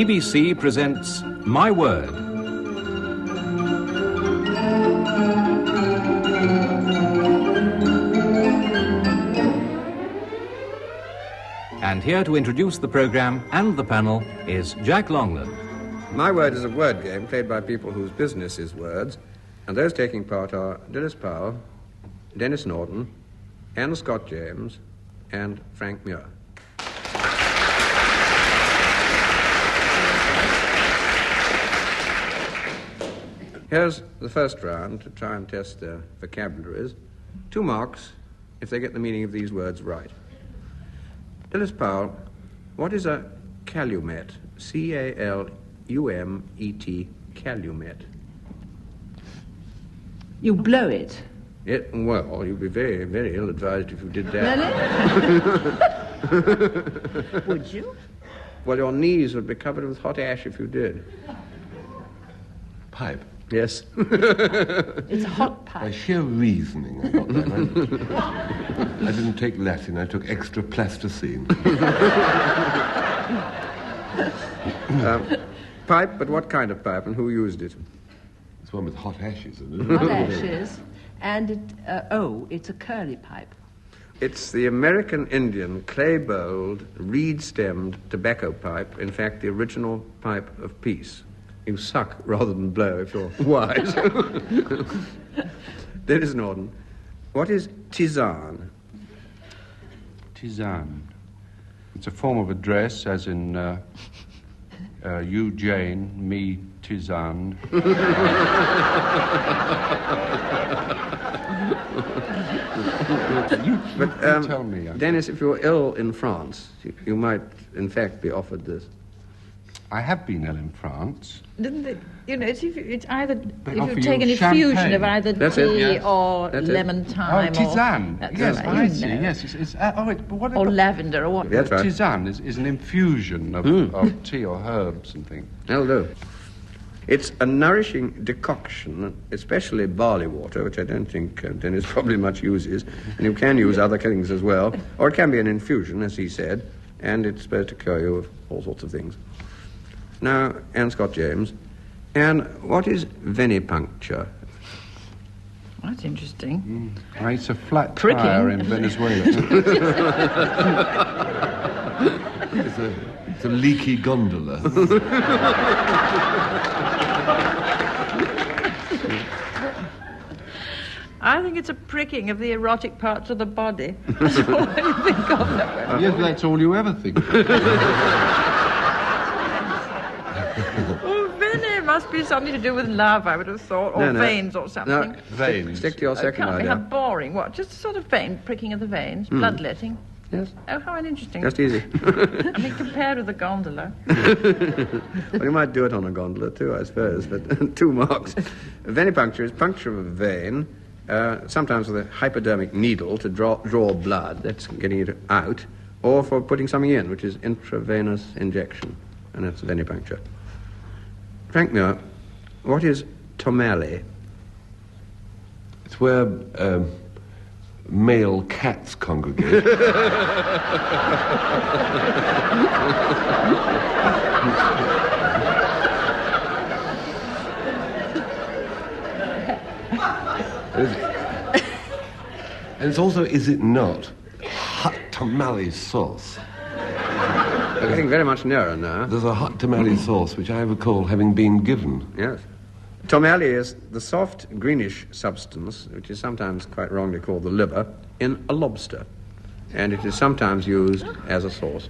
BBC presents My Word. And here to introduce the programme and the panel is Jack Longland. My Word is a word game played by people whose business is words, and those taking part are Dilys Powell, Denis Norden, Anne Scott James, and Frank Muir. Here's the first round to try and test their vocabularies. 2 marks if they get the meaning of these words right. Dilys Powell, what is a calumet? C-A-L-U-M-E-T, calumet. You blow it. Well, you'd be very, very ill-advised if you did that. Really? Would you? Well, your knees would be covered with hot ash if you did. Pipe? Yes. It's a hot pipe. By sheer reasoning, I got that. I didn't take Latin, I took extra plasticine. Pipe, but what kind of pipe and who used it? It's one with hot ashes in it. Hot ashes. And it's a curly pipe. It's the American Indian clay-bowled, reed-stemmed tobacco pipe, in fact, the original pipe of peace. You suck rather than blow if you're wise. Denis Norden, what is Tisane? Tisane. It's a form of address, as in you, Jane, me, Tisane. But tell me. Denis, if you're ill in France, you might, in fact, be offered this. I have been ill in France. Didn't it? It's either They if offer you take you an infusion champagne. of either That's it, tea yes. or That's it. lemon thyme Tisane. That's Yes, right, I you see. know. Yes, Or lavender or what? That's right. Tisane is an infusion of tea or herbs and things. That'll do. It's a nourishing decoction, especially barley water, which I don't think Denis probably much uses, and you can use other things as well, or it can be an infusion, as he said, and it's supposed to cure you of all sorts of things. Now, Anne Scott James. Anne, what is venipuncture? That's interesting. It's a flat Pricking. tire in Venezuela. It's a leaky gondola. I think it's a pricking of the erotic parts of the body. That's all I think of. Yes, that's all you ever think. Oh, Veni must be something to do with love, I would have thought, or No. veins or something. No, Veins. Stick to your second Can't be idea. how boring. What? Just a sort of vein, pricking of the veins, bloodletting. Yes, Oh, how uninteresting. just easy. I mean, compared with the gondola. Well, you might do it on a gondola too, I suppose, but 2 marks. Venipuncture is puncture of a vein, sometimes with a hypodermic needle to draw blood, that's getting it out, or for putting something in, which is intravenous injection, and that's venipuncture. Frank Muir, what is Tomalley? It's where male cats congregate. And it's also, is it not, hot tamale sauce? I think very much nearer now. There's a hot tamale sauce which I recall having been given. Yes. Tomalley is the soft greenish substance, which is sometimes quite wrongly called the liver, in a lobster. And it is sometimes used as a sauce.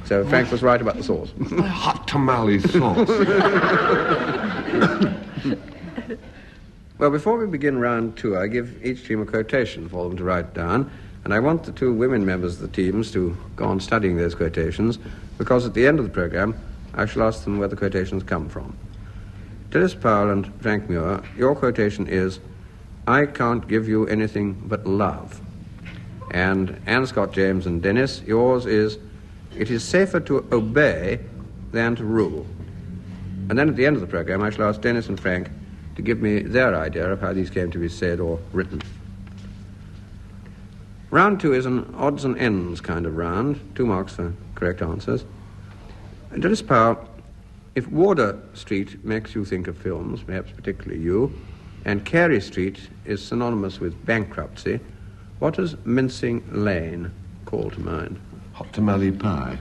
So Frank was right about the sauce. Hot tamale sauce. Well, before we begin round 2, I give each team a quotation for them to write down, and I want the 2 women members of the teams to go on studying those quotations, because at the end of the programme, I shall ask them where the quotations come from. Dilys Powell and Frank Muir, your quotation is, "I can't give you anything but love." And Anne Scott James and Denis, yours is, "It is safer to obey than to rule." And then at the end of the programme, I shall ask Denis and Frank to give me their idea of how these came to be said or written. Round 2 is an odds and ends kind of round, 2 marks for correct answers. Dilys Powell, if Wardour Street makes you think of films, perhaps particularly you, and Carey Street is synonymous with bankruptcy, what does Mincing Lane call to mind? Hot tamale pie.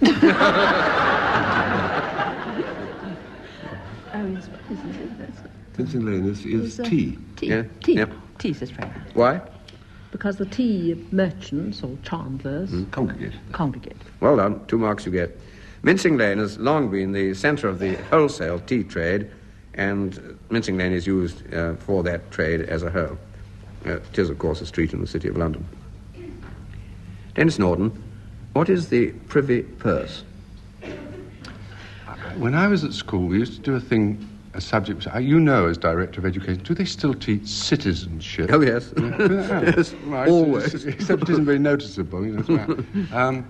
Mincing Lane is tea. Tea. Yeah. Tea. Yep. Tea, says Frank. Why? Because the tea merchants or chandlers Congregate. Well done. 2 marks you get. Mincing Lane has long been the centre of the wholesale tea trade, and Mincing Lane is used for that trade as a whole. It is, of course, a street in the city of London. Denis Norden, what is the Privy Purse? When I was at school, we used to do a thing, a subject, you know, as Director of Education, do they still teach citizenship? Oh, yes. Yes, Right, always. Except it isn't very noticeable, you know. It's right.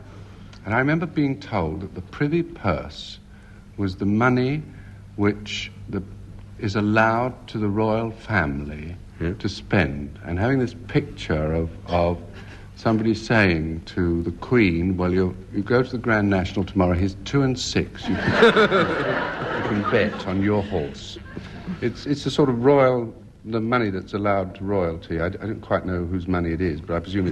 And I remember being told that the Privy Purse was the money which is allowed to the royal family to spend, and having this picture of somebody saying to the Queen, well, you go to the Grand National tomorrow, here's 2 and 6. You can bet on your horse. It's a sort of the money that's allowed to royalty. I don't quite know whose money it is, but I presume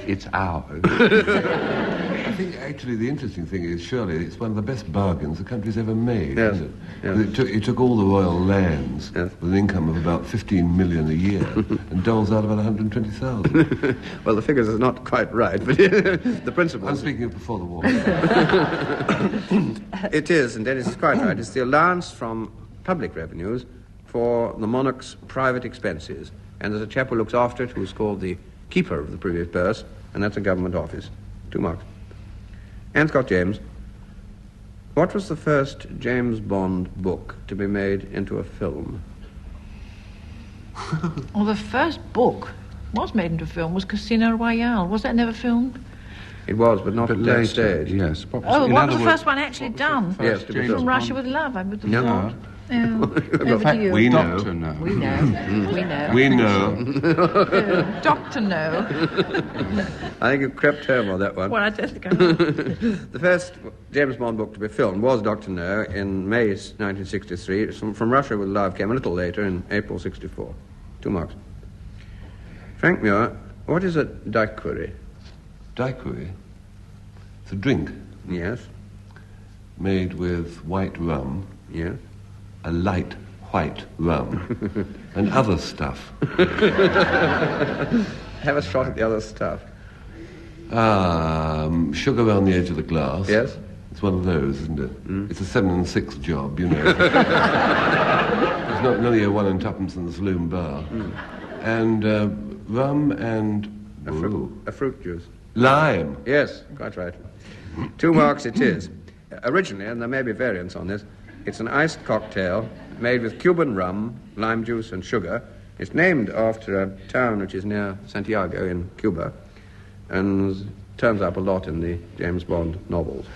it's ours. I think actually the interesting thing is surely it's one of the best bargains the country's ever made, Yes. isn't it? Yes. It took all the royal lands Yes. with an income of about 15 million a year and doles out about 120,000. Well, the figures are not quite right, but the principle. I'm speaking of before the war. It is, and Dennis is quite right. It's the allowance from public revenues for the monarch's private expenses. And there's a chap who looks after it who's called the Keeper of the Privy Purse, and that's a government office. 2 marks. Anne Scott James, what was the first James Bond book to be made into a film? Well, the first book was made into a film was Casino Royale. Was that never filmed? It was, but not But at that later, stage. yes. What In was other the words, first one actually done? Yes, to be James filmed. From Russia with Love, I would have No. thought. Over to you. We know. Doctor, no. We know. We know. We know. Doctor No. I think you crept home on that one. Well, I don't think I The first James Bond book to be filmed was Dr. No in May 1963. From Russia with Love came a little later in April 64. 2 marks. Frank Muir, what is a daiquiri? Daiquiri. It's a drink Yes, made with white rum, yes. a light white rum, and other stuff. Have a shot at the other stuff. Sugar around the edge of the glass. Yes. It's one of those, isn't it? It's a 7 and 6 job, you know. It's not none of your 1 and 2pence in the saloon bar. And rum and A fruit juice. lime. Yes, quite right. 2 marks it is. Originally, and there may be variants on this, it's an iced cocktail made with Cuban rum, lime juice, and sugar. It's named after a town which is near Santiago in Cuba, and turns up a lot in the James Bond novels.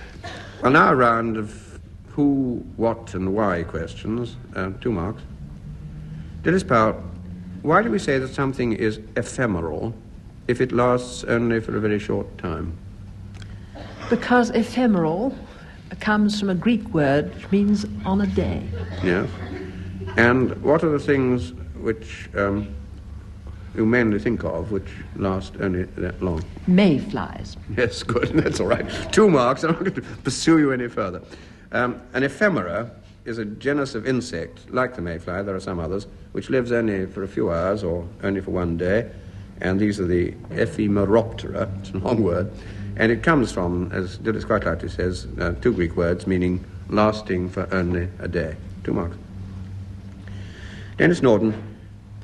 Well, now a round of who, what, and why questions. 2 marks. Dilys Powell, why do we say that something is ephemeral if it lasts only for a very short time? Because ephemeral comes from a Greek word which means on a day. Yes. And what are the things which you mainly think of which last only that long? Mayflies. Yes, good. That's all right. 2 marks. I'm not going to pursue you any further. An ephemera is a genus of insect, like the mayfly, there are some others, which lives only for a few hours or only for 1 day. And these are the Ephemeroptera. It's a long word. And it comes from, as Dilys quite rightly says, 2 Greek words meaning lasting for only a day. 2 marks. Denis Norden,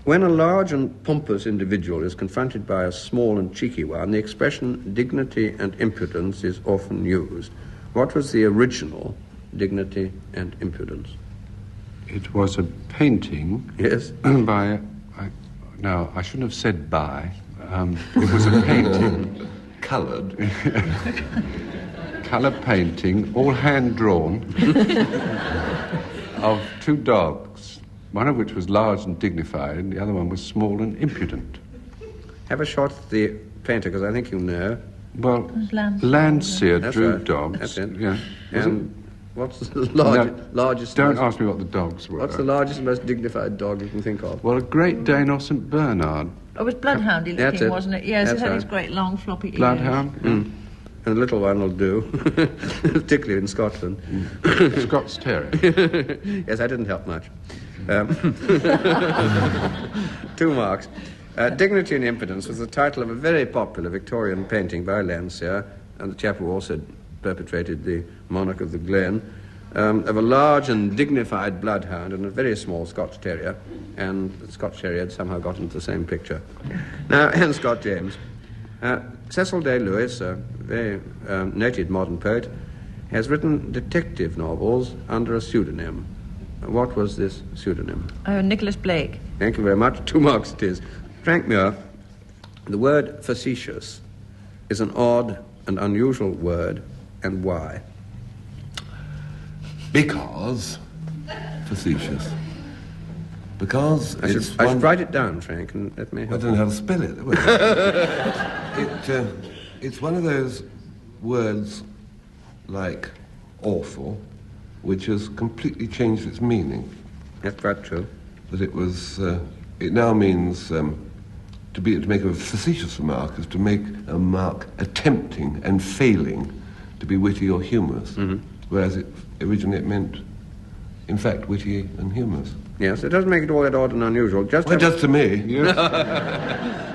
when a large and pompous individual is confronted by a small and cheeky one, the expression dignity and impudence is often used. What was the original dignity and impudence? It was a painting Yes. by... No, I shouldn't have said by. It was a painting... Coloured. Colour painting, all hand-drawn, of 2 dogs, one of which was large and dignified, and the other one was small and impudent. Have a shot at the painter, because I think you know. Well, Landseer. Landseer That's drew right. dogs. That's it. Yeah. And What's the largest... Don't ask me what the dogs were. What's the largest, most dignified dog you can think of? Well, a Great Dane or St. Bernard. It was bloodhoundy That's looking, it. wasn't it? Yes, That's it had right. these great long floppy ears. Bloodhound? And a little one will do, particularly in Scotland. Scots Terrier. Yes, that didn't help much. 2 marks. Dignity and Impudence was the title of a very popular Victorian painting by Landseer, and the chap who also perpetrated the Monarch of the Glen, of a large and dignified bloodhound and a very small Scotch terrier, and the Scotch terrier had somehow got into the same picture. Now, Anne Scott James. Cecil Day Lewis, a very noted modern poet, has written detective novels under a pseudonym. What was this pseudonym? Oh, Nicholas Blake. Thank you very much. 2 marks it is. Frank Muir, the word facetious is an odd and unusual word, and why? Because facetious. Because I should write it down, Frank, and let me I help. don't know how to spell it. It's one of those words like awful, which has completely changed its meaning. That's quite true. That it was. It now means to make a facetious remark is to make a remark attempting and failing to be witty or humorous, whereas originally it meant, in fact, witty and humorous. Yes, it doesn't make it all that odd and unusual. Just to me.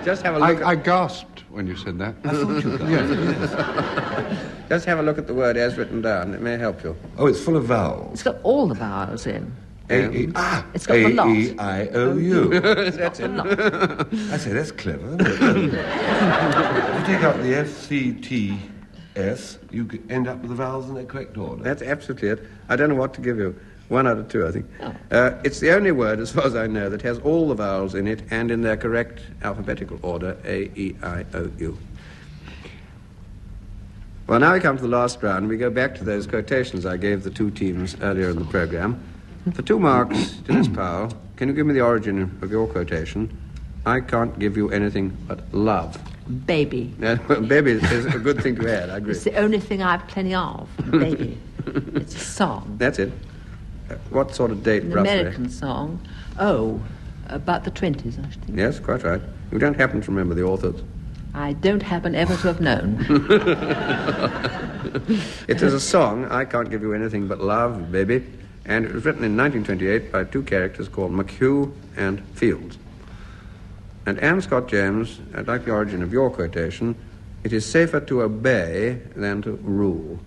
just have a look. I gasped when you said that. I thought you guys. Just have a look at the word as written down. It may help you. Oh, it's full of vowels. It's got all the vowels in. It's got the lot. A-E-I-O-U. That's it. I say, that's clever, isn't it? If you take out the F-C-T-S, you end up with the vowels in their correct order. That's absolutely it. I don't know what to give you. 1 out of 2, I think. Oh. It's the only word, as far as I know, that has all the vowels in it and in their correct alphabetical order, A-E-I-O-U. Well, now we come to the last round. We go back to those quotations I gave the 2 teams earlier in the program. For 2 marks, Dennis Powell, can you give me the origin of your quotation? I can't give you anything but love. Baby. Baby is a good thing to add, I agree. It's the only thing I've plenty of. Baby. It's a song. That's it. What sort of date, An roughly? American song. Oh, about the 20s, I should think. Yes, quite right. You don't happen to remember the authors. I don't happen ever to have known. It is a song, I Can't Give You Anything But Love, Baby, and it was written in 1928 by 2 characters called McHugh and Fields. And Anne Scott James, I'd like the origin of your quotation. It is safer to obey than to rule.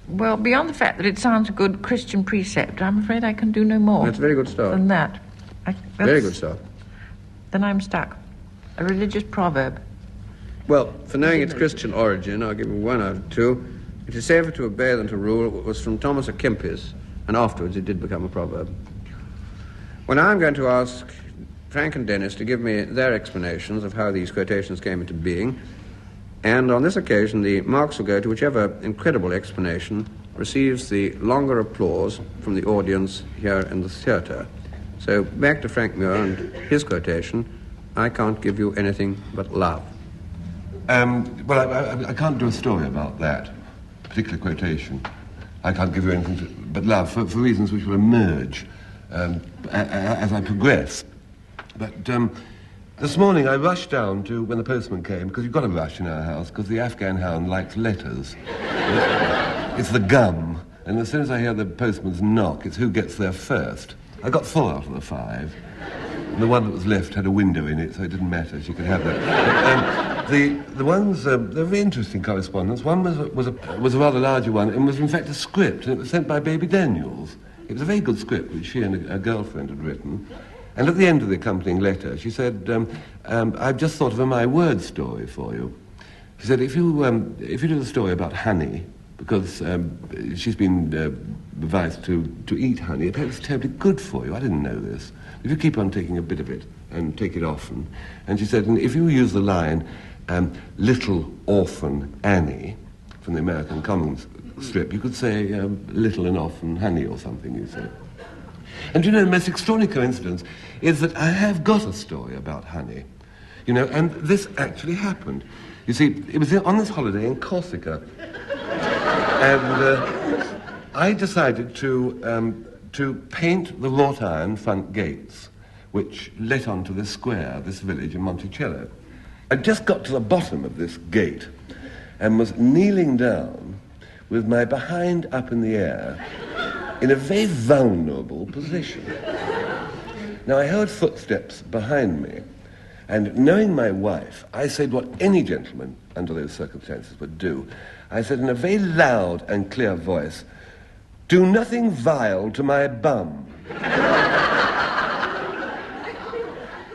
Well, beyond the fact that it sounds a good Christian precept, I'm afraid I can do no more. That's a very good start. Than that. Very good start. Then I'm stuck. A religious proverb. Well, for knowing its Christian origin, I'll give you 1 out of 2. It is safer to obey than to rule. It was from Thomas à Kempis, and afterwards it did become a proverb. Well, now I'm going to ask Frank and Dennis to give me their explanations of how these quotations came into being, and on this occasion the marks will go to whichever incredible explanation receives the longer applause from the audience here in the theatre. So back to Frank Muir and his quotation, I can't give you anything but love. Well, I can't do a story about that particular quotation. I can't give you anything but love for reasons which will emerge as I progress. But this morning I rushed down to when the postman came, because you've got to rush in our house, because the Afghan hound likes letters. It's the gum, and as soon as I hear the postman's knock, it's who gets there first. I got 4 out of the 5. And the one that was left had a window in it, so it didn't matter. She could have that. The ones, they're very interesting correspondence. One was a rather larger one, and was in fact a script, and it was sent by Baby Daniels. It was a very good script which she and a girlfriend had written. And at the end of the accompanying letter, she said, I've just thought of a my word story for you. She said, if you did a story about honey, because she's been advised to eat honey, apparently it's terribly good for you. I didn't know this. If you keep on taking a bit of it and take it often. And she said, and if you use the line, little orphan Annie, from the American Commons strip, you could say little and often honey or something, you said. And you know, the most extraordinary coincidence is that I have got a story about honey, you know, and this actually happened. You see, it was on this holiday in Corsica. And I decided to paint the wrought iron front gates, which let onto this square, this village in Monticello. I just got to the bottom of this gate and was kneeling down with my behind up in the air in a very vulnerable position. Now, I heard footsteps behind me, and knowing my wife, I said what any gentleman under those circumstances would do. I said in a very loud and clear voice, "Do nothing vile to my bum."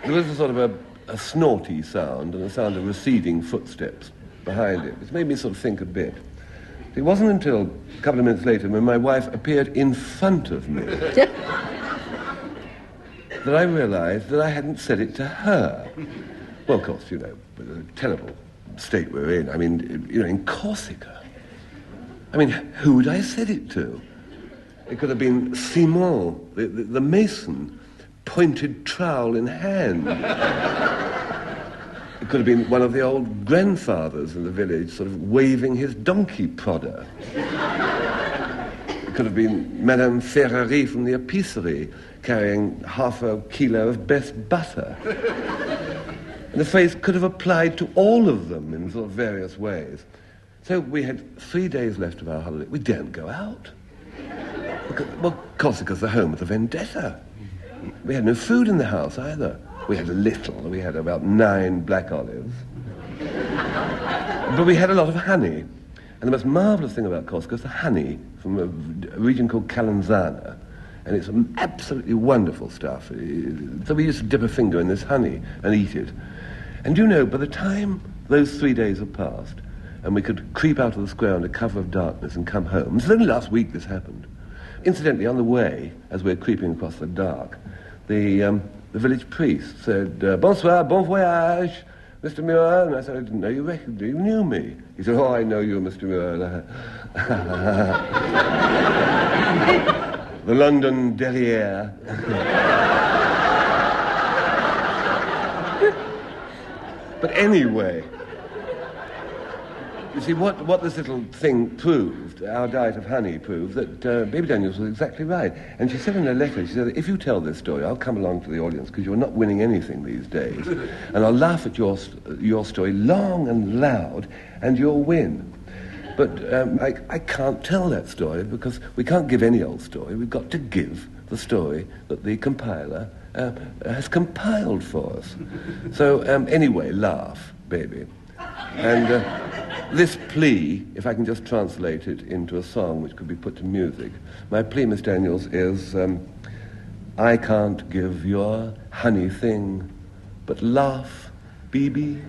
There was a sort of a snorty sound and a sound of receding footsteps behind it, which made me sort of think a bit. It wasn't until a couple of minutes later, when my wife appeared in front of me, that I realized that I hadn't said it to her. Well, of course, the terrible state we're in. I mean, in Corsica. I mean, who would I said it to? It could have been Simon, the mason, pointed trowel in hand. It could have been one of the old grandfathers in the village sort of waving his donkey prodder. It could have been Madame Ferrari from the épicerie carrying half a kilo of best butter. And the phrase could have applied to all of them in sort of various ways. So we had 3 days left of our holiday. We daren't go out. Well, Corsica's the home of the vendetta. We had no food in the house either. We had a little. We had about 9 black olives. But we had a lot of honey. And the most marvellous thing about Corsica is the honey from a region called Calanzana. And it's absolutely wonderful stuff. So we used to dip a finger in this honey and eat it. And by the time those 3 days had passed, and we could creep out of the square under cover of darkness and come home. It's only last week this happened. Incidentally, on the way, as we're creeping across the dark, the village priest said, "Bonsoir, bon voyage, Mr. Muir." And I said, "I didn't know you knew me." He said, "Oh, I know you, Mr. Muir." The London derrière. But anyway, you see, what this little thing proved, our diet of honey proved, that Baby Daniels was exactly right. And she said in her letter, she said, "If you tell this story, I'll come along to the audience, because you're not winning anything these days, and I'll laugh at your story long and loud, and you'll win." But I can't tell that story, because we can't give any old story. We've got to give the story that the compiler has compiled for us. So anyway, laugh, baby. And this plea, if I can just translate it into a song which could be put to music, my plea, Miss Daniels, is I can't give your honey thing, but laugh, BB.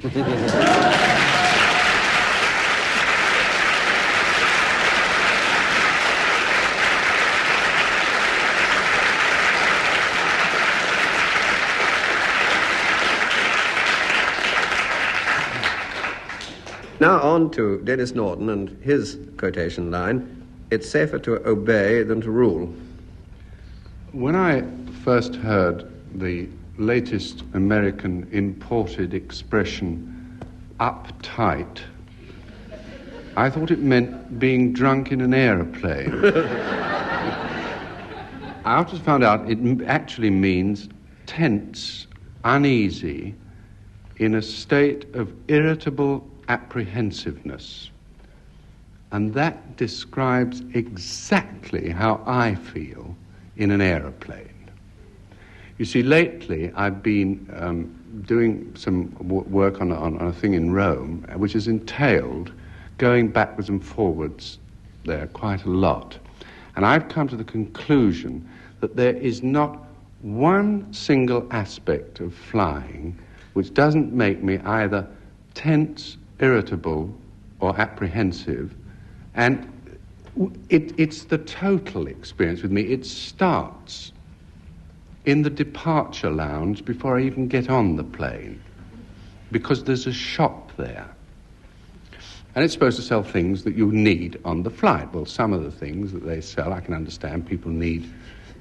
Now on to Denis Norden and his quotation line, "It's safer to obey than to rule." When I first heard the latest American imported expression, uptight, I thought it meant being drunk in an aeroplane. I after found out it actually means tense, uneasy, in a state of irritable apprehensiveness. And that describes exactly how I feel in an aeroplane. You see, lately I've been doing some work on a thing in Rome, which has entailed going backwards and forwards there quite a lot. And I've come to the conclusion that there is not one single aspect of flying which doesn't make me either tense, irritable, or apprehensive, and it's the total experience with me. It starts in the departure lounge before I even get on the plane, because there's a shop there. And it's supposed to sell things that you need on the flight. Well, some of the things that they sell, I can understand. People need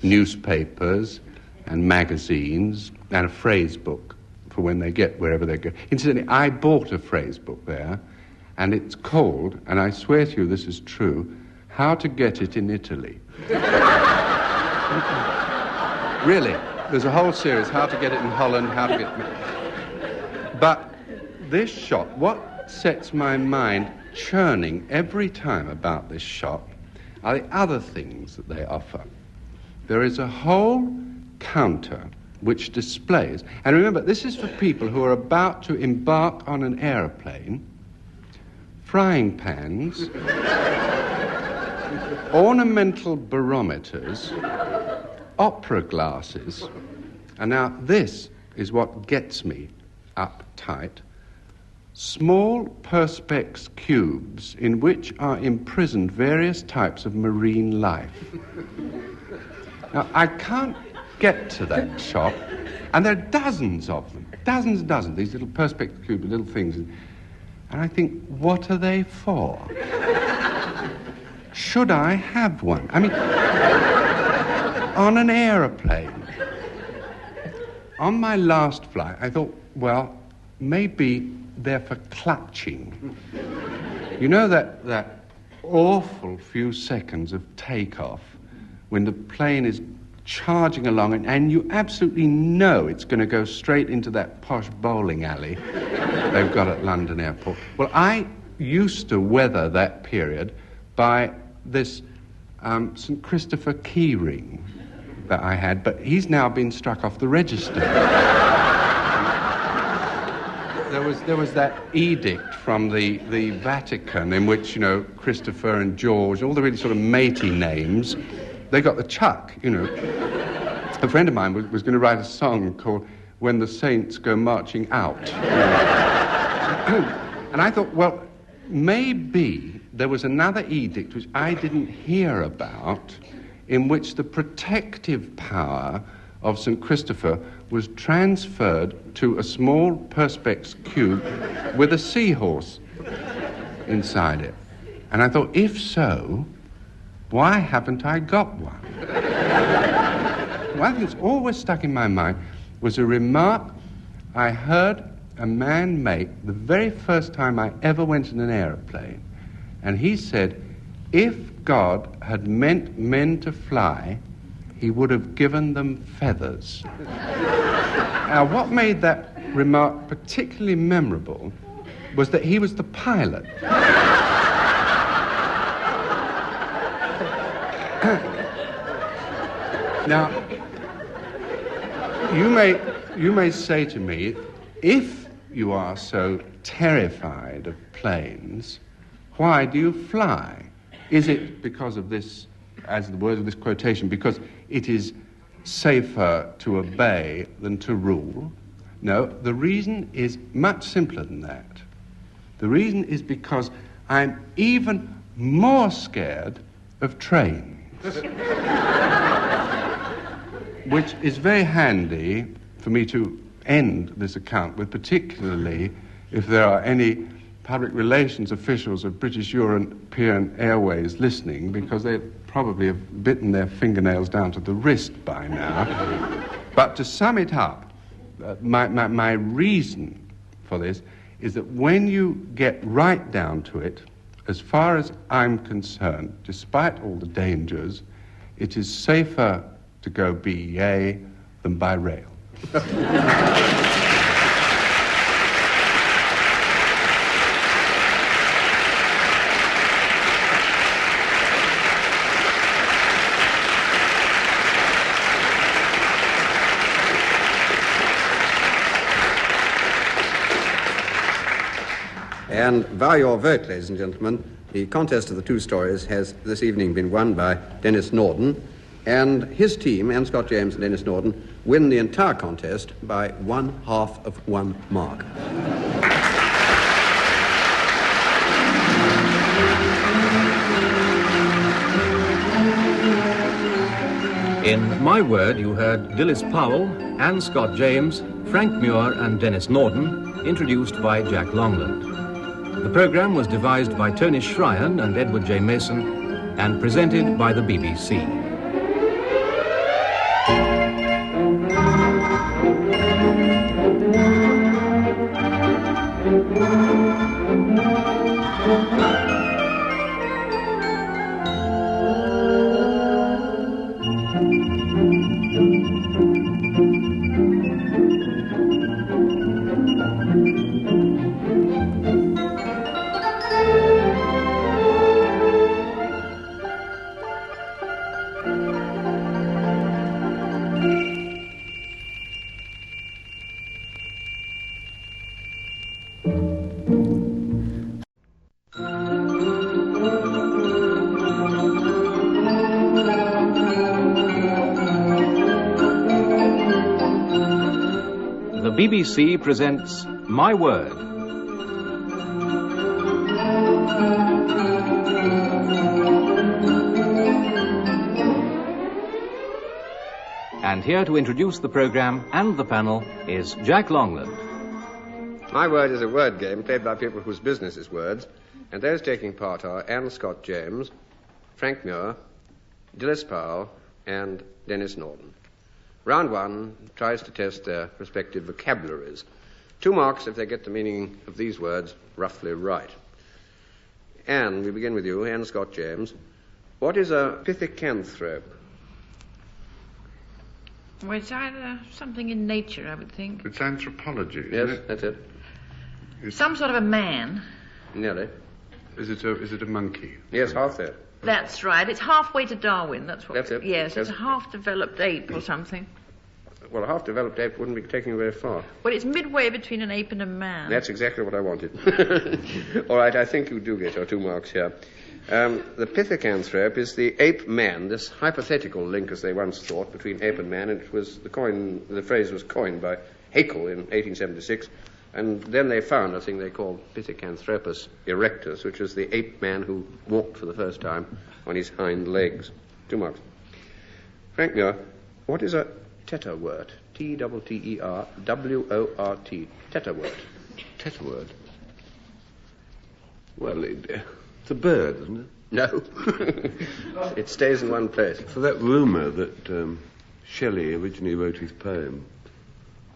newspapers and magazines and a phrase book for when they get wherever they go. Incidentally, I bought a phrase book there, and it's called, and I swear to you this is true, how to get it in Italy. Really, there's a whole series, how to get it in Holland, how to get... But this shop, what sets my mind churning every time about this shop are the other things that they offer. There is a whole counter which displays, and remember, this is for people who are about to embark on an aeroplane, frying pans, ornamental barometers, opera glasses, and now this is what gets me uptight. Small perspex cubes in which are imprisoned various types of marine life. Now, I can't get to that shop, and there are dozens of them, dozens, these little perspex cubes, little things, and I think, what are they for? Should I have one? I mean, on an aeroplane. On my last flight, I thought, well, maybe they're for clutching. You know that awful few seconds of takeoff when the plane is charging along and you absolutely know it's going to go straight into that posh bowling alley they've got at London Airport. Well, I used to weather that period by this St. Christopher key ring that I had, but he's now been struck off the register. There was that edict from the Vatican in which, you know, Christopher and George, all the really sort of matey names, they got the chuck, you know. A friend of mine was going to write a song called When the Saints Go Marching Out. You know. And I thought, well, maybe there was another edict which I didn't hear about in which the protective power of St. Christopher was transferred to a small perspex cube with a seahorse inside it. And I thought, if so, why haven't I got one? One thing that's always stuck in my mind was a remark I heard a man make the very first time I ever went in an aeroplane. And he said, if God had meant men to fly, he would have given them feathers. Now, what made that remark particularly memorable was that he was the pilot. Now, you may say to me, if you are so terrified of planes, why do you fly? Is it because of this, as the words of this quotation, because it is safer to obey than to rule? No, the reason is much simpler than that. The reason is because I'm even more scared of trains. Which is very handy for me to end this account with, particularly if there are any public relations officials of British European Airways listening, because they probably have bitten their fingernails down to the wrist by now. But to sum it up, my reason for this is that when you get right down to it, as far as I'm concerned, despite all the dangers, it is safer to go BEA than by rail. And by your vote, ladies and gentlemen, the contest of the two stories has this evening been won by Denis Norden, and his team, Anne Scott James and Denis Norden, win the entire contest by 1/2 of 1 mark. In My Word, you heard Dilys Powell, Anne Scott James, Frank Muir and Denis Norden, introduced by Jack Longland. The programme was devised by Tony Shryan and Edward J. Mason and presented by the BBC. The BBC presents My Word. And here to introduce the programme and the panel is Jack Longland. My Word is a word game played by people whose business is words, and those taking part are Anne Scott James, Frank Muir, Dilys Powell, and Denis Norden. Round one tries to test their respective vocabularies. 2 marks if they get the meaning of these words roughly right. Anne, we begin with you, Anne Scott James. What is a Pithecanthrope? Well, it's either something in nature, I would think. It's anthropology, isn't Yes, it? that's it. Some sort of a man. Nearly. Is it a monkey? Yes, half there. That's right. It's halfway to Darwin. That's what. That's it. Yes, Yes. it's a half-developed ape or something. Well, a half-developed ape wouldn't be taking you very far. Well, it's midway between an ape and a man. That's exactly what I wanted. All right, I think you do get your 2 marks here. The Pithecanthrope is the ape-man, this hypothetical link, as they once thought, between ape and man, and it was the phrase was coined by Haeckel in 1876, and then they found a thing they called Pithecanthropus erectus, which was the ape-man who walked for the first time on his hind legs. 2 marks. Frank Muir, what is a Tetterwort? Tetterwort. Tetterwort. Tetterwort. Well, it's a bird, isn't it? No. It stays in one place. For that rumour that Shelley originally wrote his poem.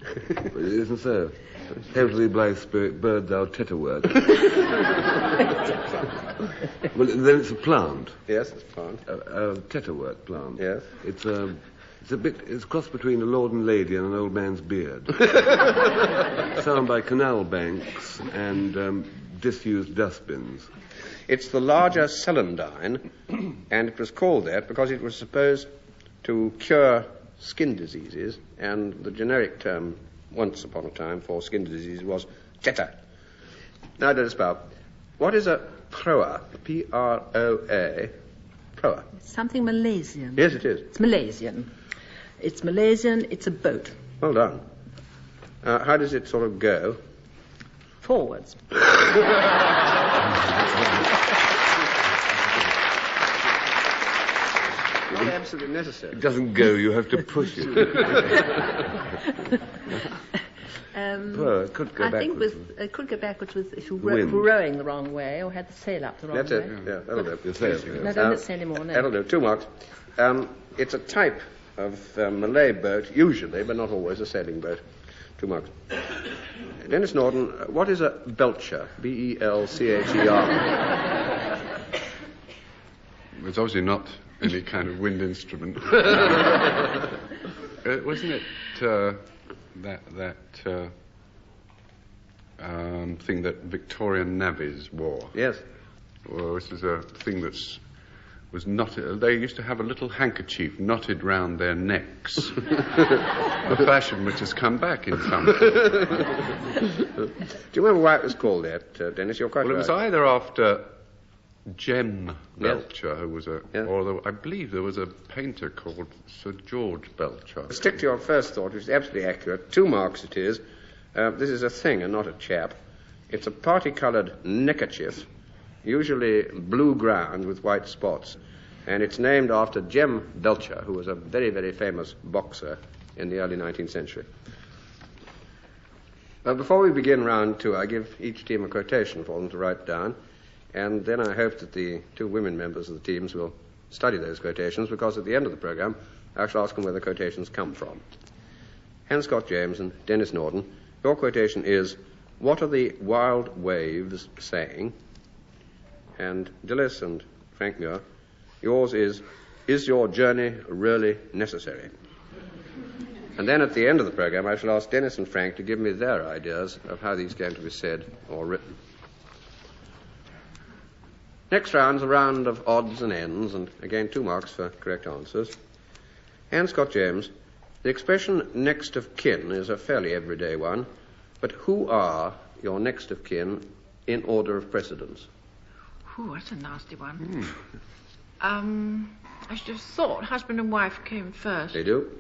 But it isn't so. Hail to thee, blithe spirit, bird thou Tetterwort. Well, then it's a plant. Yes, it's a plant. A Tetterwort plant. Yes. It's a cross between a lord and lady and an old man's beard. Sown by canal banks and disused dustbins. It's the larger celandine, and it was called that because it was supposed to cure skin diseases, and the generic term once upon a time for skin disease was Tetter. Now, Dennis Powell, what is a Proa? P-R-O-A. Proa. Something Malaysian. Yes, it is. It's Malaysian. It's Malaysian, it's a boat. Well done. How does it sort of go? Forwards. Not absolutely necessary. It doesn't go, you have to push it. Well, it could go I think backwards. it could go backwards if you Wind. were rowing the wrong way or had the sail up the wrong That's way. it. Yeah, that'll do. The sail, No, yes. don't say any more now. That'll do. 2 marks. It's a type of Malay boat, usually, but not always, a sailing boat. 2 marks. Denis Norden, what is a Belcher? B-E-L-C-H-E-R. It's obviously not any kind of wind instrument. Wasn't it thing that Victorian navvies wore? Yes. Well, this is a thing was knotted. They used to have a little handkerchief knotted round their necks. A fashion which has come back in some. Do you remember why it was called that, Dennis? You're quite Well, it right. was either after Jem Belcher, who was I believe there was a painter called Sir George Belcher. Stick to your first thought, which is absolutely accurate. 2 marks it is. This is a thing and not a chap. It's a party-coloured neckerchief, usually blue ground with white spots. And it's named after Jem Belcher, who was a very, very famous boxer in the early 19th century. Before we begin round 2, I give each team a quotation for them to write down. And then I hope that the 2 women members of the teams will study those quotations, because at the end of the programme, I shall ask them where the quotations come from. Anne Scott James and Denis Norden, your quotation is, what are the wild waves saying? And Dilys and Frank Muir, yours is your journey really necessary? And then at the end of the programme, I shall ask Denis and Frank to give me their ideas of how these came to be said or written. Next round's a round of odds and ends, and again 2 marks for correct answers. Anne Scott James, the expression next of kin is a fairly everyday one, but who are your next of kin in order of precedence? Ooh, that's a nasty one. I should have thought husband and wife came first. They do.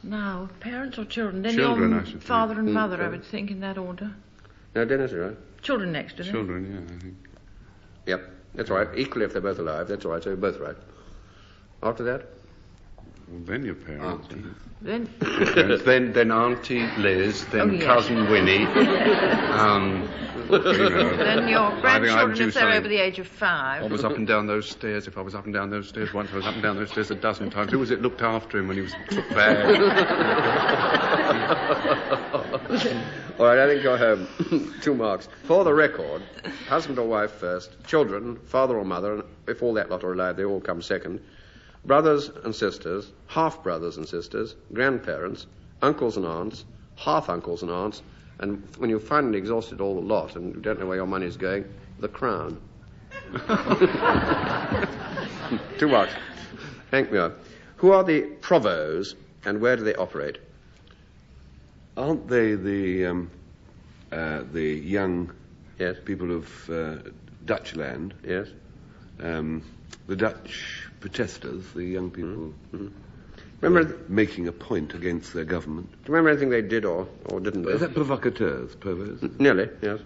Now, parents or children? Then Children, your I should father think. and mother, I would think, in that order. No, Dennis, you're right. Children next, do they? Children, yeah, I think. Yep, that's all right. Equally, if they're both alive, that's all right. So you're both right. After that? Well, then your parents. Then, then Auntie Liz, then Oh, yeah. Cousin Winnie. You know, then your I grandchildren, do if they're something. over the age of 5. I was up and down those stairs. If I was up and down those stairs once, I was up and down those stairs a dozen times. Who was it looked after him when he was bad? All right, I think you're home. 2 marks. For the record, husband or wife first, children, father or mother, and if all that lot are alive, they all come second. Brothers and sisters, half-brothers and sisters, grandparents, uncles and aunts, half-uncles and aunts, and when you've finally exhausted all the lot and you don't know where your money's going, the crown. 2 marks. Frank Muir. Who are the Provos and where do they operate? Aren't they the young Yes. people of Dutch land? Yes. The Dutch protesters, the young people Remember, making a point against their government. do you remember anything they did or didn't do? Is that provocateurs, Provos? Nearly, yes.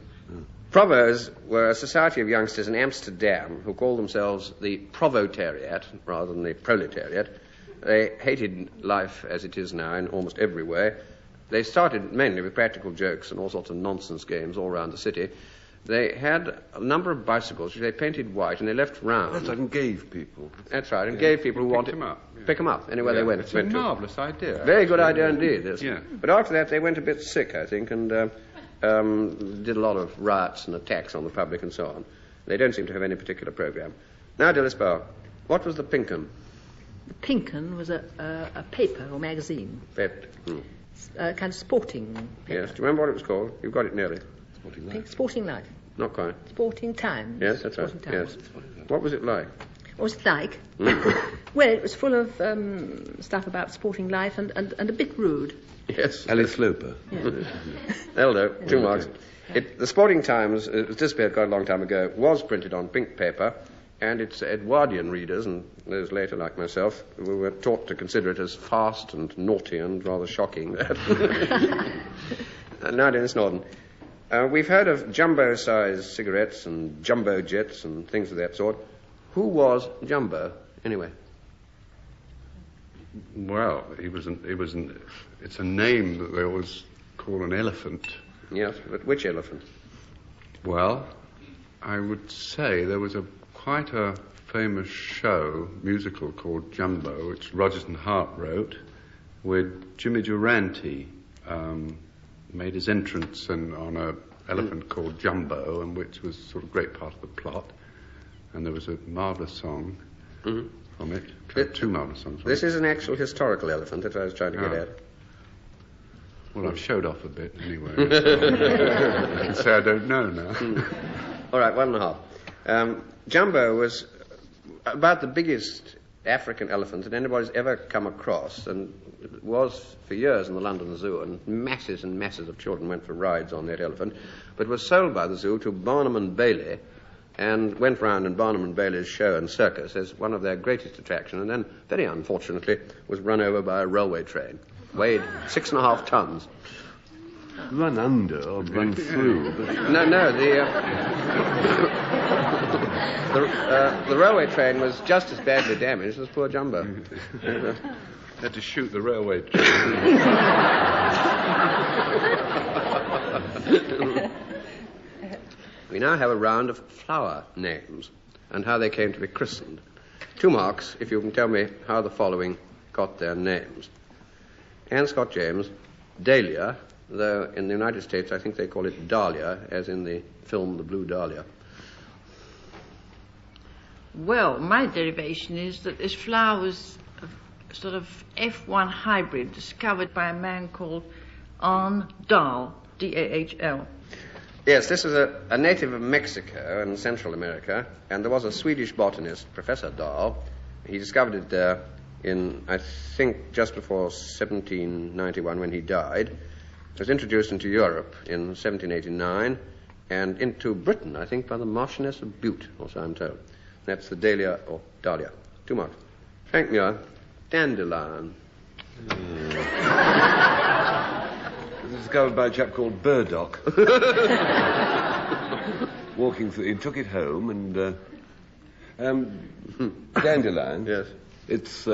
Provos were a society of youngsters in Amsterdam who called themselves the Provotariat rather than the Proletariat. They hated life as it is now in almost every way. They started mainly with practical jokes and all sorts of nonsense games all around the city. They had a number of bicycles which they painted white and they left round. That's like and gave people. That's right, and gave people who wanted them up. Yeah. pick them up anywhere they went. It's a marvellous idea. Very good idea indeed, this. Yeah. But after that, they went a bit sick, I think, and did a lot of riots and attacks on the public and so on. They don't seem to have any particular program. Now, Dilys, what was the Pinkham? The Pinkham was a paper or magazine, a kind of sporting paper. Yes. Do you remember what it was called? You've got it nearly. Sporting Life. Not quite. Sporting Times. Yes, that's right. Sporting Times. Yes. What was it like? What was it like? Well, it was full of stuff about sporting life and a bit rude. Yes. Alice Sloper. That'll do. 2 marks. The Sporting Times, it was disappeared quite a long time ago, was printed on pink paper, and its Edwardian readers, and those later like myself, we were taught to consider it as fast and naughty and rather shocking. Now, Denis Norden. We've heard of jumbo-sized cigarettes and jumbo jets and things of that sort. Who was Jumbo, anyway? Well, it's a name that they always call an elephant. Yes, but which elephant? Well, I would say there was quite a famous musical called Jumbo, which Rodgers and Hart wrote, with Jimmy Durante made his entrance on an elephant called Jumbo, and which was sort of a great part of the plot. And there was a marvellous song from it. 2 marvellous songs from This it. is an actual historical elephant that I was trying to get at. Well, I've showed off a bit anyway. So I can say I don't know now. All right, 1.5. Jumbo was about the biggest African elephant that anybody's ever come across, and it was for years in the London Zoo, and masses and masses of children went for rides on that elephant, but was sold by the zoo to Barnum and Bailey, and went round in Barnum and Bailey's show and circus as one of their greatest attractions, and then, very unfortunately, was run over by a railway train. Weighed 6.5 tons. Run under or run through. No, the railway train was just as badly damaged as poor Jumbo. Had to shoot the railway train. We now have a round of flower names and how they came to be christened. 2 marks if you can tell me how the following got their names. Anne Scott James, Dahlia, though in the United States I think they call it Dahlia, as in the film The Blue Dahlia. Well, my derivation is that this flower was a sort of F1 hybrid discovered by a man called Arne Dahl, D-A-H-L. Yes, this is a native of Mexico and Central America, and there was a Swedish botanist, Professor Dahl. He discovered it there in, I think, just before 1791 when he died. It was introduced into Europe in 1789 and into Britain, I think, by the Marchioness of Bute, or so I'm told. That's the Dahlia or Dahlia. 2 marks. Frank Muir, Dandelion. It was discovered by a chap called Burdock. Walking through, he took it home and... Dandelion. Yes. It's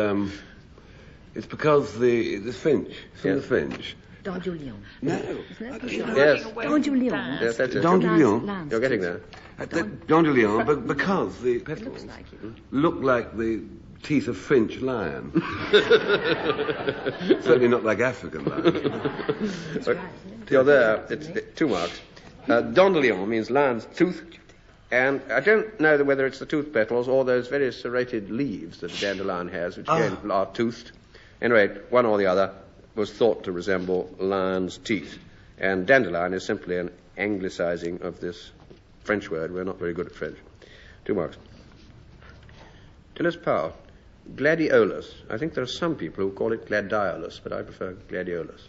because the finch. It's from Yes. the finch. Dandelion. No. Yes. Dandelion. Yes, that's it. Dandelion. You're getting there. Dandelion, because the petals Looks like it. look like the teeth of Finch lion. Certainly not like African lion. You're there. It's 2 marks. Dandelion means lion's tooth. And I don't know whether it's the tooth petals or those very serrated leaves that a dandelion has, which again are toothed. Anyway, one or the other was thought to resemble lion's teeth. And dandelion is simply an anglicizing of this French word. We're not very good at French. 2 marks. Dilys Powell. Gladiolus. I think there are some people who call it Gladiolus, but I prefer Gladiolus.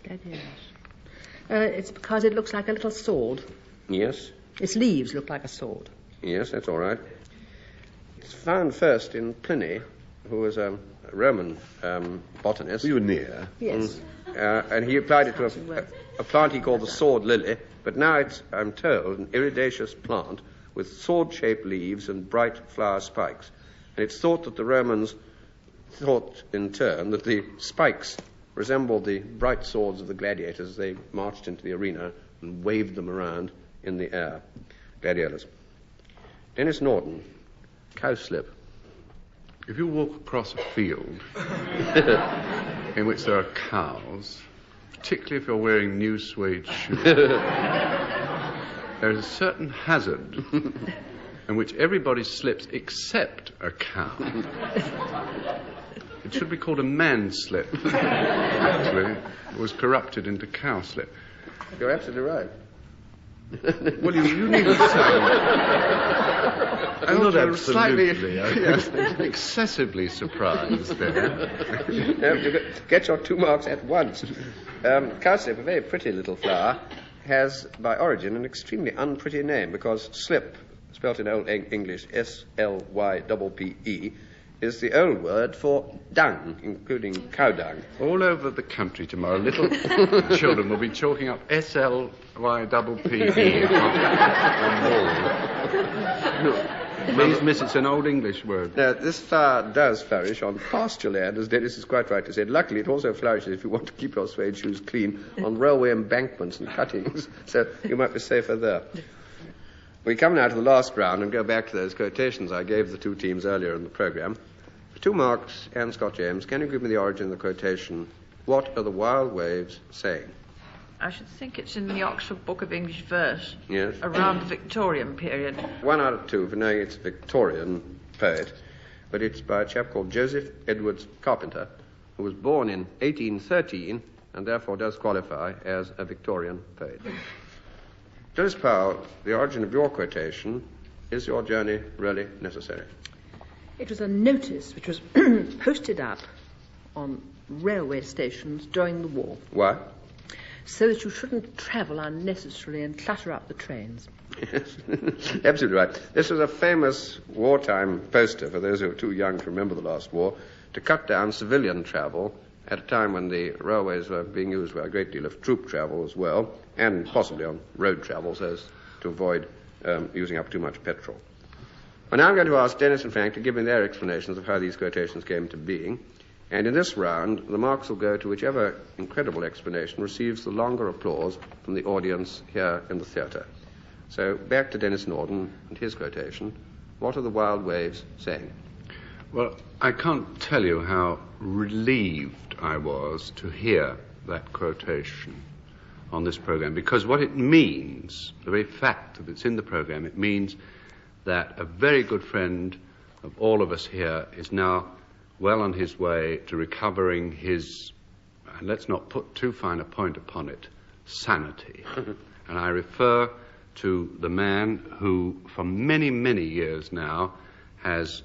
It's because it looks like a little sword. Yes. Its leaves look like a sword. Yes, that's all right. It's found first in Pliny, who was a Roman botanist. You were near. Yes. And he applied it to a plant he called the sword lily, but now it's, I'm told, an iridaceous plant with sword-shaped leaves and bright flower spikes. And it's thought that the Romans thought, in turn, that the spikes resembled the bright swords of the gladiators as they marched into the arena and waved them around in the air. Gladiolus. Denis Norden. Cowslip. If you walk across a field in which there are cows, particularly if you're wearing new suede shoes, there is a certain hazard in which everybody slips except a cow. It should be called a man-slip. Actually, it was corrupted into cowslip. You're absolutely right. Well, you needn't sound... Not I'm slightly, absolutely, yes, excessively surprised there. You get your 2 marks at once. Cowslip, a very pretty little flower, has by origin an extremely unpretty name because slip, spelt in Old English S-L-Y-P-P-E, is the old word for dung, including cow dung. All over the country tomorrow, little children will be chalking up S-L-Y-P-P-E on wall. Please, miss, it's an Old English word. Now, this flower does flourish on pasture land, as Dennis is quite right to say. Luckily, it also flourishes if you want to keep your suede shoes clean on railway embankments and cuttings, so you might be safer there. We come now to the last round and go back to those quotations I gave the 2 teams earlier in the programme. 2 marks, and Scott James, can you give me the origin of the quotation, "What are the wild waves saying?" I should think it's in the Oxford Book of English Verse. Yes. Around the Victorian period. 1 out of 2 for knowing it's a Victorian poet, but it's by a chap called Joseph Edwards Carpenter, who was born in 1813 and therefore does qualify as a Victorian poet. Dilys Powell, the origin of your quotation, is your journey really necessary? It was a notice which was posted up on railway stations during the war, Why? so that you shouldn't travel unnecessarily and clutter up the trains. Yes, absolutely right. This was a famous wartime poster, for those who are too young to remember the last war, to cut down civilian travel at a time when the railways were being used for a great deal of troop travel as well, and possibly on road travel, so as to avoid using up too much petrol. Well, now I'm going to ask Dennis and Frank to give me their explanations of how these quotations came to being. And in this round, the marks will go to whichever incredible explanation receives the longer applause from the audience here in the theatre. So back to Denis Norden and his quotation. What are the wild waves saying? Well, I can't tell you how relieved I was to hear that quotation on this programme, because what it means, the very fact that it's in the programme, it means that a very good friend of all of us here is now well on his way to recovering his, and let's not put too fine a point upon it, sanity. And I refer to the man who, for many, many years now, has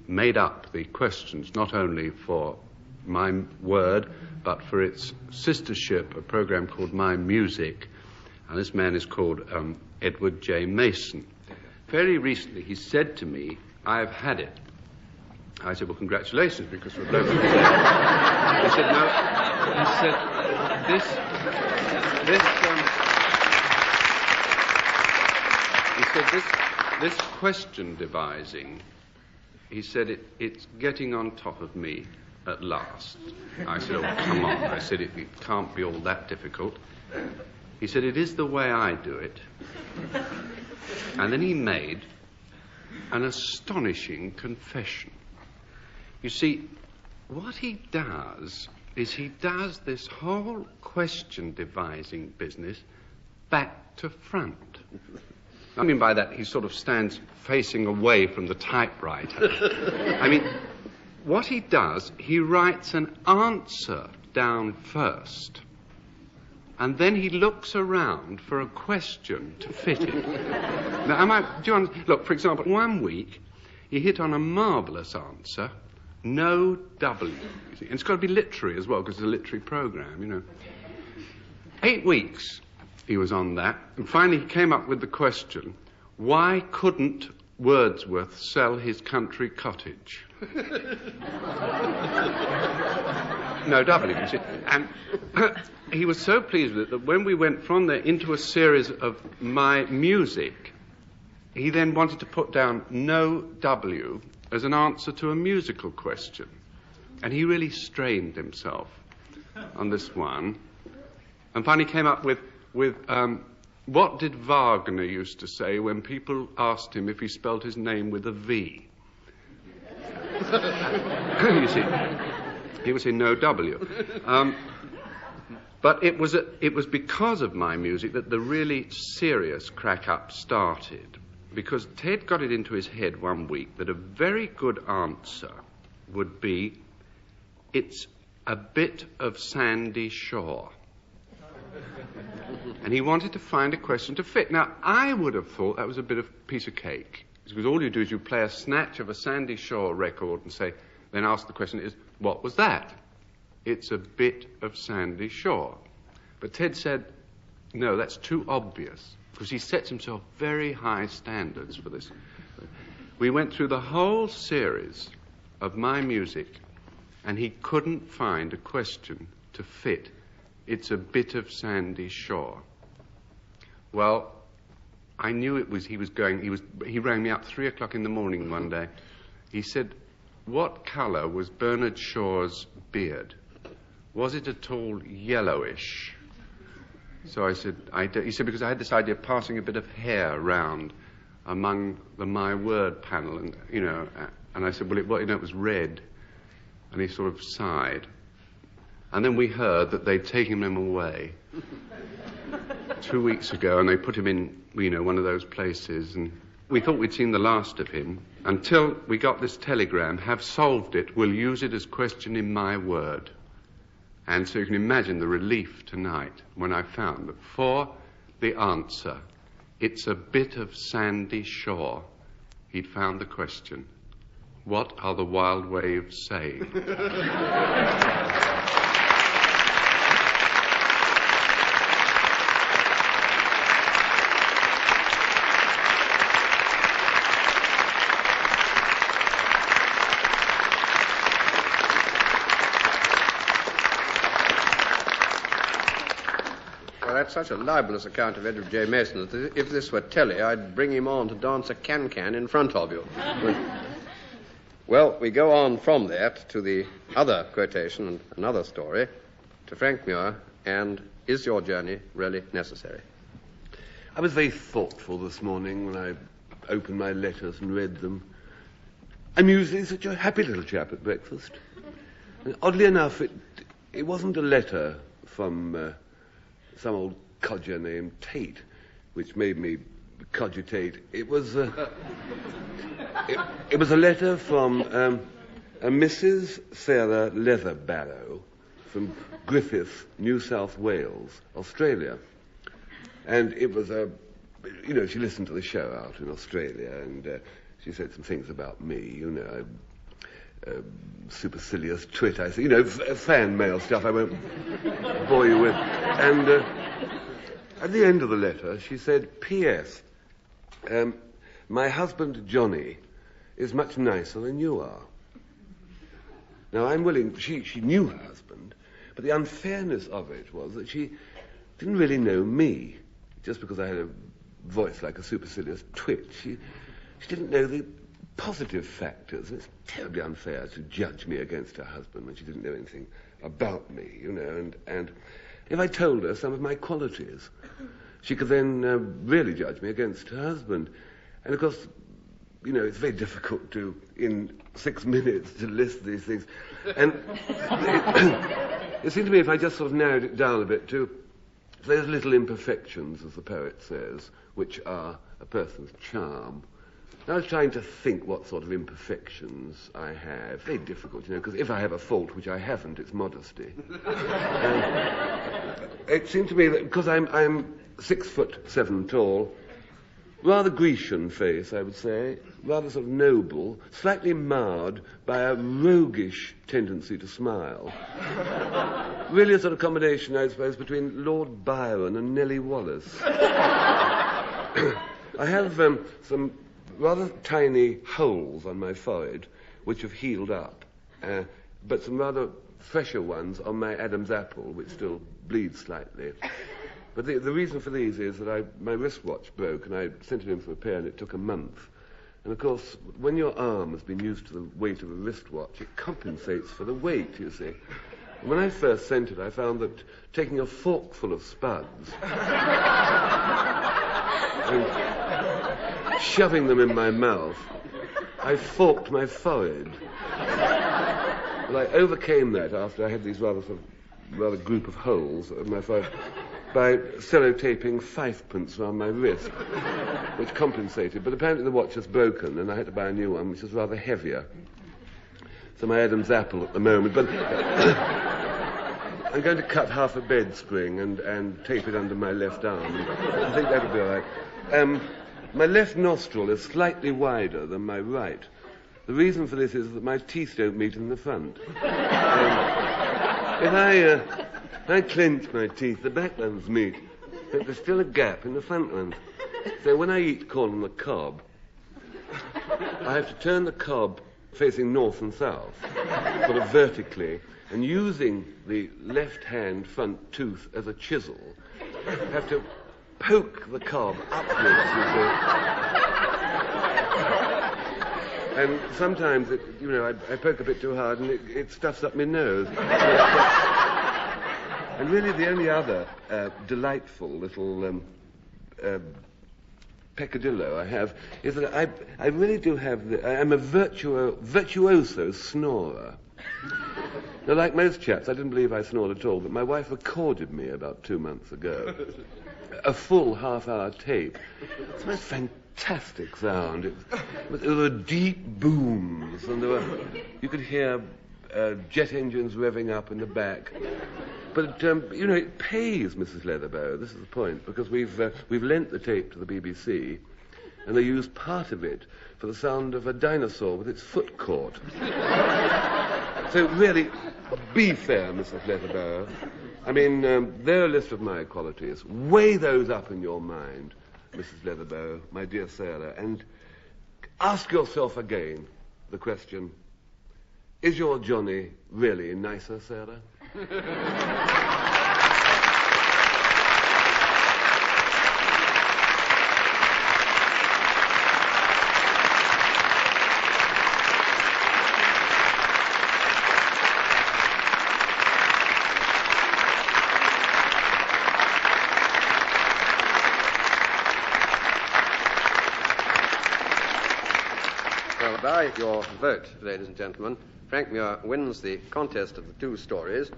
made up the questions, not only for My Word, but for its sistership, a program called My Music. And this man is called Edward J. Mason. Very recently he said to me, "I've had it. I said, well, congratulations, because we're both... He said, no. He said, this question devising, he said, it's getting on top of me at last. I said, oh, come on. I said, it can't be all that difficult. He said, it is the way I do it. And then he made an astonishing confession. You see, what he does is he does this whole question devising business back to front. I mean by that, he sort of stands facing away from the typewriter. I mean, what he does, he writes an answer down first, and then he looks around for a question to fit it. Now, do you understand? Look, for example, one week, he hit on a marvellous answer, no W. You see. And it's got to be literary as well, because it's a literary programme, you know. 8 weeks he was on that, and finally he came up with the question, why couldn't Wordsworth sell his country cottage? No W, you see. And he was so pleased with it that when we went from there into a series of my music, he then wanted to put down no W as an answer to a musical question. And he really strained himself on this one. And finally came up with what did Wagner used to say when people asked him if he spelled his name with a V? You see, he would say no W. But it was because of my music that the really serious crack-up started. Because Ted got it into his head one week that a very good answer would be, it's a bit of sandy shore. And he wanted to find a question to fit. Now, I would have thought that was a bit of piece of cake. Because all you do is you play a snatch of a Sandy Shore record and say, then ask the question is, what was that? It's a bit of Sandy Shore. But Ted said, no, that's too obvious. Because he sets himself very high standards for this. We went through the whole series of my music, and he couldn't find a question to fit. It's a bit of Sandy Shore. Well, I knew he rang me up 3 o'clock in the morning one day. He said, what colour was Bernard Shaw's beard? Was it at all yellowish? So I said, he said, because I had this idea of passing a bit of hair round among the My Word panel, and, you know, and I said, well, it was red. And he sort of sighed. And then we heard that they'd taken him away 2 weeks ago, and they put him in, you know, one of those places, and we thought we'd seen the last of him until we got this telegram, have solved it, we'll use it as question in My Word. And so you can imagine the relief tonight when I found that for the answer, it's a bit of sandy shore, he'd found the question, what are the wild waves saying? That's such a libelous account of Edward J. Mason that if this were telly, I'd bring him on to dance a can-can in front of you. Well, we go on from that to the other quotation and another story, to Frank Muir, and is your journey really necessary? I was very thoughtful this morning when I opened my letters and read them. I'm usually such a happy little chap at breakfast. And oddly enough, it wasn't a letter from some old codger named Tate, which made me cogitate. It was a letter from a Mrs. Sarah Leatherbarrow from Griffith, New South Wales, Australia. And it was she listened to the show out in Australia, and she said some things about me, supercilious twit, I say, fan mail stuff I won't bore you with. And at the end of the letter, she said, P.S. My husband, Johnny, is much nicer than you are. Now, I'm willing, she knew her husband, but the unfairness of it was that she didn't really know me, just because I had a voice like a supercilious twitch. She didn't know the positive factors, and it's terribly unfair to judge me against her husband when she didn't know anything about me, you know, and if I told her some of my qualities, she could then really judge me against her husband. And of course, you know, it's very difficult to, in 6 minutes, to list these things. And it seemed to me, if I just sort of narrowed it down a bit to those little imperfections, as the poet says, which are a person's charm. I was trying to think what sort of imperfections I have. Very difficult, you know, because if I have a fault, which I haven't, it's modesty. It seemed to me that because I'm 6'7" tall, rather Grecian face, I would say, rather sort of noble, slightly marred by a roguish tendency to smile. Really a sort of combination, I suppose, between Lord Byron and Nellie Wallace. I have some rather tiny holes on my forehead, which have healed up, but some rather fresher ones on my Adam's apple, which still bleeds slightly. But the reason for these is that my wristwatch broke, and I sent it in for repair, and it took a month. And, of course, when your arm has been used to the weight of a wristwatch, it compensates for the weight, you see. And when I first sent it, I found that taking a forkful of spuds and shoving them in my mouth, I forked my forehead. But I overcame that after I had these rather group of holes in my forehead by sellotaping fivepence around my wrist, which compensated. But apparently the watch was broken, and I had to buy a new one, which was rather heavier. So my Adam's apple at the moment. But I'm going to cut half a bed spring and tape it under my left arm. I think that'll be all right. My left nostril is slightly wider than my right. The reason for this is that my teeth don't meet in the front. If I clench my teeth, the back ones meet, but there's still a gap in the front ones. So when I eat corn on the cob, I have to turn the cob facing north and south, sort of vertically, and using the left-hand front tooth as a chisel, I have to poke the cob upwards, you see. And sometimes, I poke a bit too hard and it stuffs up my nose. And really the only other delightful little peccadillo I have is that I really do have I'm a virtuoso snorer. Now, like most chaps, I didn't believe I snored at all, but my wife recorded me about 2 months ago. A full half-hour tape. It's the most fantastic sound. There were deep booms, and you could hear jet engines revving up in the back. But, it pays, Mrs. Leatherbow, this is the point, because we've lent the tape to the BBC, and they used part of it for the sound of a dinosaur with its foot caught. So really, be fair, Mrs. Leatherbow. I mean, there are a list of my qualities. Weigh those up in your mind, Mrs. Leatherbow, my dear Sarah, and ask yourself again the question, is your Johnny really nicer, Sarah? By your vote, ladies and gentlemen, Frank Muir wins the contest of the two stories,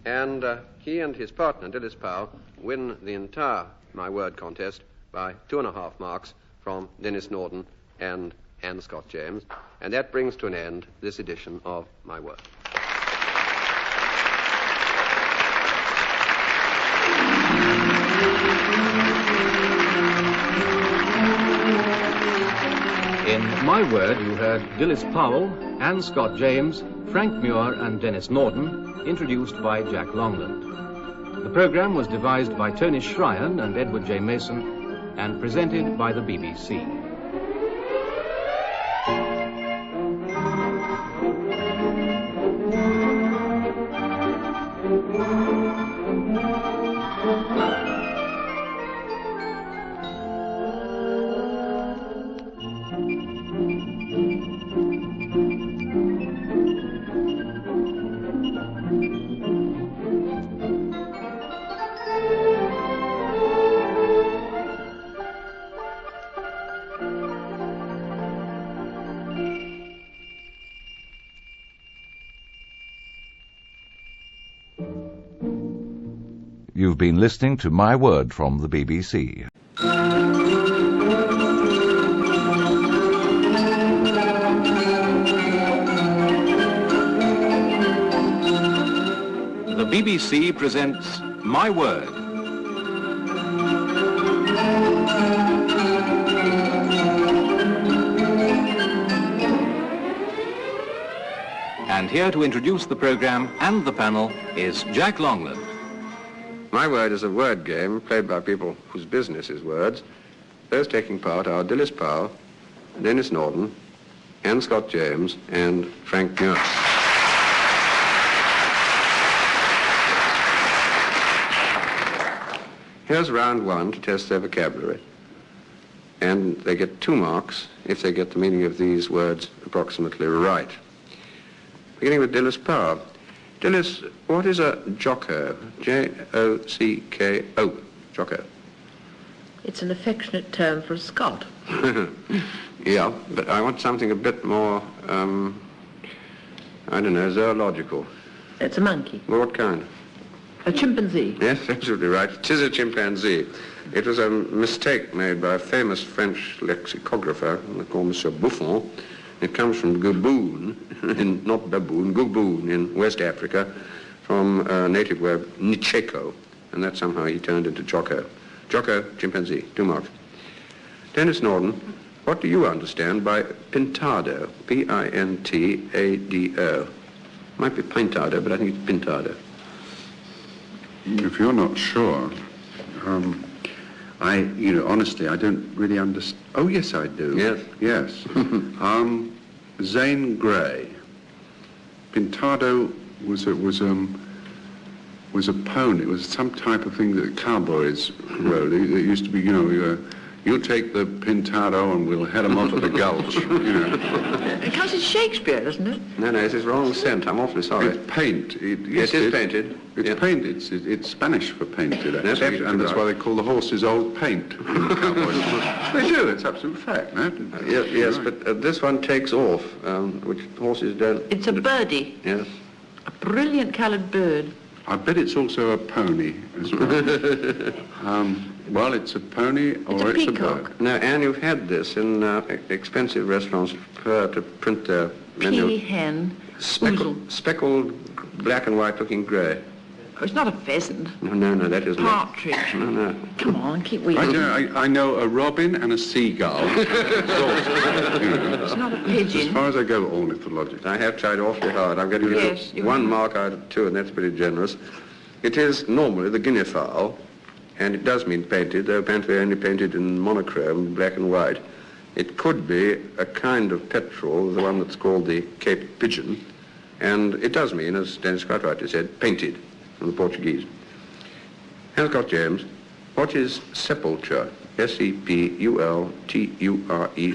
and he and his partner, Dilys Powell, win the entire My Word contest by 2.5 marks from Denis Norden and Anne Scott James, and that brings to an end this edition of My Word. In My Word, you heard Dilys Powell, Anne Scott James, Frank Muir and Denis Norden, introduced by Jack Longland. The programme was devised by Tony Shryan and Edward J. Mason and presented by the BBC. You've been listening to My Word from the BBC. The BBC presents My Word. And here to introduce the programme and the panel is Jack Longland. My Word is a word game played by people whose business is words. Those taking part are Dilys Powell, Denis Norden, Anne Scott James, and Frank Muir. Here's round one to test their vocabulary. And they get 2 marks if they get the meaning of these words approximately right. Beginning with Dilys Powell. Dilys, what is a jocko? J-O-C-K-O. Jocko. It's an affectionate term for a Scot. Yeah, but I want something a bit more, I don't know, zoological. It's a monkey. Well, what kind? A chimpanzee. Yes, absolutely right. It is a chimpanzee. It was a mistake made by a famous French lexicographer called Monsieur Buffon. It comes from Gaboon, not baboon, Gaboon in West Africa, from a native word Nicheko, and that somehow he turned into Jocko. Jocko, chimpanzee, 2 marks. Denis Norden, what do you understand by pintado? P-I-N-T-A-D-O. Might be pintado, but I think it's pintado. If you're not sure, honestly, I don't really understand. Oh, yes, I do. Yes? Yes. Zane Grey. Pintado was a pony. It was some type of thing that cowboys rode. It used to be, you take the Pintado and we'll head them off to the gulch, It comes in Shakespeare, doesn't it? No, it's his wrong scent. I'm awfully sorry. It's paint. Yes, it is painted. It's paint. It's Spanish for painted, actually. That's absolutely and that's right. why they call the horses old paint. They do. It's absolute fact, no? Yes, but this one takes off, which horses don't. It's a birdie. Yes. A brilliant coloured bird. I bet it's also a pony as well. Well, it's a pony or it's a peacock. bird. Now, Anne, you've had this in expensive restaurants to print their menu. Peahen. Speckled black and white looking grey. Oh, it's not a pheasant. No, that isn't it. Partridge. No. Come on, keep weaving. I know a robin and a seagull. It's not a pigeon. As far as I go, all mythological. I have tried awfully hard. I'm getting Yes, you 1 have. mark out of 2, and that's pretty generous. It is normally the guinea fowl, and it does mean painted, though apparently only painted in monochrome, black and white. It could be a kind of petrel, the one that's called the Cape Pigeon, and it does mean, as Denis quite rightly said, painted from the Portuguese. Anne Scott James, what is sepulture? S-E-P-U-L-T-U-R-E,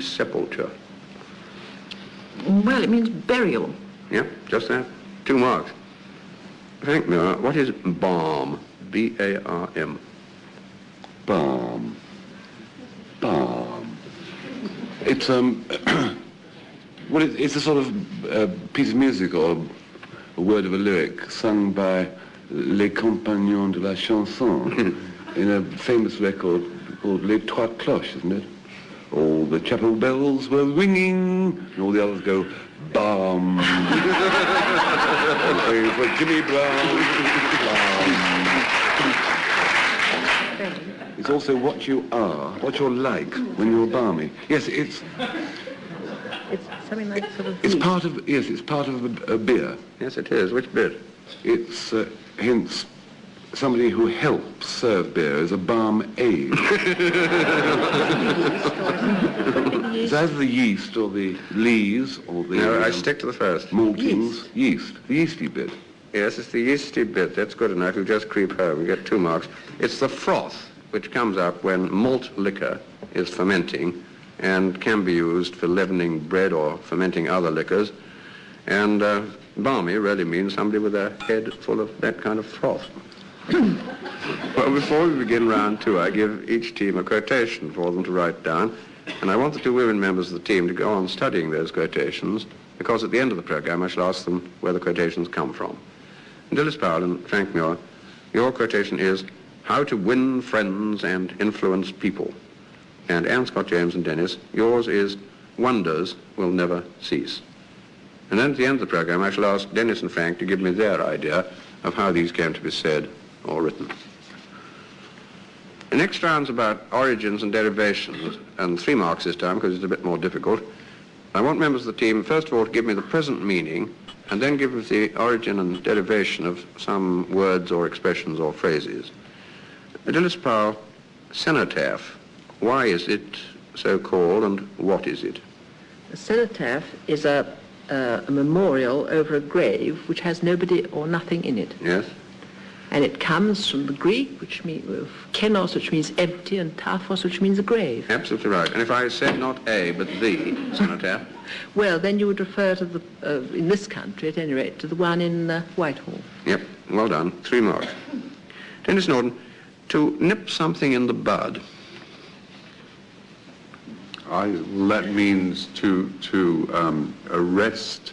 sepulture. Well, it means burial. Yeah, just that. 2 marks. Frank Muir, what is balm? B-A-R-M. Balm. It's it's a sort of piece of music or a word of a lyric sung by Les Compagnons de la Chanson in a famous record called Les Trois Cloches, isn't it? All the chapel bells were ringing, and all the others go, balm. For Jimmy Brown, balm. It's also what you are, what you're like when you're balmy. Yes, It's something like sort of it's part of a beer. Yes, it is. Which bit? It's hence somebody who helps serve beer is a barm aid. It's either the yeast or the lees or the No, I stick to the first. maltings. Yeast, the yeasty bit. Yes, it's the yeasty bit. That's good enough. You just creep home. You get 2 marks. It's the froth, which comes up when malt liquor is fermenting and can be used for leavening bread or fermenting other liquors. And balmy really means somebody with a head full of that kind of froth. Well, before we begin round 2, I give each team a quotation for them to write down. And I want the 2 women members of the team to go on studying those quotations, because at the end of the program I shall ask them where the quotations come from. Dilys Powell and Frank Muir, your quotation is, "How to win friends and influence people." And Anne, Scott, James and Denis, yours is, "Wonders will never cease." And then at the end of the program I shall ask Denis and Frank to give me their idea of how these came to be said or written. The next round's about origins and derivations, and 3 marks this time because it's a bit more difficult. I want members of the team, first of all, to give me the present meaning, and then give me the origin and derivation of some words or expressions or phrases. Dilys Powell, cenotaph. Why is it so called, and what is it? A cenotaph is a memorial over a grave which has nobody or nothing in it. Yes? And it comes from the Greek, which means kenos, which means empty, and taphos, which means a grave. Absolutely right. And if I said not a, but the cenotaph? Well, then you would refer to the, in this country, at any rate, to the one in Whitehall. Yep, well done. 3 marks. Denis Norden, to nip something in the bud. That means to arrest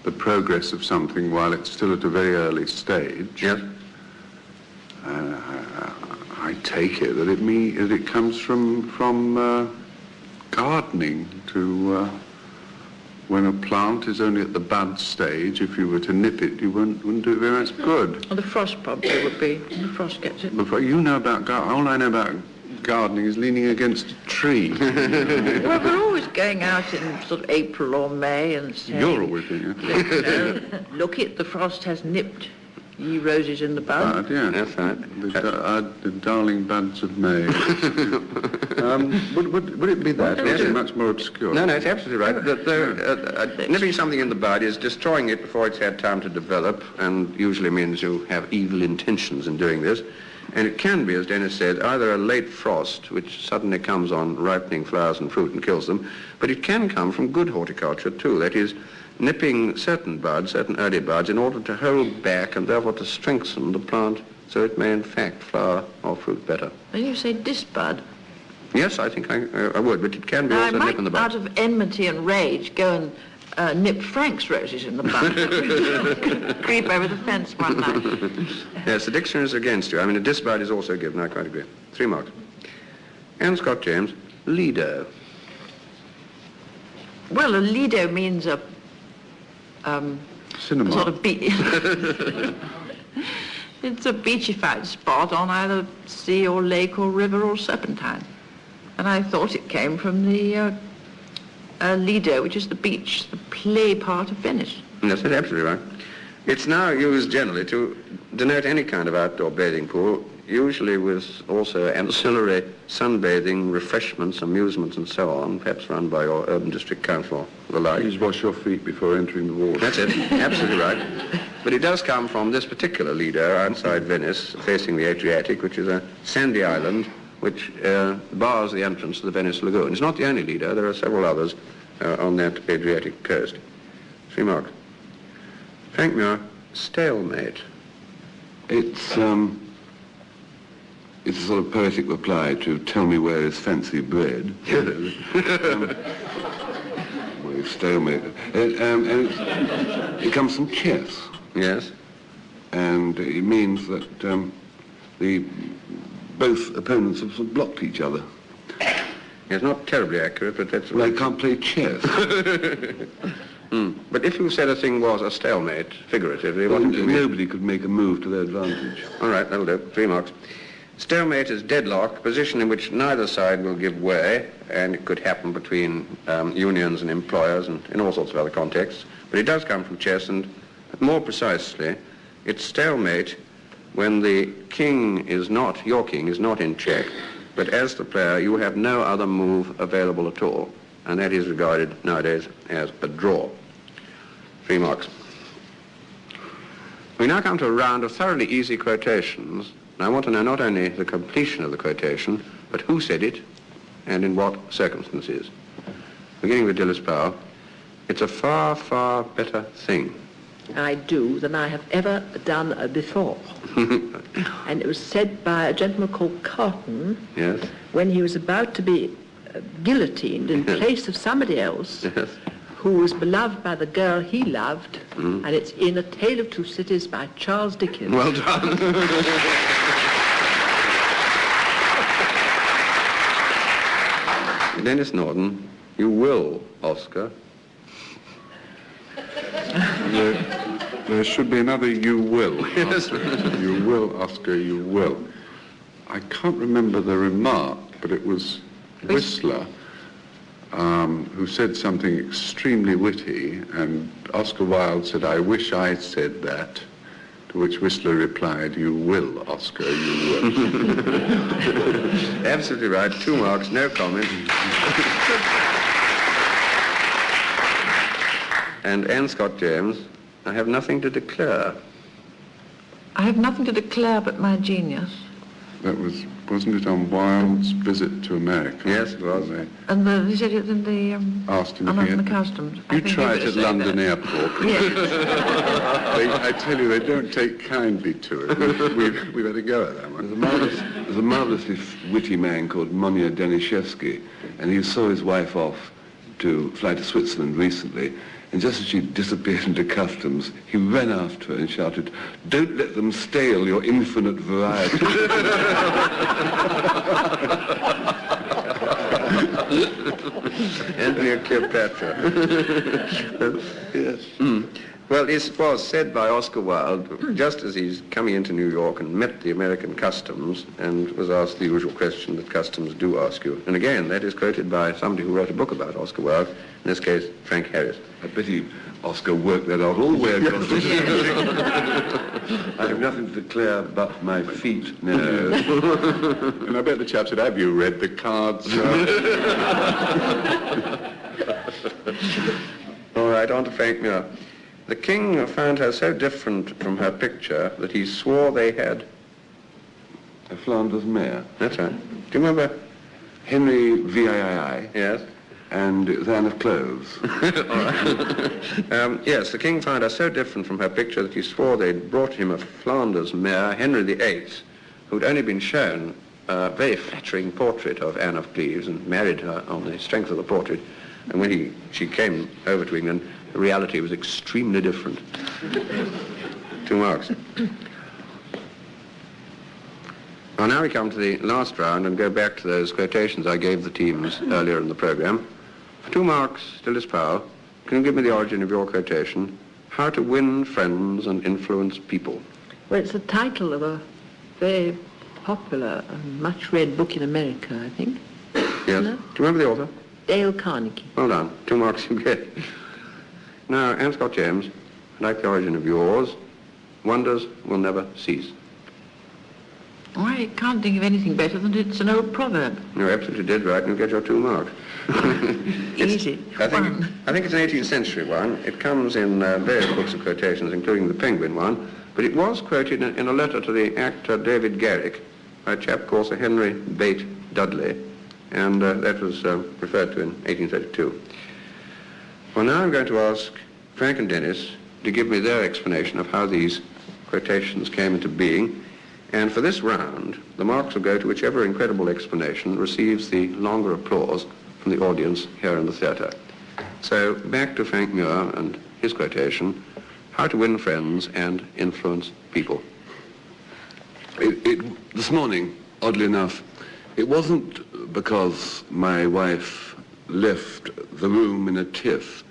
the progress of something while it's still at a very early stage. Yes. I take it that it comes from gardening to when a plant is only at the bud stage. If you were to nip it, you wouldn't do it very much good. Well, the frost probably would be. The frost gets it. But you know about all I know about gardening is leaning against a tree. Well, we're always going out in sort of April or May and saying, You're always doing it. look it, the frost has nipped ye roses in the bud. Yeah. That's right. The darling buds of May. Would it be that? Or is it much more obscure? No, it's absolutely right. Nipping something in the bud is destroying it before it's had time to develop, and usually means you have evil intentions in doing this. And it can be, as Denis said, either a late frost, which suddenly comes on ripening flowers and fruit and kills them, but it can come from good horticulture too. That is, nipping certain buds, certain early buds, in order to hold back and therefore to strengthen the plant so it may in fact flower or fruit better. And you say disbud. Yes, I think I would, but it can be Now, also I nip in the might, bud. out of enmity and rage, go and nip Frank's roses in the bud. Creep over the fence one night. Yes, the dictionary is against you. I mean, a disbud is also given, I quite agree. 3 marks. Anne, Scott, James, Lido. Well, a lido means a Cinema. sort of beach. It's a beachified spot on either sea or lake or river or serpentine. And I thought it came from the Lido, which is the beach, the play part of Venice. That's absolutely right. It's now used generally to denote any kind of outdoor bathing pool, usually with also ancillary sunbathing, refreshments, amusements and so on, perhaps run by your urban district council or the like. Please wash your feet before entering the water. That's it, absolutely right. But it does come from this particular Lido outside Venice, facing the Adriatic, which is a sandy island which bars the entrance to the Venice Lagoon. It's not the only Lido, there are several others on that Adriatic coast. 3 marks. Frank Muir, stalemate. It's a sort of poetic reply to "Tell me where is fancy bread." Well, stalemate. And it comes from chess. Yes. And it means that both opponents have sort of blocked each other. It's not terribly accurate, but that's... Well, they can't play chess. But if you said a thing was a stalemate, figuratively, what would you mean? Nobody could make a move to their advantage. All right, that'll do. 3 marks. Stalemate is deadlock, a position in which neither side will give way, and it could happen between unions and employers and in all sorts of other contexts. But it does come from chess, and more precisely, it's stalemate when the king is not, your king is not in check, but as the player you have no other move available at all, and that is regarded nowadays as a draw. 3 marks. We now come to a round of thoroughly easy quotations. And I want to know not only the completion of the quotation, but who said it and in what circumstances. Beginning with Dilys Powell, it's a far, far better thing. I do than I have ever done before. And it was said by a gentleman called Carton Yes. when he was about to be guillotined in place of somebody else Yes. who was beloved by the girl he loved, and it's in A Tale of Two Cities by Charles Dickens. Well done. Denis Norden, you will, Oscar. There should be another you will, Oscar. You will, Oscar, you will. I can't remember the remark, but it was Whistler who said something extremely witty, and Oscar Wilde said, "I wish I said that," to which Whistler replied, "You will, Oscar, you will." Absolutely right. 2 marks, no comment. And Anne Scott James, I have nothing to declare. I have nothing to declare but my genius. That wasn't it on Wilde's visit to America? Yes, it was. And he said it in the Asked him if on he the had- customs. I You think try he it did at say London that. Airport. Yes. I tell you, they don't take kindly to it. We better go at that one. There's a marvellously witty man called Monia Danishevsky, and he saw his wife off to fly to Switzerland recently, and just as she disappeared into customs, he ran after her and shouted, "Don't let them stale your infinite variety." Anthony of Cleopatra. Yes. Well, it was said by Oscar Wilde, just as he's coming into New York and met the American customs and was asked the usual question that customs do ask you. And again, that is quoted by somebody who wrote a book about Oscar Wilde, in this case, Frank Harris. I bet Oscar worked that out all the way across the I have nothing to declare but my feet now. And I bet the chap said, "Have you read the cards, sir?" All right, on to Frank Muir. The king found her so different from her picture that he swore they had... A Flanders mare. That's right. Do you remember? Henry VIII. Yes. And it was Anne of Cloves. All right. Yes, the king found her so different from her picture that he swore they'd brought him a Flanders mare, Henry VIII, who'd only been shown a very flattering portrait of Anne of Cleves and married her on the strength of the portrait. And when she came over to England, the reality was extremely different. 2 marks. Well, now we come to the last round and go back to those quotations I gave the teams earlier in the programme. For 2 marks, Dilys Powell, can you give me the origin of your quotation? How to win friends and influence people. Well, it's the title of a very popular and much-read book in America, I think. Yes. No? Do you remember the author? Dale Carnegie. Well done. 2 marks you get. Now, Anne Scott James, I'd like the origin of yours. Wonders will never cease. I can't think of anything better than it's an old proverb. You're absolutely dead right, and you get your 2 marks. Easy. I think it's an 18th century one. It comes in various books of quotations, including the Penguin one, but it was quoted in a letter to the actor David Garrick by a chap called Sir Henry Bate Dudley, and that was referred to in 1832. Well, now I'm going to ask Frank and Denis to give me their explanation of how these quotations came into being. And for this round, the marks will go to whichever incredible explanation receives the longer applause from the audience here in the theatre. So back to Frank Muir and his quotation, how to win friends and influence people. This morning, oddly enough, it wasn't because my wife left the room in a tiff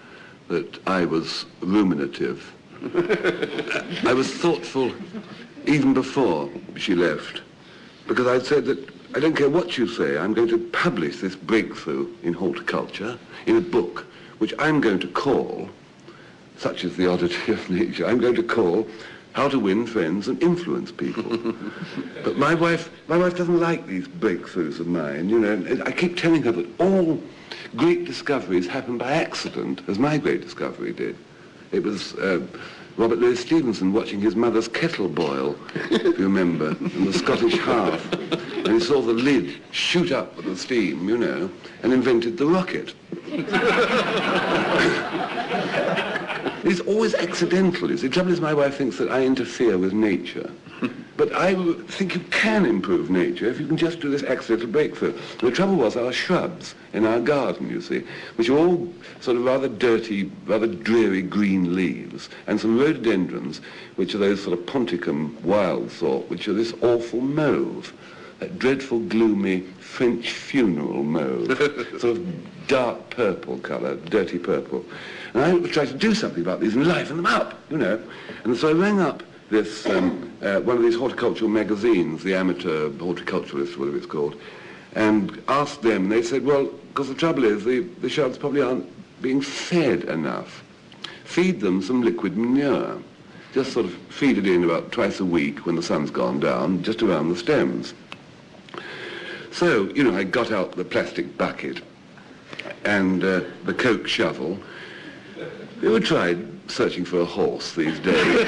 that I was ruminative. I was thoughtful even before she left, because I'd said that I don't care what you say, I'm going to publish this breakthrough in horticulture in a book which I'm going to call, such is the oddity of nature, I'm going to call How to Win Friends and Influence People. But my wife doesn't like these breakthroughs of mine, you know, and I keep telling her that all great discoveries happen by accident, as my great discovery did. It was Robert Louis Stevenson watching his mother's kettle boil, if you remember, and the Scottish hearth. And he saw the lid shoot up with the steam, you know, and invented the rocket. It's always accidental. The trouble is my wife thinks that I interfere with nature. But I think you can improve nature if you can just do this accidental breakthrough. The trouble was our shrubs in our garden, you see, which are all sort of rather dirty, rather dreary green leaves, and some rhododendrons, which are those sort of ponticum wild sort, which are this awful mauve, that dreadful, gloomy French funeral mauve, sort of dark purple colour, dirty purple. And I tried to do something about these and liven them up, you know. And so I rang up this, one of these horticultural magazines, the Amateur Horticulturalist, whatever it's called, and asked them, and they said, well, because the trouble is the shrubs probably aren't being fed enough. Feed them some liquid manure. Just sort of feed it in about twice a week when the sun's gone down, just around the stems. So, you know, I got out the plastic bucket and the Coke shovel. Have you ever tried searching for a horse these days?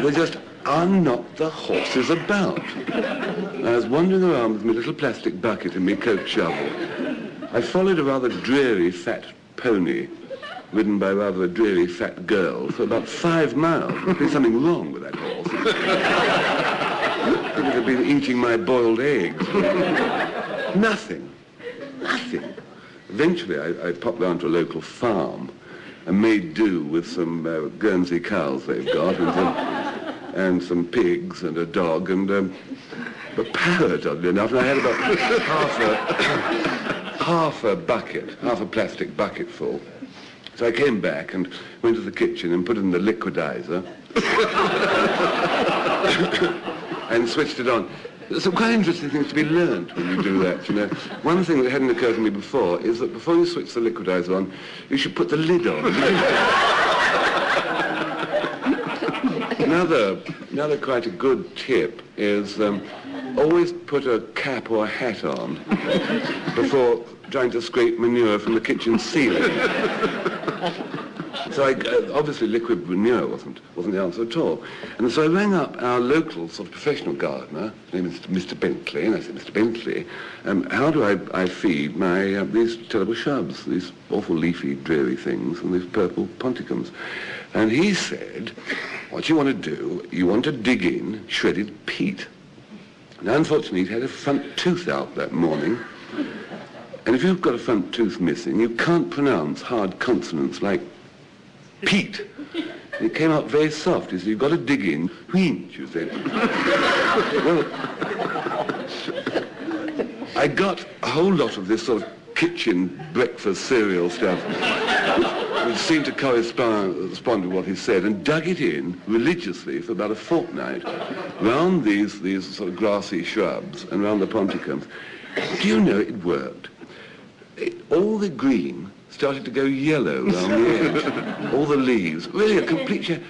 There just are not the horses about. I was wandering around with my little plastic bucket and my Coke shovel. I followed a rather dreary fat pony, ridden by rather a dreary fat girl, for about 5 miles. There'd been something wrong with that horse. It would have been eating my boiled eggs. Nothing. Nothing. Eventually, I popped down to a local farm and made do with some Guernsey cows they've got, and some pigs and a dog and a parrot, oddly enough. And I had about half a plastic bucket full. So I came back and went to the kitchen and put it in the liquidizer and switched it on. There's some quite interesting things to be learned when you do that, you know. One thing that hadn't occurred to me before is that before you switch the liquidizer on, you should put the lid on. Another quite a good tip is always put a cap or a hat on before trying to scrape manure from the kitchen ceiling. So obviously liquid manure wasn't the answer at all. And so I rang up our local sort of professional gardener, his name is Mr. Bentley, and I said, Mr. Bentley, how do I feed my these terrible shrubs, these awful leafy, dreary things, and these purple ponticums? And he said, what you want to do, you want to dig in shredded peat. Now, unfortunately, he'd had a front tooth out that morning, and if you've got a front tooth missing, you can't pronounce hard consonants like peat. It came out very soft. You see, you've got to dig in. Wheat, you say. Well, I got a whole lot of this sort of kitchen breakfast cereal stuff, which seemed to correspond with what he said, and dug it in religiously for about a fortnight round these sort of grassy shrubs and round the ponticums. Do you know it worked? All the green started to go yellow around the edge. All the leaves, really a complete change.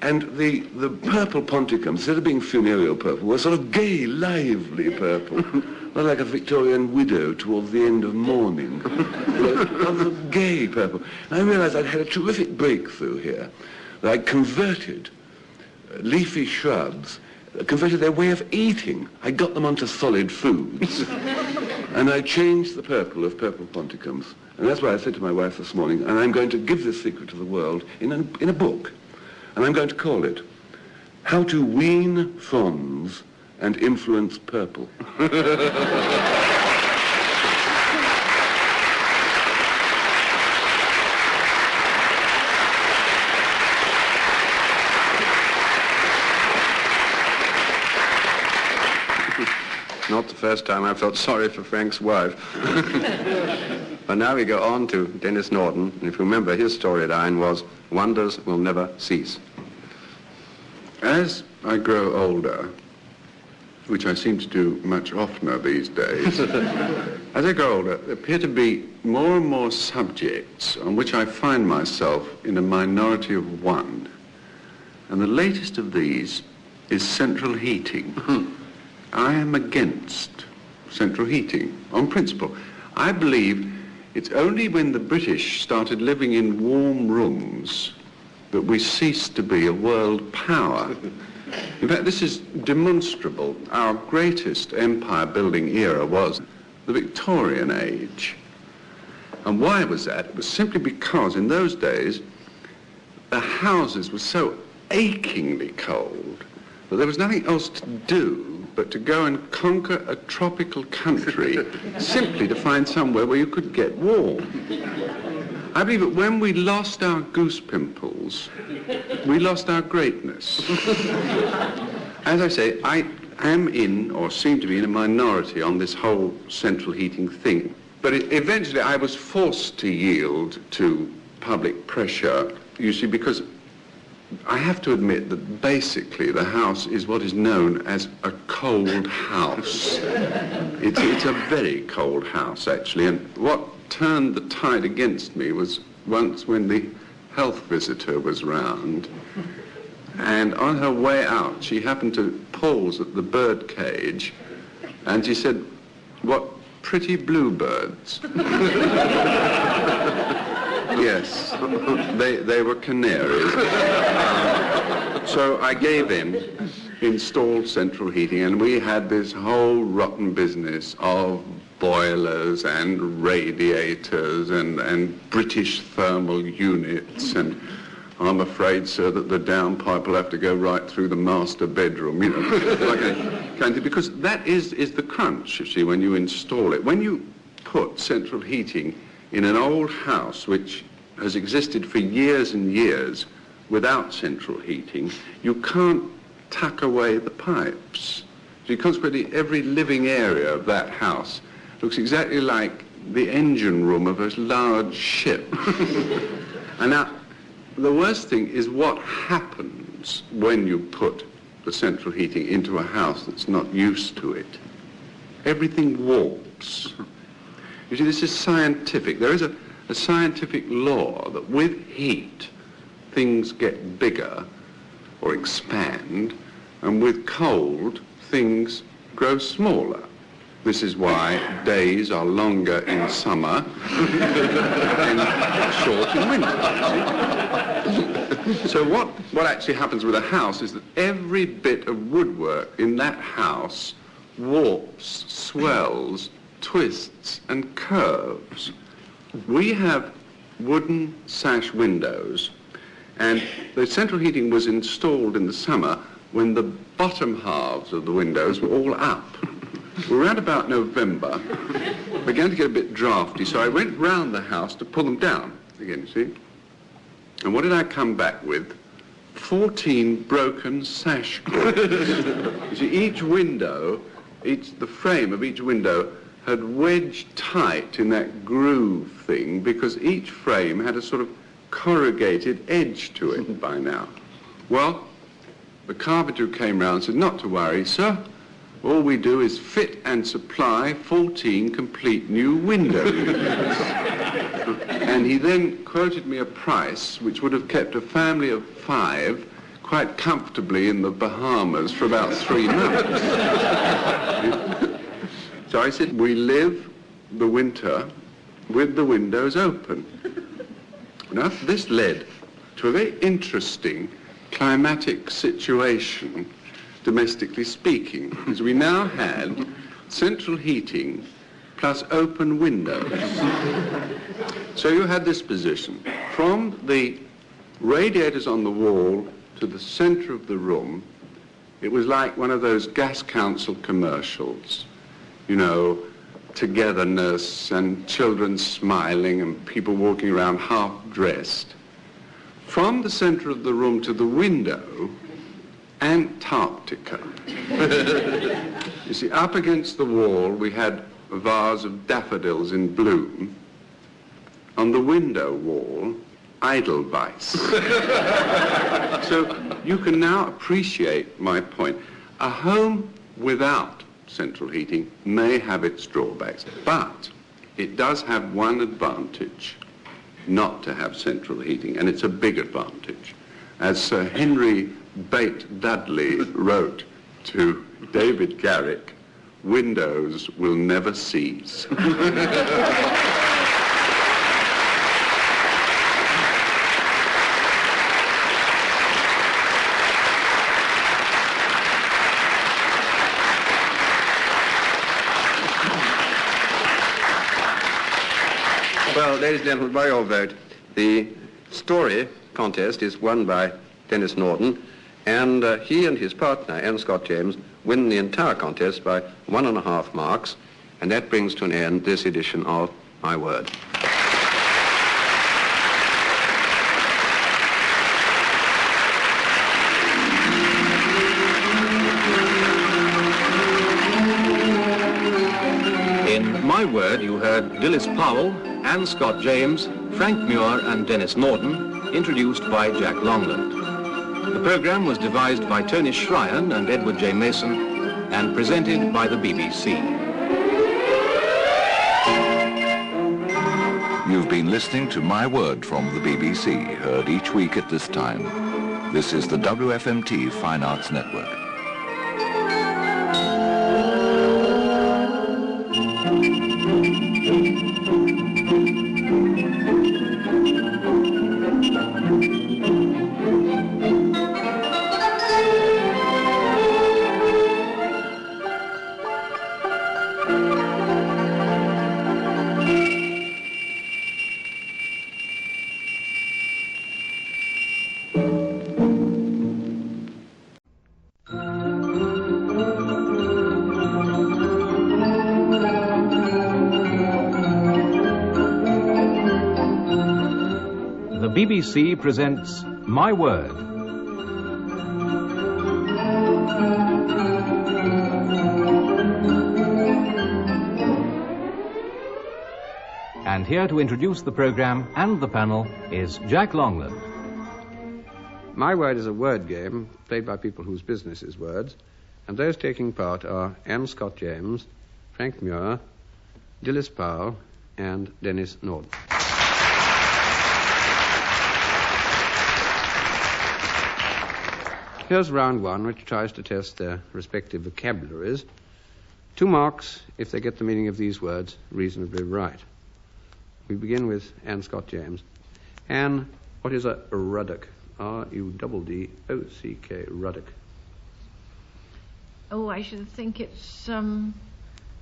And the purple ponticums, instead of being funereal purple, were sort of gay, lively purple. Not like a Victorian widow towards the end of mourning. Rather gay purple. And I realized I'd had a terrific breakthrough here. That I'd converted leafy shrubs, converted their way of eating. I got them onto solid foods. And I changed the purple of purple ponticums. And that's why I said to my wife this morning, and I'm going to give this secret to the world in a book. And I'm going to call it How to Wean Fronds and Influence Purple. Not the first time I felt sorry for Frank's wife. But now we go on to Denis Norden, and if you remember, his storyline was, wonders will never cease. As I grow older, which I seem to do much oftener these days, as I grow older, there appear to be more and more subjects on which I find myself in a minority of one. And the latest of these is central heating. I am against central heating, on principle. I believe It's only when the British started living in warm rooms that we ceased to be a world power. In fact, this is demonstrable. Our greatest empire-building era was the Victorian age. And why was that? It was simply because in those days, the houses were so achingly cold that there was nothing else to do but to go and conquer a tropical country simply to find somewhere where you could get warm. I believe that when we lost our goose pimples, we lost our greatness. As I say, I am in, or seem to be in, a minority on this whole central heating thing. But eventually I was forced to yield to public pressure, you see, because I have to admit that basically the house is what is known as a cold house. It's a very cold house, actually, and what turned the tide against me was once when the health visitor was round, and on her way out she happened to pause at the bird cage, and she said, "What pretty bluebirds." Yes, they were canaries. So I gave in, installed central heating, and we had this whole rotten business of boilers and radiators and British thermal units, and I'm afraid, sir, that the downpipe will have to go right through the master bedroom, you know, like a kind of thing, because that is the crunch, you see, when you install it. When you put central heating in an old house which has existed for years and years without central heating, you can't tuck away the pipes. So consequently, every living area of that house looks exactly like the engine room of a large ship. And now, the worst thing is what happens when you put the central heating into a house that's not used to it. Everything warps. You see, this is scientific. There is a scientific law that with heat, things get bigger or expand, and with cold, things grow smaller. This is why days are longer in summer and short in winter. So what actually happens with a house is that every bit of woodwork in that house warps, swells, twists and curves. We have wooden sash windows, and the central heating was installed in the summer when the bottom halves of the windows were all up. Around about November, began to get a bit drafty, so I went round the house to pull them down again, you see. And what did I come back with? 14 broken sash cords. You see, each window, the frame of each window had wedged tight in that groove thing because each frame had a sort of corrugated edge to it by now. Well, the carpenter who came round said, "Not to worry, sir. All we do is fit and supply 14 complete new window units." And he then quoted me a price which would have kept a family of 5 quite comfortably in the Bahamas for about 3 months. So I said, we live the winter with the windows open. Now, this led to a very interesting climatic situation, domestically speaking, because we now had central heating plus open windows. So you had this position. From the radiators on the wall to the center of the room, it was like one of those gas council commercials. You know, togetherness and children smiling and people walking around half-dressed. From the center of the room to the window, Antarctica. You see, up against the wall we had a vase of daffodils in bloom. On the window wall, Edelweiss. So you can now appreciate my point. A home without central heating may have its drawbacks, but it does have one advantage, not to have central heating, and it's a big advantage. As Sir Henry Bate Dudley wrote to David Garrick, windows will never cease. Well, ladies and gentlemen, by your vote, the story contest is won by Denis Norden, and he and his partner, Anne Scott James, win the entire contest by 1.5 marks, and that brings to an end this edition of My Word. In My Word, you heard Dilys Powell, Anne Scott James, Frank Muir and Denis Norden, introduced by Jack Longland. The programme was devised by Tony Shryan and Edward J. Mason and presented by the BBC. You've been listening to My Word from the BBC, heard each week at this time. This is the WFMT Fine Arts Network. The BBC presents My Word. And here to introduce the programme and the panel is Jack Longland. My Word is a word game played by people whose business is words, and those taking part are Anne Scott James, Frank Muir, Dilys Powell, and Denis Norden. Here's round one, which tries to test their respective vocabularies. 2 marks if they get the meaning of these words reasonably right. We begin with Anne Scott James. Anne, what is a ruddock? R-U-D-D-O-C-K, ruddock. Oh, I should think it's some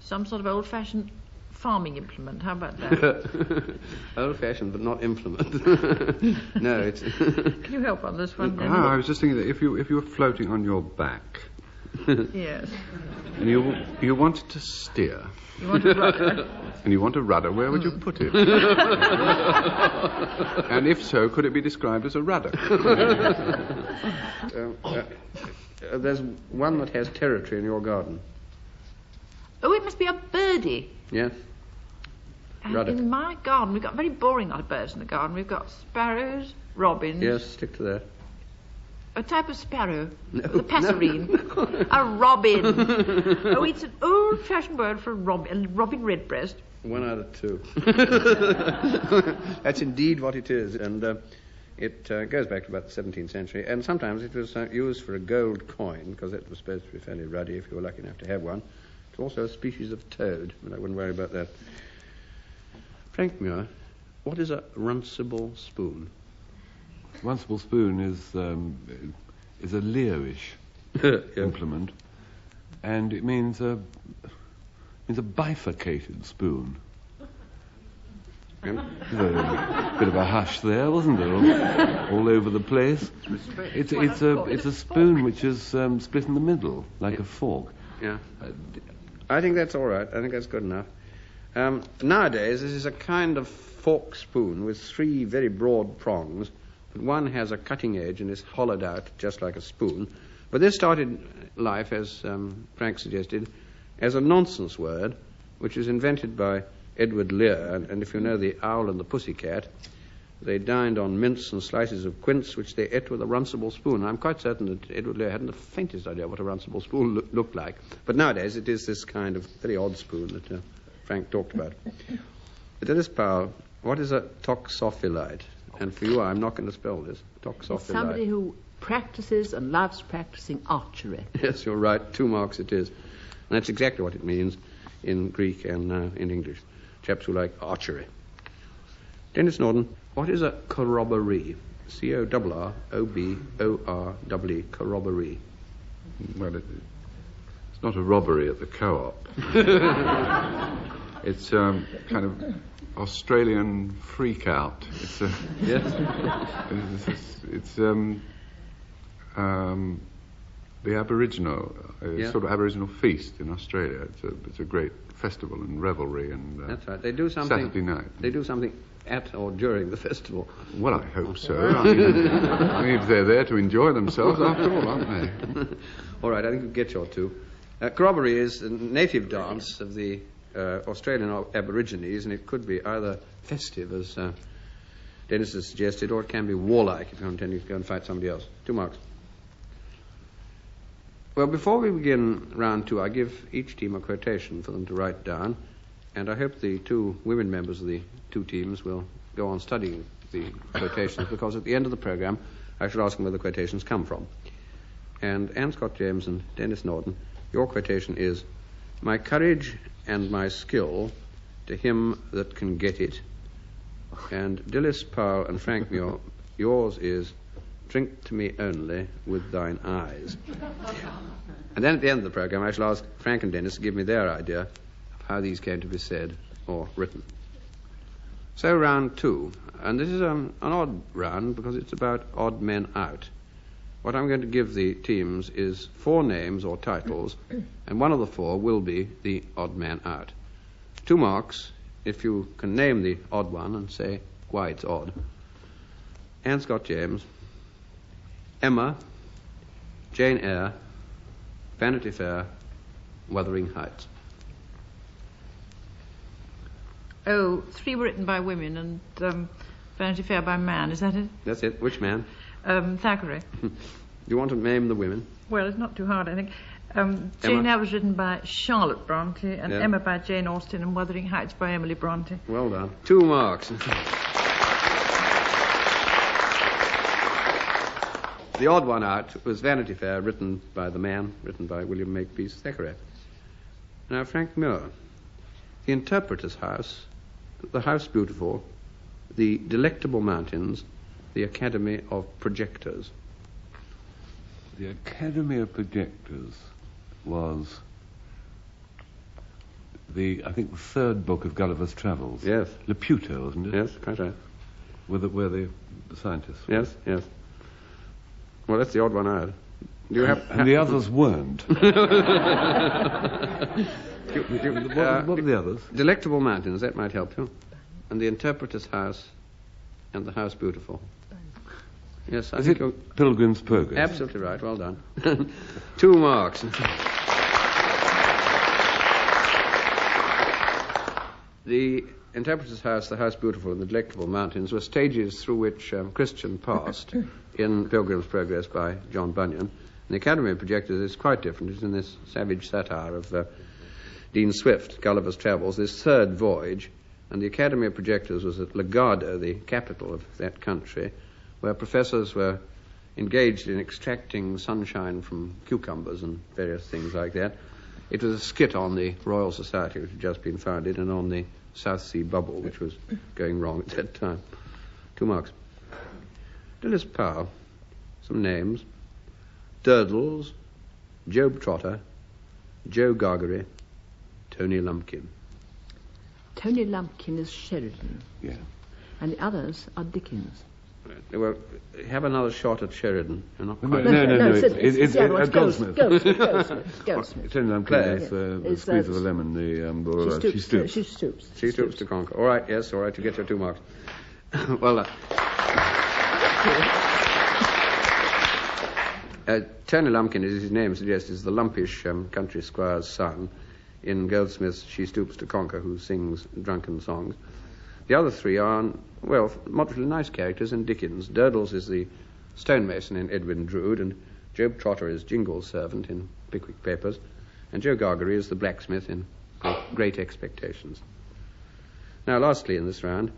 sort of old-fashioned farming implement. How about that? Old-fashioned, but not implement. No, it's... Can you help on this one, then? I was just thinking that if you were floating on your back... Yes. And you wanted to steer... You want a rudder? And you want a rudder, where would you put it? And if so, could it be described as a rudder? There's one that has territory in your garden. Oh, it must be a birdie. Yes. Ruddock. In my garden, we've got very boring lot of birds in the garden. We've got sparrows, robins. Yes, stick to that. A type of sparrow. No. The passerine. No. A robin. Oh, it's an old-fashioned word for a robin redbreast. 1 out of 2. That's indeed what it is, and it goes back to about the 17th century, and sometimes it was used for a gold coin, because it was supposed to be fairly ruddy if you were lucky enough to have one. It's also a species of toad, but I wouldn't worry about that. Frank Muir, what is a runcible spoon? Runcible spoon is a Learish implement, and it means a bifurcated spoon. A bit of a hush there, wasn't there? All over the place. It's a spoon which is split in the middle like a fork. Yeah. I think that's all right. I think that's good enough. Nowadays, this is a kind of fork spoon with 3 very broad prongs. But one has a cutting edge and is hollowed out just like a spoon. But this started life, as Frank suggested, as a nonsense word, which was invented by Edward Lear. And if you know the Owl and the Pussycat, they dined on mince and slices of quince, which they ate with a runcible spoon. I'm quite certain that Edward Lear hadn't the faintest idea what a runcible spoon looked like. But nowadays it is this kind of very odd spoon that Frank talked about. Dennis Powell, what is a toxophilite? And for you, I'm not going to spell this. Toxophilite. It's somebody who practices and loves practicing archery. Yes, you're right. 2 marks it is. And that's exactly what it means in Greek and in English. Chaps who like archery. Denis Norden, what is a corroboree? C-O-R-R-O-B-O-R-E-E, corroboree. Well, it's not a robbery at the co-op. It's kind of Australian freak out. It's a Yes. it's the Aboriginal sort of Aboriginal feast in Australia. It's a great festival and revelry and That's right. They do something. Saturday night. They do something at or during the festival. Well, I hope so. I mean, they're there to enjoy themselves after all, aren't they? All right, I think we'll get your two. Corroboree is a native dance of the Australian Aborigines, and it could be either festive, as Denis has suggested, or it can be warlike if you're intending to go and fight somebody else. 2 marks. Well, before we begin round 2, I give each team a quotation for them to write down, and I hope the 2 women members of the 2 teams will go on studying the quotations, because at the end of the programme I shall ask them where the quotations come from. And Anne Scott James and Denis Norden, your quotation is, "My courage and my skill to him that can get it." And Dilys, Powell and Frank Muir, yours is, "Drink to me only with thine eyes." And then at the end of the programme I shall ask Frank and Denis to give me their idea of how these came to be said or written. So round 2, and this is an odd round because it's about odd men out. What I'm going to give the teams is 4 names or titles, and one of the 4 will be the odd man out. 2 marks if you can name the odd one and say why it's odd. Anne Scott James, Emma, Jane Eyre, Vanity Fair, Wuthering Heights. Oh, 3 were written by women and Vanity Fair by man, is that it? That's it. Which man? Thackeray. You want to name the women? Well, it's not too hard, I think. Jane Eyre was written by Charlotte Bronte, and Emma by Jane Austen, and Wuthering Heights by Emily Bronte. Well done. 2 marks. The odd one out was Vanity Fair, written by the man, written by William Makepeace Thackeray. Now, Frank Muir. The Interpreter's House, The House Beautiful, The Delectable Mountains, The Academy of Projectors. The Academy of Projectors was I think the 3rd book of Gulliver's Travels. Yes. Laputa, wasn't it? Yes, quite right. Where the scientists were. Yes, yes. Well, that's the odd one out. Do you have... And the others weren't. What were the others? Delectable Mountains, that might help you. And The Interpreter's House and The House Beautiful. Yes, I think it Pilgrim's Progress? Absolutely right, well done. 2 marks. The Interpreter's House, The House Beautiful, and The Delectable Mountains were stages through which Christian passed in Pilgrim's Progress by John Bunyan. And the Academy of Projectors is quite different. It's in this savage satire of Dean Swift, Gulliver's Travels, this 3rd voyage, and the Academy of Projectors was at Legado, the capital of that country, where professors were engaged in extracting sunshine from cucumbers and various things like that. It was a skit on the Royal Society, which had just been founded, and on the South Sea bubble, which was going wrong at that time. 2 marks. Dilys Powell, some names. Durdles, Job Trotter, Joe Gargery, Tony Lumpkin. Tony Lumpkin is Sheridan. Yeah. And the others are Dickens. Well, have another shot at Sheridan. You're not quite... No, it's Goldsmith. Goldsmith. Tony Lumpkin is the squeeze of a lemon. She stoops. She stoops to conquer. All right, yes, all right, you get your 2 marks. Well done. Tony Lumpkin, as his name suggests, is the lumpish country squire's son. In Goldsmith's She Stoops to Conquer, who sings drunken songs. The other 3 are, well, moderately nice characters in Dickens. Durdles is the stonemason in Edwin Drood, and Job Trotter is Jingle's servant in Pickwick Papers, and Joe Gargery is the blacksmith in Great Expectations. Now, lastly in this round,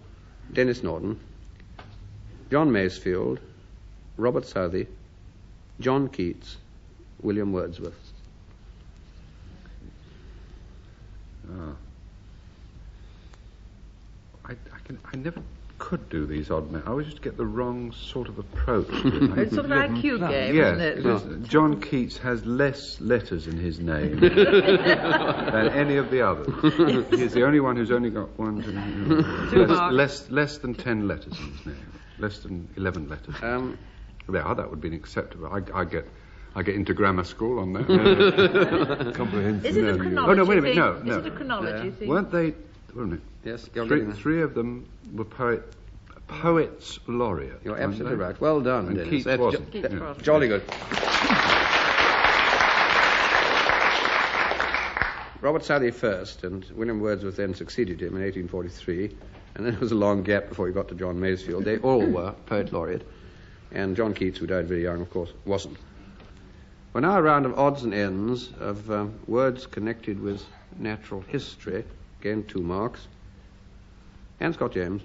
Denis Norden, John Masefield, Robert Southey, John Keats, William Wordsworth. I never could do these odd men. I always used to get the wrong sort of approach to it. It's sort of an IQ game, Yes, isn't it? John Keats has less letters in his name than any of the others. He's the only one who's only got one, less than 10 letters in his name, less than 11 letters. That would be acceptable. I get into grammar school on that. Comprehensive. Is it a chronology? Oh no, wait a minute, no. Is it a chronology thing? Weren't they? Wasn't it? Yes, Three of them were poets laureate. You're absolutely right. Well done, And Dennis. Keats That's wasn't. Keats wasn't. Jolly good. Robert Southey first, and William Wordsworth then succeeded him in 1843, and then there was a long gap before he got to John Masefield. They all were poet laureate, and John Keats, who died very young, of course, wasn't. We're now a round of odds and ends of words connected with natural history. Again, 2 marks. And Scott James,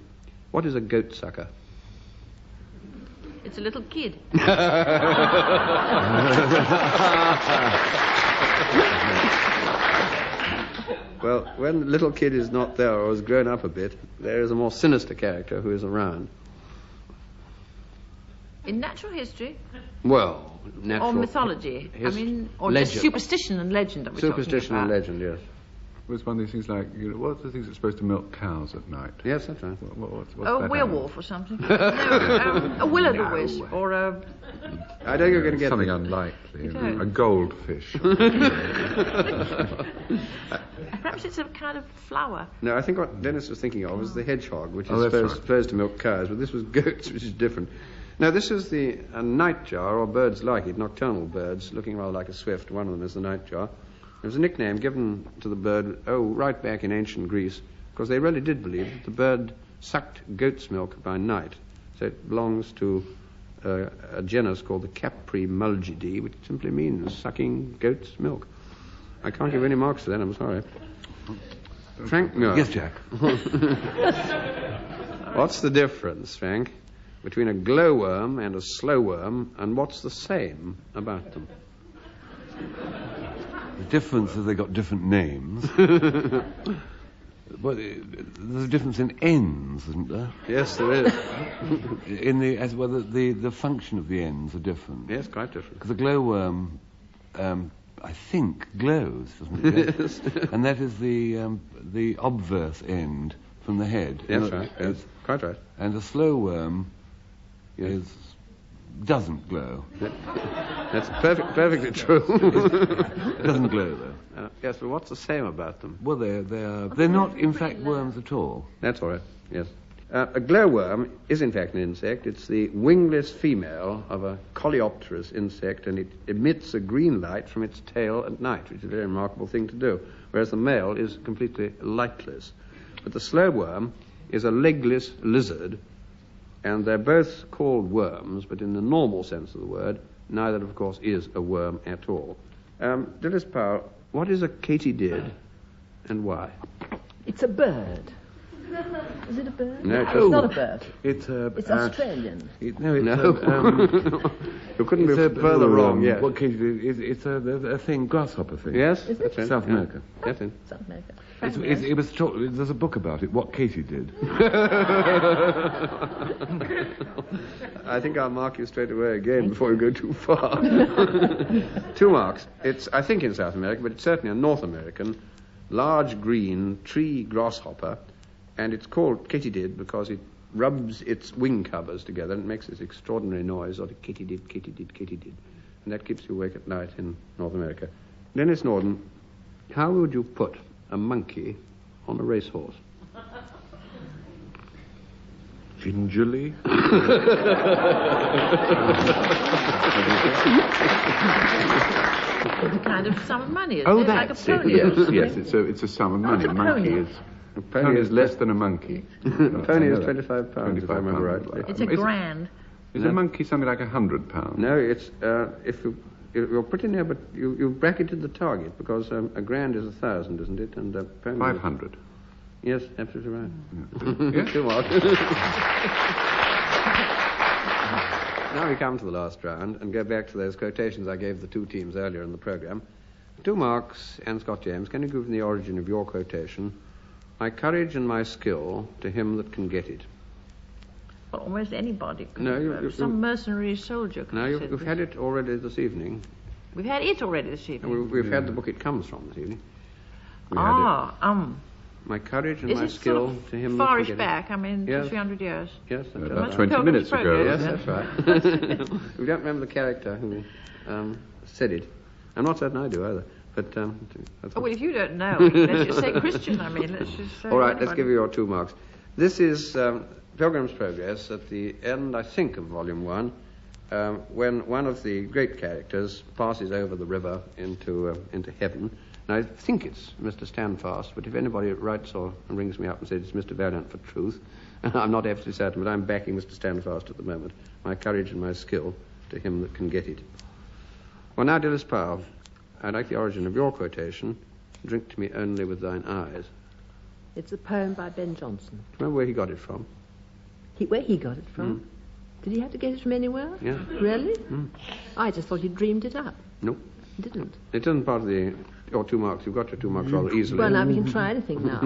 what is a goat sucker? It's a little kid. Well, when the little kid is not there or has grown up a bit, there is a more sinister character who is around. In natural history? Well, natural... Or mythology? Or legend. just superstition and legend that we're Superstition talking and about. legend, yes. It was one of these things like, what's the things that's supposed to milk cows at night? Yes, that's right. What's Oh, that a werewolf or something? No, a will-o'-the-wisp or a... I don't think you're going to get... Something unlikely. don't. A goldfish. Perhaps it's a kind of flower. No, I think what Dennis was thinking of was the hedgehog, which Oh, is that's supposed to milk cows, but this was goats, which is different. Now, this is a nightjar, or birds like it, nocturnal birds, looking rather like a swift. One of them is the nightjar. It was a nickname given to the bird, right back in ancient Greece, because they really did believe that the bird sucked goat's milk by night. So it belongs to a genus called the Caprimulgidae, which simply means sucking goat's milk. I can't give any marks to that, I'm sorry. Frank Muir. Yes, Jack. What's the difference, Frank, between a glowworm and a slow worm, and what's the same about them? The difference is they got different names. But there's a difference in ends, isn't there? Yes, there is. The function of the ends are different. Yes, quite different. Because the glowworm, I think, glows, doesn't it? Yes. And that is the obverse end from the head. Yes, right. Yes, quite right. And the slow worm doesn't glow. That's perfectly true. It doesn't glow, though. Yes, but what's the same about them? Well, they're not, in fact, worms at all. That's all right, yes. A glowworm is, in fact, an insect. It's the wingless female of a coleopterous insect, and it emits a green light from its tail at night, which is a very remarkable thing to do, whereas the male is completely lightless. But the slow worm is a legless lizard, and they're both called worms, but in the normal sense of the word, neither, of course, is a worm at all. Dilys Powell, what is a katydid and why? It's a bird. Is it a bird? No, it's not a bird. It's Australian. You couldn't be further wrong, yeah. What case it's a thing, grasshopper thing. Yes? Is it? That's right. South Yeah. America. That's it. South America. There's a book about it, what Katie did. I think I'll mark you straight away again before you go too far. 2 marks. It's, I think, in South America, but it's certainly a North American, large green tree grasshopper, and it's called katydid because it rubs its wing covers together and it makes this extraordinary noise, sort of katydid, katydid, katydid. And that keeps you awake at night in North America. Denis Norden, how would you put a monkey on a racehorse? Gingerly. It's a kind of sum of money, isn't Oh, it? that's like a pony. it. Yes, it's a sum of money. What's a Monkey pony? is... Pony is less than a monkey. Pony is £25, if I remember rightly. It's a grand. Is a monkey something like £100? No, it's if you're pretty near, but you bracketed the target because a grand is 1,000, isn't it? And pony 500. Yes, absolutely right. Yeah. 2 marks. Now we come to the last round and go back to those quotations I gave the 2 teams earlier in the programme. 2 marks, and Scott James, can you give me the origin of your quotation? My courage and my skill to him that can get it. Well, almost anybody could. No, some mercenary soldier could. No, you've had it already this evening. We've had it already this evening. We've had the book it comes from this evening. My courage and my skill sort of to him. Farish back, I mean, yes. 300 years. Yes, that's about right. 20 minutes ago. Yes, that's right. We don't remember the character who said it. I'm not certain I do either. But well, if you don't know, let's just say Christian. I mean, let's just say. All right, let's give you your 2 marks. This is Pilgrim's Progress at the end, I think, of Volume 1, when one of the great characters passes over the river into heaven. And I think it's Mr. Standfast, but if anybody writes or rings me up and says it's Mr. Valiant for truth, I'm not absolutely certain, but I'm backing Mr. Standfast at the moment. My courage and my skill to him that can get it. Well, now, Dilys Powell, I like the origin of your quotation, drink to me only with thine eyes. It's a poem by Ben Jonson. Remember where he got it from? Where he got it from? Did he have to get it from anywhere? Yeah. Really? I just thought he dreamed it up. No. He didn't. It isn't part of your 2 marks. You've got your 2 marks rather easily. Well, now we can try anything now.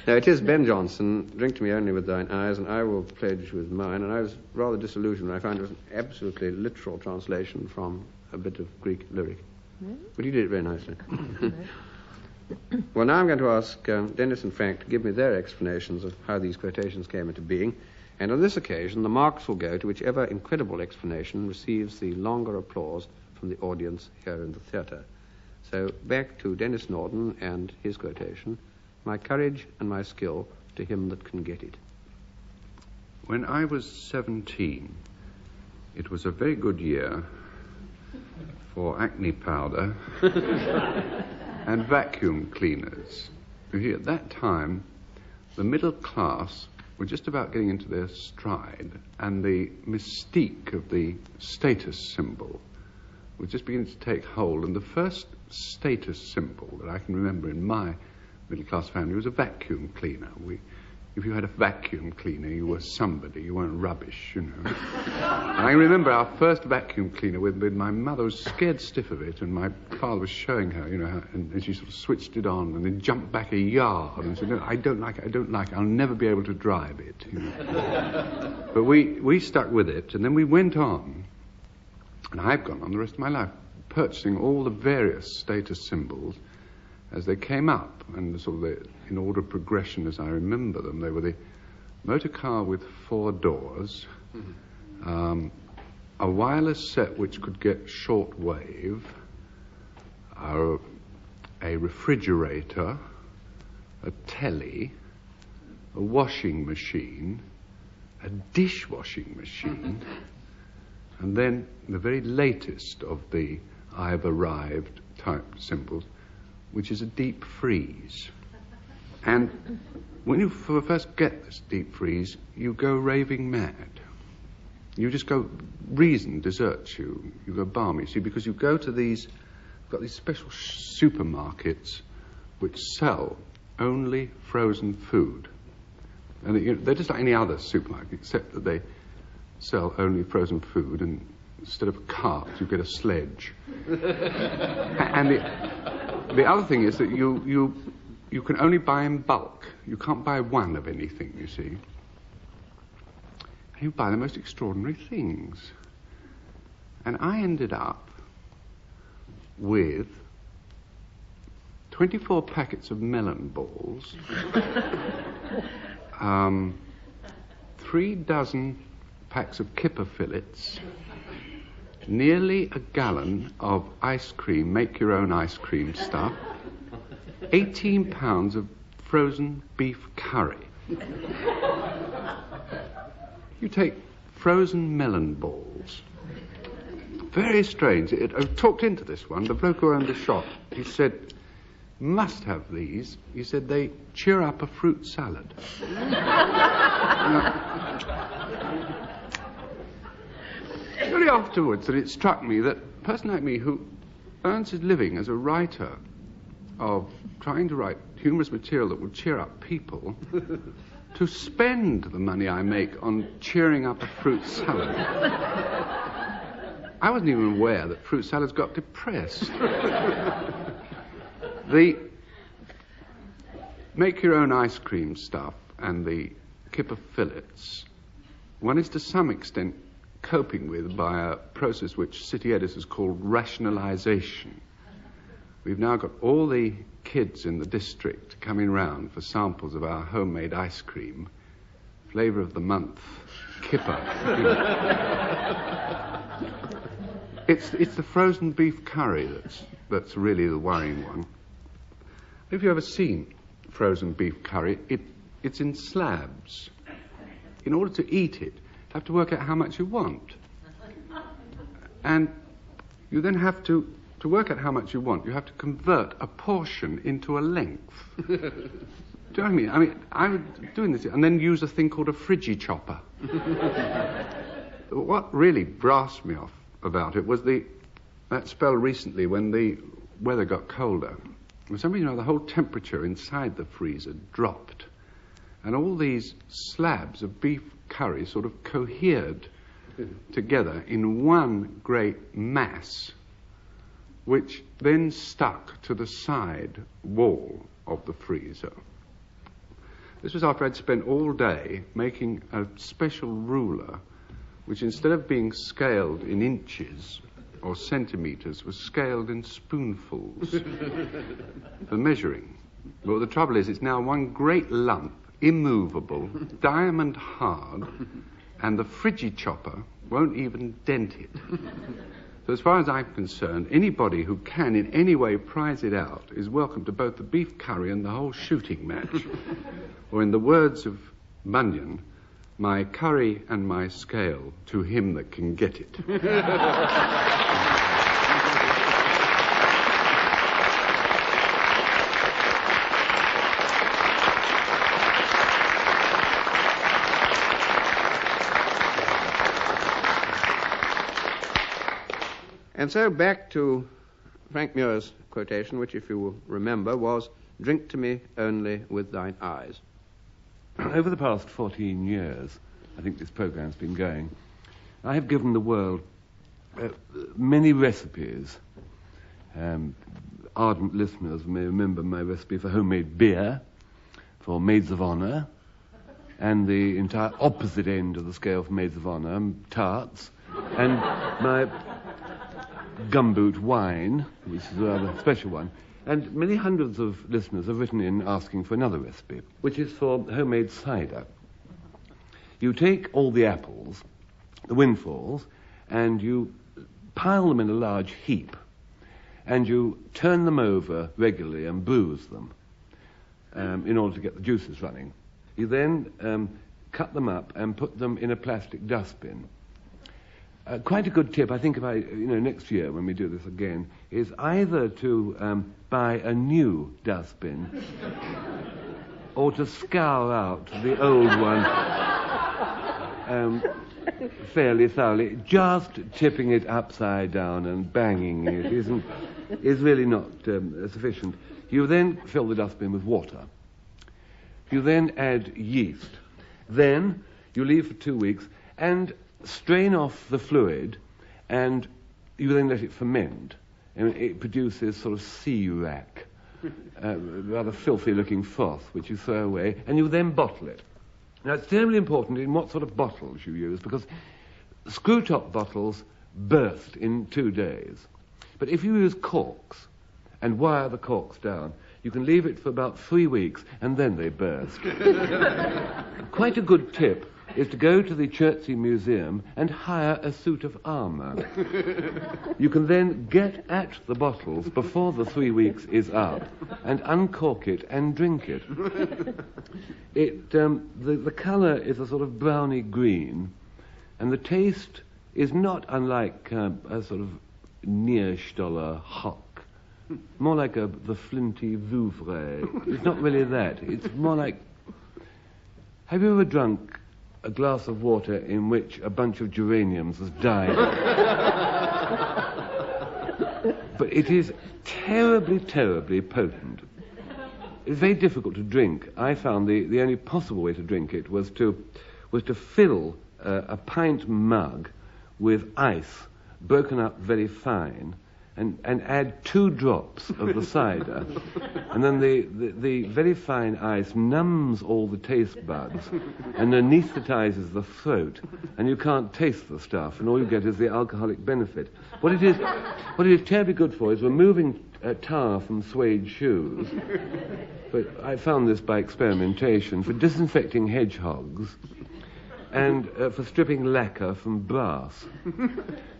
No, it is Ben Jonson, drink to me only with thine eyes, and I will pledge with mine. And I was rather disillusioned when I found it was an absolutely literal translation from a bit of Greek lyric. Really? But he did it very nicely. Well, now I'm going to ask Denis and Frank to give me their explanations of how these quotations came into being. And on this occasion, the marks will go to whichever incredible explanation receives the longer applause from the audience here in the theatre. So back to Denis Norden and his quotation, my courage and my skill to him that can get it. When I was 17, it was a very good year for acne powder and vacuum cleaners. You see, at that time, the middle class were just about getting into their stride, and the mystique of the status symbol was just beginning to take hold. And the first status symbol that I can remember in my middle-class family was a vacuum cleaner. If you had a vacuum cleaner, you were somebody. You weren't rubbish, you know. And I remember our first vacuum cleaner with my mother was scared stiff of it, and my father was showing her, you know, how, and she sort of switched it on and then jumped back a yard and said, no, I don't like it, I'll never be able to drive it, you know. But we stuck with it, and then we went on, and I've gone on the rest of my life, purchasing all the various status symbols as they came up, and sort of in order of progression as I remember them. They were the motor car with 4 doors, a wireless set which could get short wave, a refrigerator, a telly, a washing machine, a dishwashing machine, and then the very latest of the I've arrived type symbols, which is a deep freeze. And when you first get this deep freeze, you go raving mad. You just go, reason deserts you. You go balmy, see, because you go to these, got these special supermarkets which sell only frozen food. And they're just like any other supermarket, except that they sell only frozen food, and instead of a cart, you get a sledge. And the other thing is that you can only buy in bulk. You can't buy one of anything, you see. And you buy the most extraordinary things. And I ended up with 24 packets of melon balls, 3 dozen packs of kipper fillets, nearly a gallon of ice cream, make your own ice cream stuff, 18 pounds of frozen beef curry. You take frozen melon balls. Very strange. I talked into this one. The bloke who owned the shop, he said, must have these. He said they cheer up a fruit salad. Very afterwards that it struck me that a person like me who earns his living as a writer of trying to write humorous material that will cheer up people, to spend the money I make on cheering up a fruit salad. I wasn't even aware that fruit salads got depressed. The make your own ice cream stuff and the kipper fillets, one is to some extent coping with by a process which city editors call rationalisation. We've now got all the kids in the district coming round for samples of our homemade ice cream, flavour of the month, kipper. It's the frozen beef curry that's really the worrying one. Have you ever seen frozen beef curry? It's in slabs. In order to eat it, you have to work out how much you want. And you then have to work out how much you want, you have to convert a portion into a length. Do you know what I mean? I mean, I was doing this, and then use a thing called a friggy chopper. What really brassed me off about it was that spell recently when the weather got colder. For some reason, the whole temperature inside the freezer dropped. And all these slabs of beef curry sort of cohered together in one great mass, which then stuck to the side wall of the freezer. This was after I'd spent all day making a special ruler, which instead of being scaled in inches or centimetres, was scaled in spoonfuls for measuring. But the trouble is, it's now one great lump, immovable, diamond hard, and the friggy chopper won't even dent it. So as far as I'm concerned, anybody who can in any way prize it out is welcome to both the beef curry and the whole shooting match. Or in the words of Bunyan, my curry and my scale to him that can get it. And so back to Frank Muir's quotation, which, if you will remember, was, "Drink to me only with thine eyes." Over the past 14 years, I think this programme's been going, I have given the world many recipes. Ardent listeners may remember my recipe for homemade beer, for maids of honour, and the entire opposite end of the scale for maids of honour, tarts, and my gumboot wine, which is a rather special one. And many hundreds of listeners have written in asking for another recipe, which is for homemade cider. You take all the apples, the windfalls, and you pile them in a large heap, and you turn them over regularly and bruise them in order to get the juices running. You then cut them up and put them in a plastic dustbin. Quite a good tip, I think, next year when we do this again, is either to buy a new dustbin or to scour out the old one fairly thoroughly. Just tipping it upside down and banging it is really not sufficient. You then fill the dustbin with water. You then add yeast. Then you leave for 2 weeks and strain off the fluid, and you then let it ferment. And it produces sort of sea rack, rather filthy-looking froth, which you throw away, and you then bottle it. Now, it's terribly important in what sort of bottles you use, because screw-top bottles burst in 2 days. But if you use corks and wire the corks down, you can leave it for about 3 weeks, and then they burst. Quite a good tip is to go to the Chertsey Museum and hire a suit of armour. You can then get at the bottles before the 3 weeks is up and uncork it and drink it. The colour is a sort of browny green, and the taste is not unlike a sort of Nierstoller Hock. More like the flinty Vouvray. It's not really that. It's more like... Have you ever drunk a glass of water in which a bunch of geraniums has died? But it is terribly, terribly potent. It's very difficult to drink. I found the only possible way to drink it was to fill a pint mug with ice broken up very fine and add 2 drops of the cider. And then the very fine ice numbs all the taste buds and anesthetizes the throat, and you can't taste the stuff, and all you get is the alcoholic benefit. What it is terribly good for is removing tar from suede shoes. But I found this by experimentation, for disinfecting hedgehogs and for stripping lacquer from brass.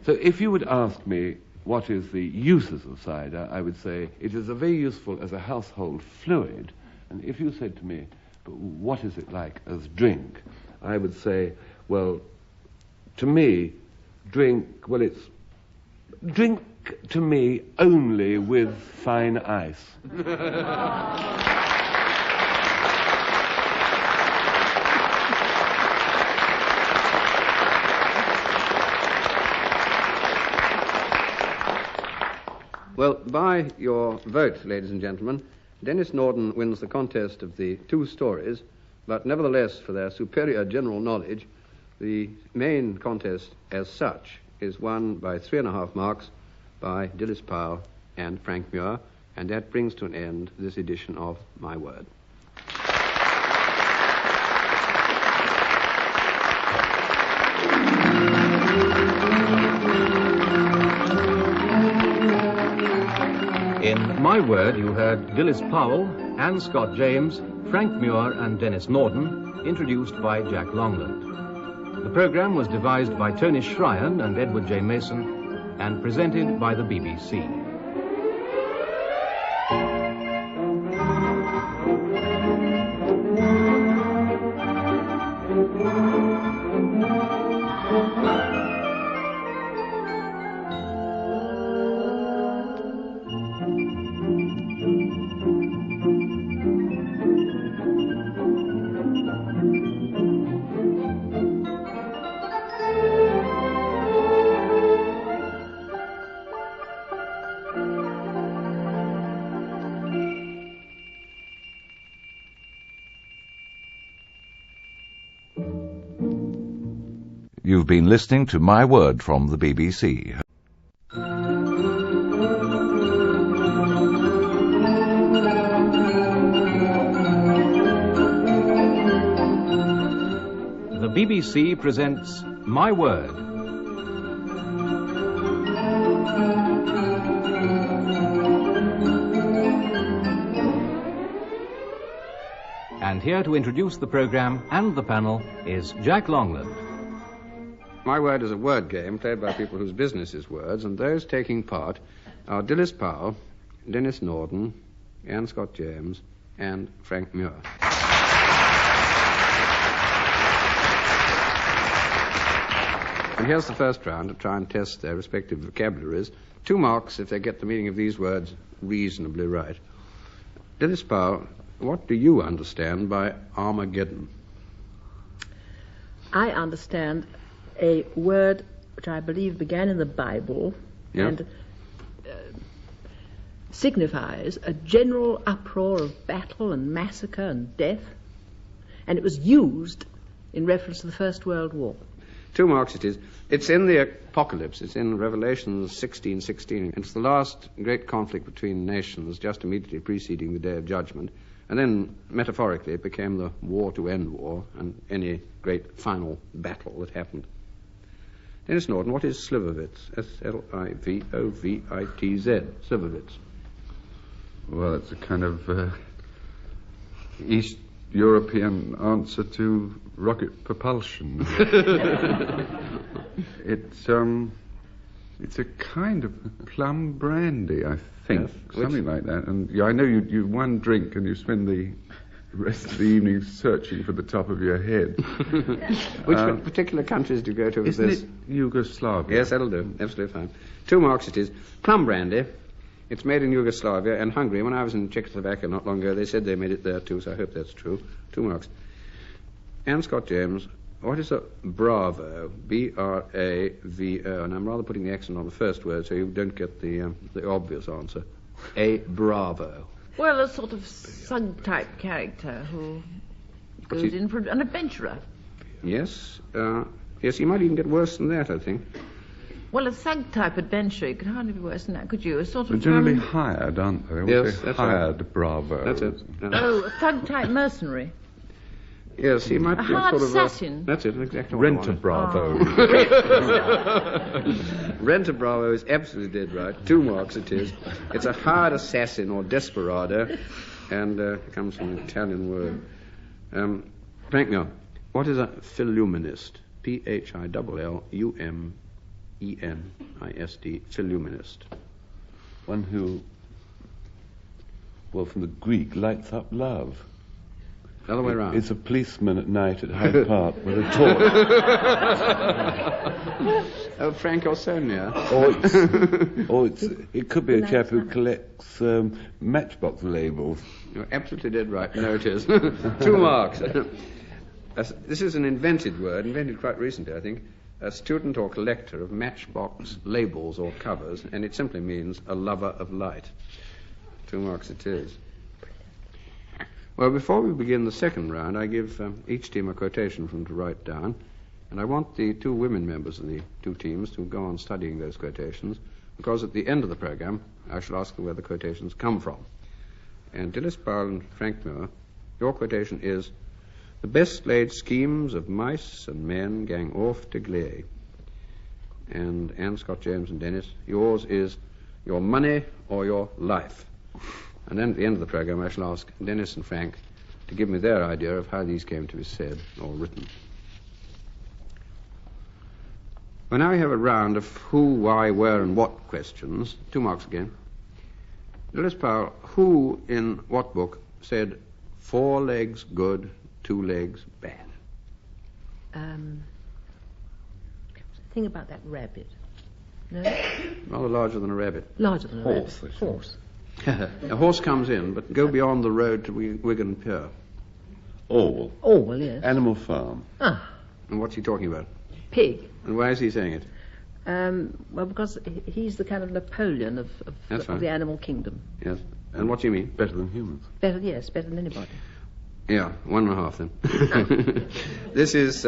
So if you would ask me what is the uses of cider, I would say it is very useful as a household fluid. And if you said to me, but what is it like as drink, I would say, well, to me, drink to me only with fine ice. Well, by your vote, ladies and gentlemen, Denis Norden wins the contest of the 2 stories, but nevertheless, for their superior general knowledge, the main contest as such is won by 3.5 marks by Dilys Powell and Frank Muir, and that brings to an end this edition of My Word. In My Word, you heard Dilys Powell, Anne Scott James, Frank Muir and Denis Norden, introduced by Jack Longland. The programme was devised by Tony Shryan and Edward J. Mason and presented by the BBC. You've been listening to My Word from the BBC. The BBC presents My Word. And here to introduce the programme and the panel is Jack Longland. My Word is a word game played by people whose business is words, and those taking part are Dilys Powell, Denis Norden, Anne Scott James, and Frank Muir. And here's the first round to try and test their respective vocabularies. 2 marks if they get the meaning of these words reasonably right. Dilys Powell, what do you understand by Armageddon? I understand a word which I believe began in the Bible and signifies a general uproar of battle and massacre and death, and it was used in reference to the First World War. 2 marks it is. It's in the Apocalypse. It's in Revelation 16:16. It's the last great conflict between nations just immediately preceding the Day of Judgment. And then, metaphorically, it became the war to end war and any great final battle that happened. Denis Norden, what is Slivovitz? S-L-I-V-O-V-I-T-Z. Slivovitz. Well, it's a kind of East European answer to rocket propulsion. It's a kind of plum brandy, I think, something like that. And I know you one drink and you spend the rest of the evening searching for the top of your head. Which particular countries do you go to with this? Isn't it Yugoslavia? Yes, that'll do. Absolutely fine. 2 marks it is. Plum brandy. It's made in Yugoslavia and Hungary. When I was in Czechoslovakia not long ago, they said they made it there too, so I hope that's true. 2 marks. Anne Scott James, what is a bravo? B-R-A-V-O. And I'm rather putting the accent on the first word so you don't get the obvious answer. A bravo. Well, a sort of Sug-type character who goes in for an adventurer. Yes. Yes, he might even get worse than that, I think. Well, a thug-type adventure, you could hardly be worse than that, could you? A sort They're of... generally hired, aren't they? They Yes, say that's hired bravos. That's it. Yeah. Oh, a thug-type mercenary. Yes, he might A be hard sort of assassin. That's it, exactly what I Rent a wanted. bravo. Rent a Bravo is absolutely dead right. 2 marks it is. It's a hard assassin or desperado, and it comes from an Italian word. Frank Muir, what is a philuminist? Phillumenist. Philuminist. One who, well, from the Greek, lights up love. The other way around. It's a policeman at night at Hyde Park with a torch. Oh, Frank Orsonia. It could be a chap who collects matchbox labels. You're absolutely dead right. No, it is. 2 marks. This is an invented word, invented quite recently, I think. A student or collector of matchbox labels or covers, and it simply means a lover of light. 2 marks it is. Well, before we begin the second round, I give each team a quotation from to write down, and I want the 2 women members of the 2 teams to go on studying those quotations, because at the end of the program, I shall ask them where the quotations come from. And Dilys, Powell, and Frank Muir, your quotation is, "The best laid schemes of mice and men gang off to gley." And Anne, Scott, James, and Dennis, yours is your money or your life. And then at the end of the program, I shall ask Dennis and Frank to give me their idea of how these came to be said or written. Well, now we have a round of who, why, where, and what questions. 2 marks again. Dilys Powell, who in what book said 4 legs good, 2 legs bad? Think about that rabbit. No? Rather larger than a rabbit. Larger than a Horse, rabbit. I think. Horse. A horse comes in, but go beyond the road to Wigan Pier. Orwell. Oh, well, yes. Animal Farm. Ah, And what's he talking about? pig. And why is he saying it? Well, because he's the kind of Napoleon of That's right. the animal kingdom. Yes. And what do you mean? Better than humans. Better than anybody. Yeah, 1.5 then. This is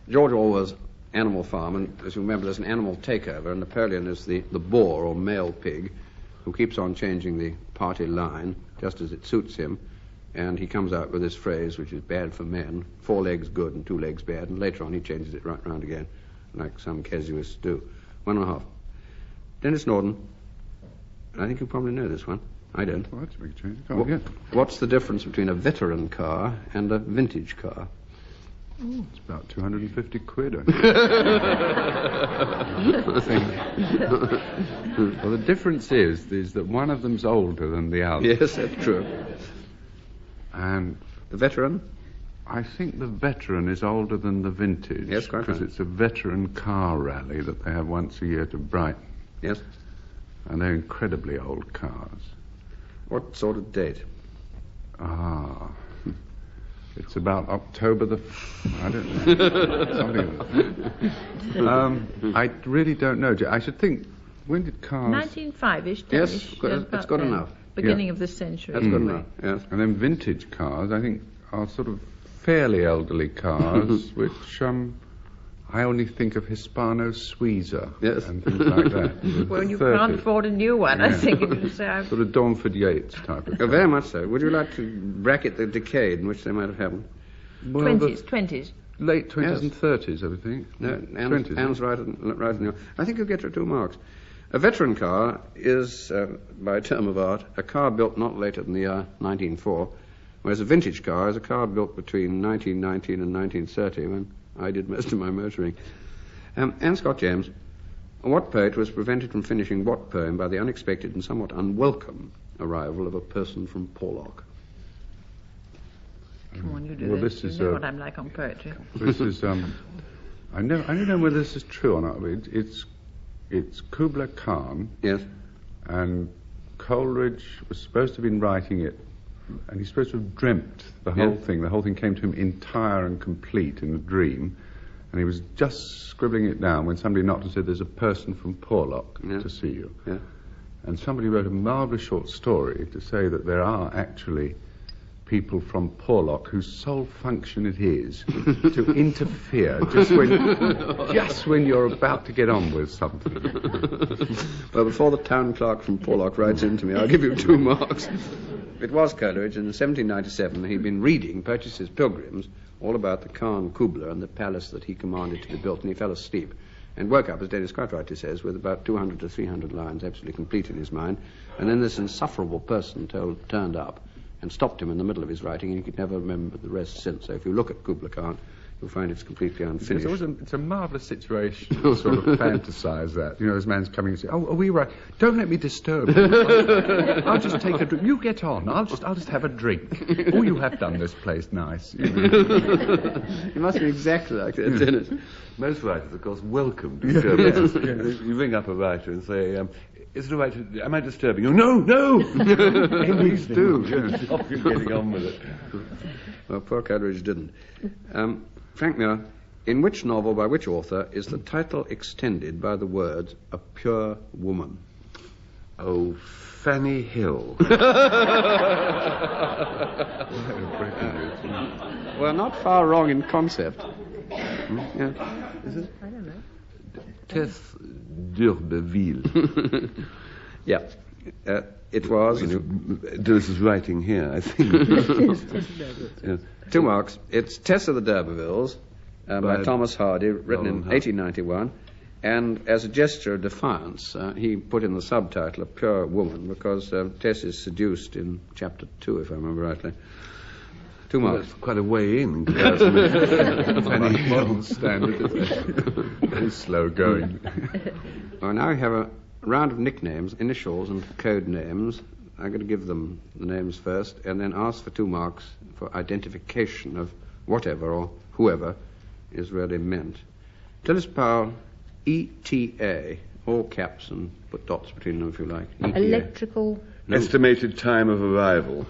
George Orwell's Animal Farm, and as you remember, there's an animal takeover, and Napoleon is the boar, or male pig, who keeps on changing the party line just as it suits him, and he comes out with this phrase, which is bad for men, 4 legs good and 2 legs bad, and later on he changes it right round again, like some casuists do. 1.5. Denis Norden, I think you probably know this one. I don't. Well, that's a big change. Go on, yeah. What's the difference between a veteran car and a vintage car? It's about 250 quid, I think. Well, the difference is that one of them's older than the other. Yes, that's true. And The veteran? I think the veteran is older than the vintage. Yes, quite because right. it's a veteran car rally that they have once a year to Brighton. Yes. And they're incredibly old cars. What sort of date? It's about October I don't know. Something. I really don't know. I should think, when did cars... 1905-ish. Yes, about it's good then. enough. Beginning of this century. That's good enough, yes. And then vintage cars, I think, are sort of fairly elderly cars, which I only think of Hispano Suiza Yes. and things like that. Well, you 30s. can't afford a new one, I Yeah. think. If you say, Sort of Domford Yates type of car. Very much so. Would you like to bracket the decade in which they might have happened? Well, 20s. Late 20s Yes. and 30s, I would think. No, 20s. Anne's right in your... I think you'll get your 2 marks. A veteran car is, by a term of art, a car built not later than the year 1904, whereas a vintage car is a car built between 1919 and 1930, when I did most of my motoring. Anne Scott James, what poet was prevented from finishing what poem by the unexpected and somewhat unwelcome arrival of a person from Porlock? Come on, you do Well, this. this is, You know what I'm like on poetry. This is, I don't know whether this is true or not, but it's Kubla Khan, Yes. and Coleridge was supposed to have been writing it, and he's supposed to have dreamt the whole thing. The whole thing came to him entire and complete in a dream, and he was just scribbling it down when somebody knocked and said, "There's a person from Porlock to see you." Yeah. And somebody wrote a marvellous short story to say that there are actually people from Porlock whose sole function it is to interfere just when you're about to get on with something. Well, before the town clerk from Porlock writes into me, I'll give you 2 marks. It was Coleridge. In 1797, he'd been reading Purchas's Pilgrims, all about the Khan Kubla and the palace that he commanded to be built, and he fell asleep and woke up, as Denis quite rightly says, with about 200 to 300 lines absolutely complete in his mind. And then this insufferable person turned up and stopped him in the middle of his writing, and he could never remember the rest since. So if you look at Kubla Khan, you'll find it's completely unfinished. It's a marvellous situation to sort of fantasise that. You know, this man's coming and saying, "Oh, are we right? Don't let me disturb you. I'll just take a drink. You get on. I'll just have a drink. Oh, you have done this place nice." You know. You must be exactly like that, Dennis. Most writers, of course, welcome disturbance. You ring up a writer and say, is it all right? Am I disturbing you? No! Please do. Stop you getting on with it. Well, poor Coleridge didn't. Frank Muir, in which novel by which author is the title extended by the words, "a pure woman"? Oh, Fanny Hill. Well, not far wrong in concept. Yeah. Is it? I don't know. Tess d'Urbeville. Yeah. It was. Dilys is writing here, I think. Yes. 2 marks. It's Tess of the D'Urbervilles by Thomas Hardy, written in 1891. And as a gesture of defiance, he put in the subtitle, "A Pure Woman," because Tess is seduced in chapter 2, if I remember rightly. 2 marks. That's quite a way in comparison with Fanny Hill standard. Very slow going. Well, now we have a round of nicknames, initials, and code names. I'm going to give them the names first, and then ask for 2 marks for identification of whatever or whoever is really meant. Dilys Powell, ETA, all caps and put dots between them if you like. ETA. Electrical. No. Estimated time of arrival.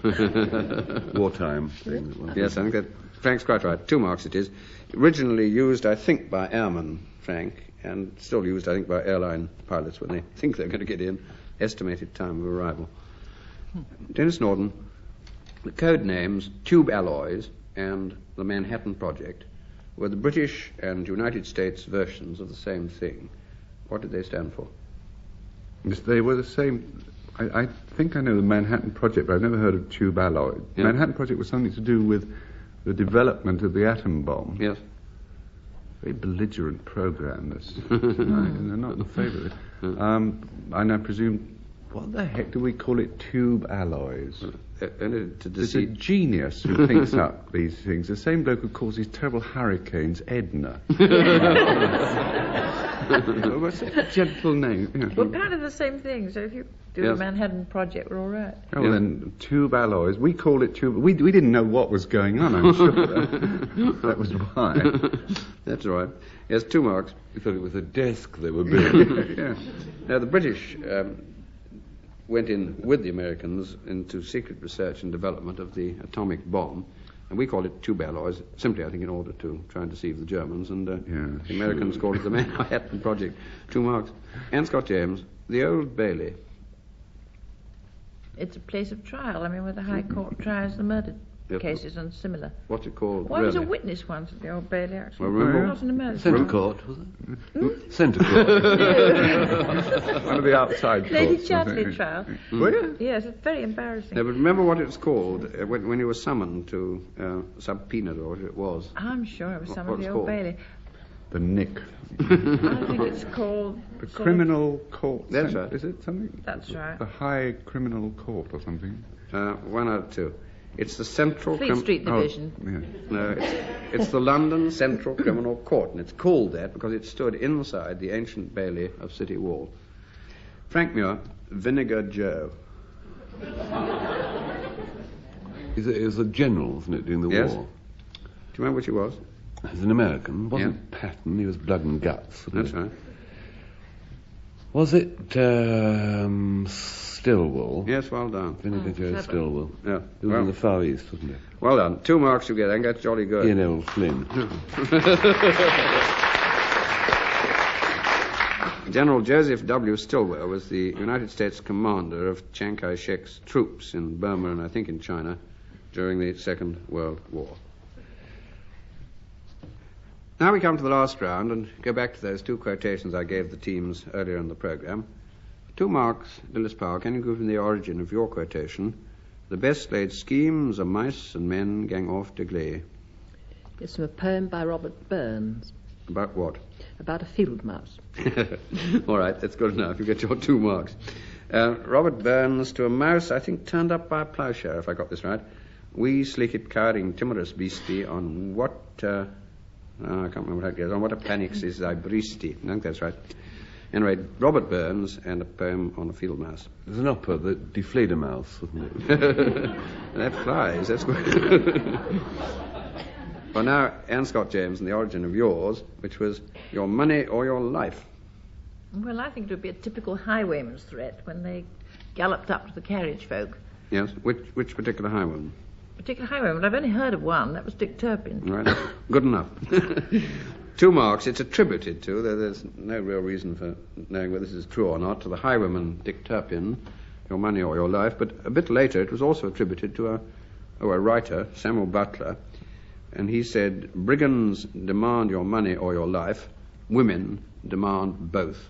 Wartime thing. Yes, I think that Frank's quite right. 2 marks it is. Originally used, I think, by airmen, Frank, and still used, I think, by airline pilots when they think they're going to get in. Estimated time of arrival. Denis Norden, the code names Tube Alloys and the Manhattan Project were the British and United States versions of the same thing. What did they stand for? Yes, they were the same. I think I know the Manhattan Project, but I've never heard of Tube Alloy. Yeah. Manhattan Project was something to do with the development of the atom bomb. Yes. Very belligerent program, this. I'm not in favour of it. And I presume, what the heck do we call it? Tube alloys. There's a genius who thinks up these things. The same bloke who calls these terrible hurricanes Edna. What's a gentle name? Yeah. Well, kind of the same thing. So if you do the Manhattan Project, we're all right. Oh, well, then tube alloys. We call it tube. We didn't know what was going on, I'm sure. That was why. That's all right. Yes, 2 marks. We thought it was a desk they were building. Yeah. Now, the British went in with the Americans into secret research and development of the atomic bomb, and we called it tube alloys, simply, I think, in order to try and deceive the Germans, and the Americans called it the Manhattan Project. 2 marks. Anne Scott James, the Old Bailey. It's a place of trial. I mean, where the High Court tries the murder cases and similar. What's it called? Well, I was a witness once at the Old Bailey, actually. Well, remember? Not in America. Centre Court, was it? Centre Court. One of the outside Lady courts, Chadley trial. Were you? Yes, it's very embarrassing. No, but remember what it was called when you were summoned to subpoenaed, or what it was? I'm sure it was some of What's the it Old called? Bailey. The Nick. I think it's called... The criminal court. That's right. Is it something? That's right. The High Criminal Court or something? 1 out of 2. It's the Central... Fleet Street Division. Oh, yeah. No, it's the London Central Criminal Court, and it's called that because it stood inside the ancient bailey of City Wall. Frank Muir, Vinegar Joe. He was a general, wasn't it, during the Yes. war? Do you remember which he was? He was an American. Wasn't Patton, he was blood and guts. That's right. Was it Stillwell? Yes, well done. Vinegar Joe Stillwell. Yeah. He was in the Far East, wasn't it? Well done. 2 marks you get. I think that's jolly good. Ian L. Flynn. General Joseph W. Stilwell was the United States commander of Chiang Kai-shek's troops in Burma and I think in China during the Second World War. Now we come to the last round and go back to those two quotations I gave the teams earlier in the programme. 2 marks, Dilys Powell, can you give me the origin of your quotation? The best laid schemes of mice and men gang off to glee. It's from a poem by Robert Burns. About what? About a field mouse. All right, that's good enough. You get your 2 marks. Robert Burns, to a mouse, I think, turned up by a ploughshare, if I got this right. We sleekit cowering timorous beastie on what... I can't remember how it goes. On what a panics is thy breastie. I think that's right. Anyway, Robert Burns and a poem on a field mouse. There's an opera, the Die Fledermaus, wasn't it? That flies. That's good. Well, now, Anne Scott James and the origin of yours, which was your money or your life. Well, I think it would be a typical highwayman's threat when they galloped up to the carriage folk. Yes, which particular highwayman? Particular highwayman? I've only heard of one. That was Dick Turpin. Right, good enough. 2 marks. It's attributed to, though there's no real reason for knowing whether this is true or not, to the highwayman Dick Turpin, your money or your life. But a bit later it was also attributed to a writer, Samuel Butler, and he said, brigands demand your money or your life, women demand both.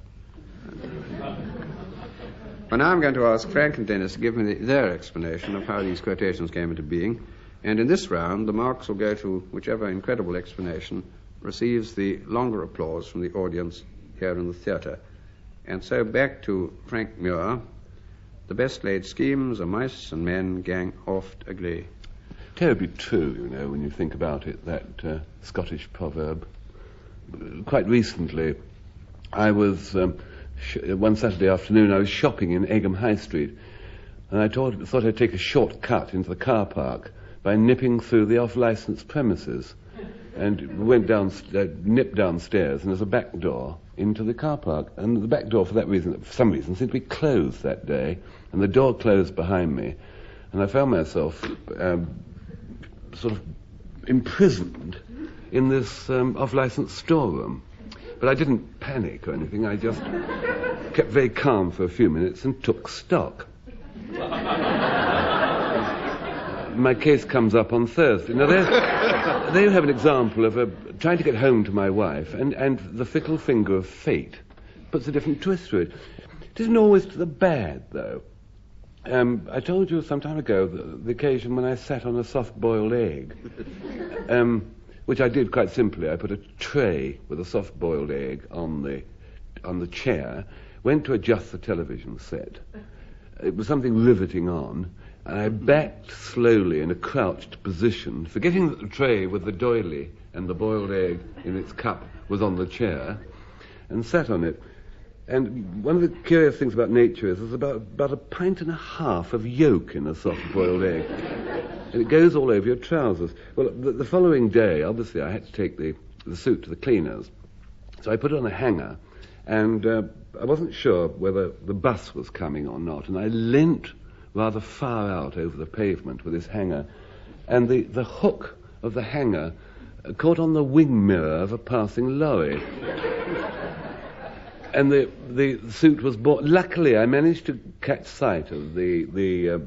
Well, now I'm going to ask Frank and Dennis to give me their explanation of how these quotations came into being, and in this round the marks will go to whichever incredible explanation receives the longer applause from the audience here in the theatre. And so back to Frank Muir. The best laid schemes of mice and men gang oft a glee. Terribly true, you know, when you think about it, that Scottish proverb. Quite recently, I was, one Saturday afternoon, I was shopping in Egham High Street, and I thought I'd take a short cut into the car park by nipping through the off-licensed premises, and nipped downstairs, and there's a back door into the car park, and the back door, for some reason, seemed to be closed that day, and the door closed behind me, and I found myself sort of imprisoned in this off-licensed storeroom. But I didn't panic or anything. I just kept very calm for a few minutes and took stock. My case comes up on Thursday. Now, there you have an example of trying to get home to my wife, and the fickle finger of fate puts a different twist to it. It isn't always to the bad, though. I told you some time ago the occasion when I sat on a soft-boiled egg, which I did quite simply. I put a tray with a soft-boiled egg on the chair, went to adjust the television set. It was something riveting on, and I backed slowly in a crouched position, forgetting that the tray with the doily and the boiled egg in its cup was on the chair, and sat on it. And one of the curious things about nature is there's about 1.5 pints of yolk in a soft-boiled egg. And it goes all over your trousers. Well, the following day, obviously, I had to take the suit to the cleaners. So I put it on a hanger, and I wasn't sure whether the bus was coming or not, and I leant rather far out over the pavement with this hanger, and the hook of the hanger caught on the wing mirror of a passing lorry. And the suit was bought. Luckily, I managed to catch sight of the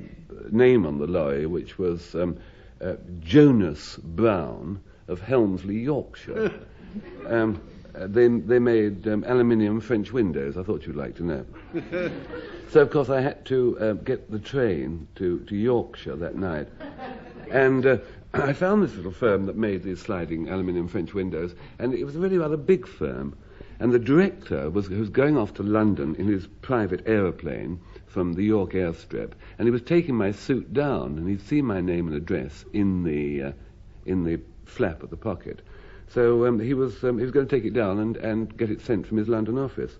name on the lorry, which was Jonas Brown of Helmsley, Yorkshire. They made aluminium French windows. I thought you'd like to know. So, of course, I had to get the train to Yorkshire that night. And I found this little firm that made these sliding aluminium French windows, and it was a really rather big firm. And the director was going off to London in his private aeroplane from the York airstrip, and he was taking my suit down, and he'd seen my name and address in the flap of the pocket. So he was going to take it down and get it sent from his London office.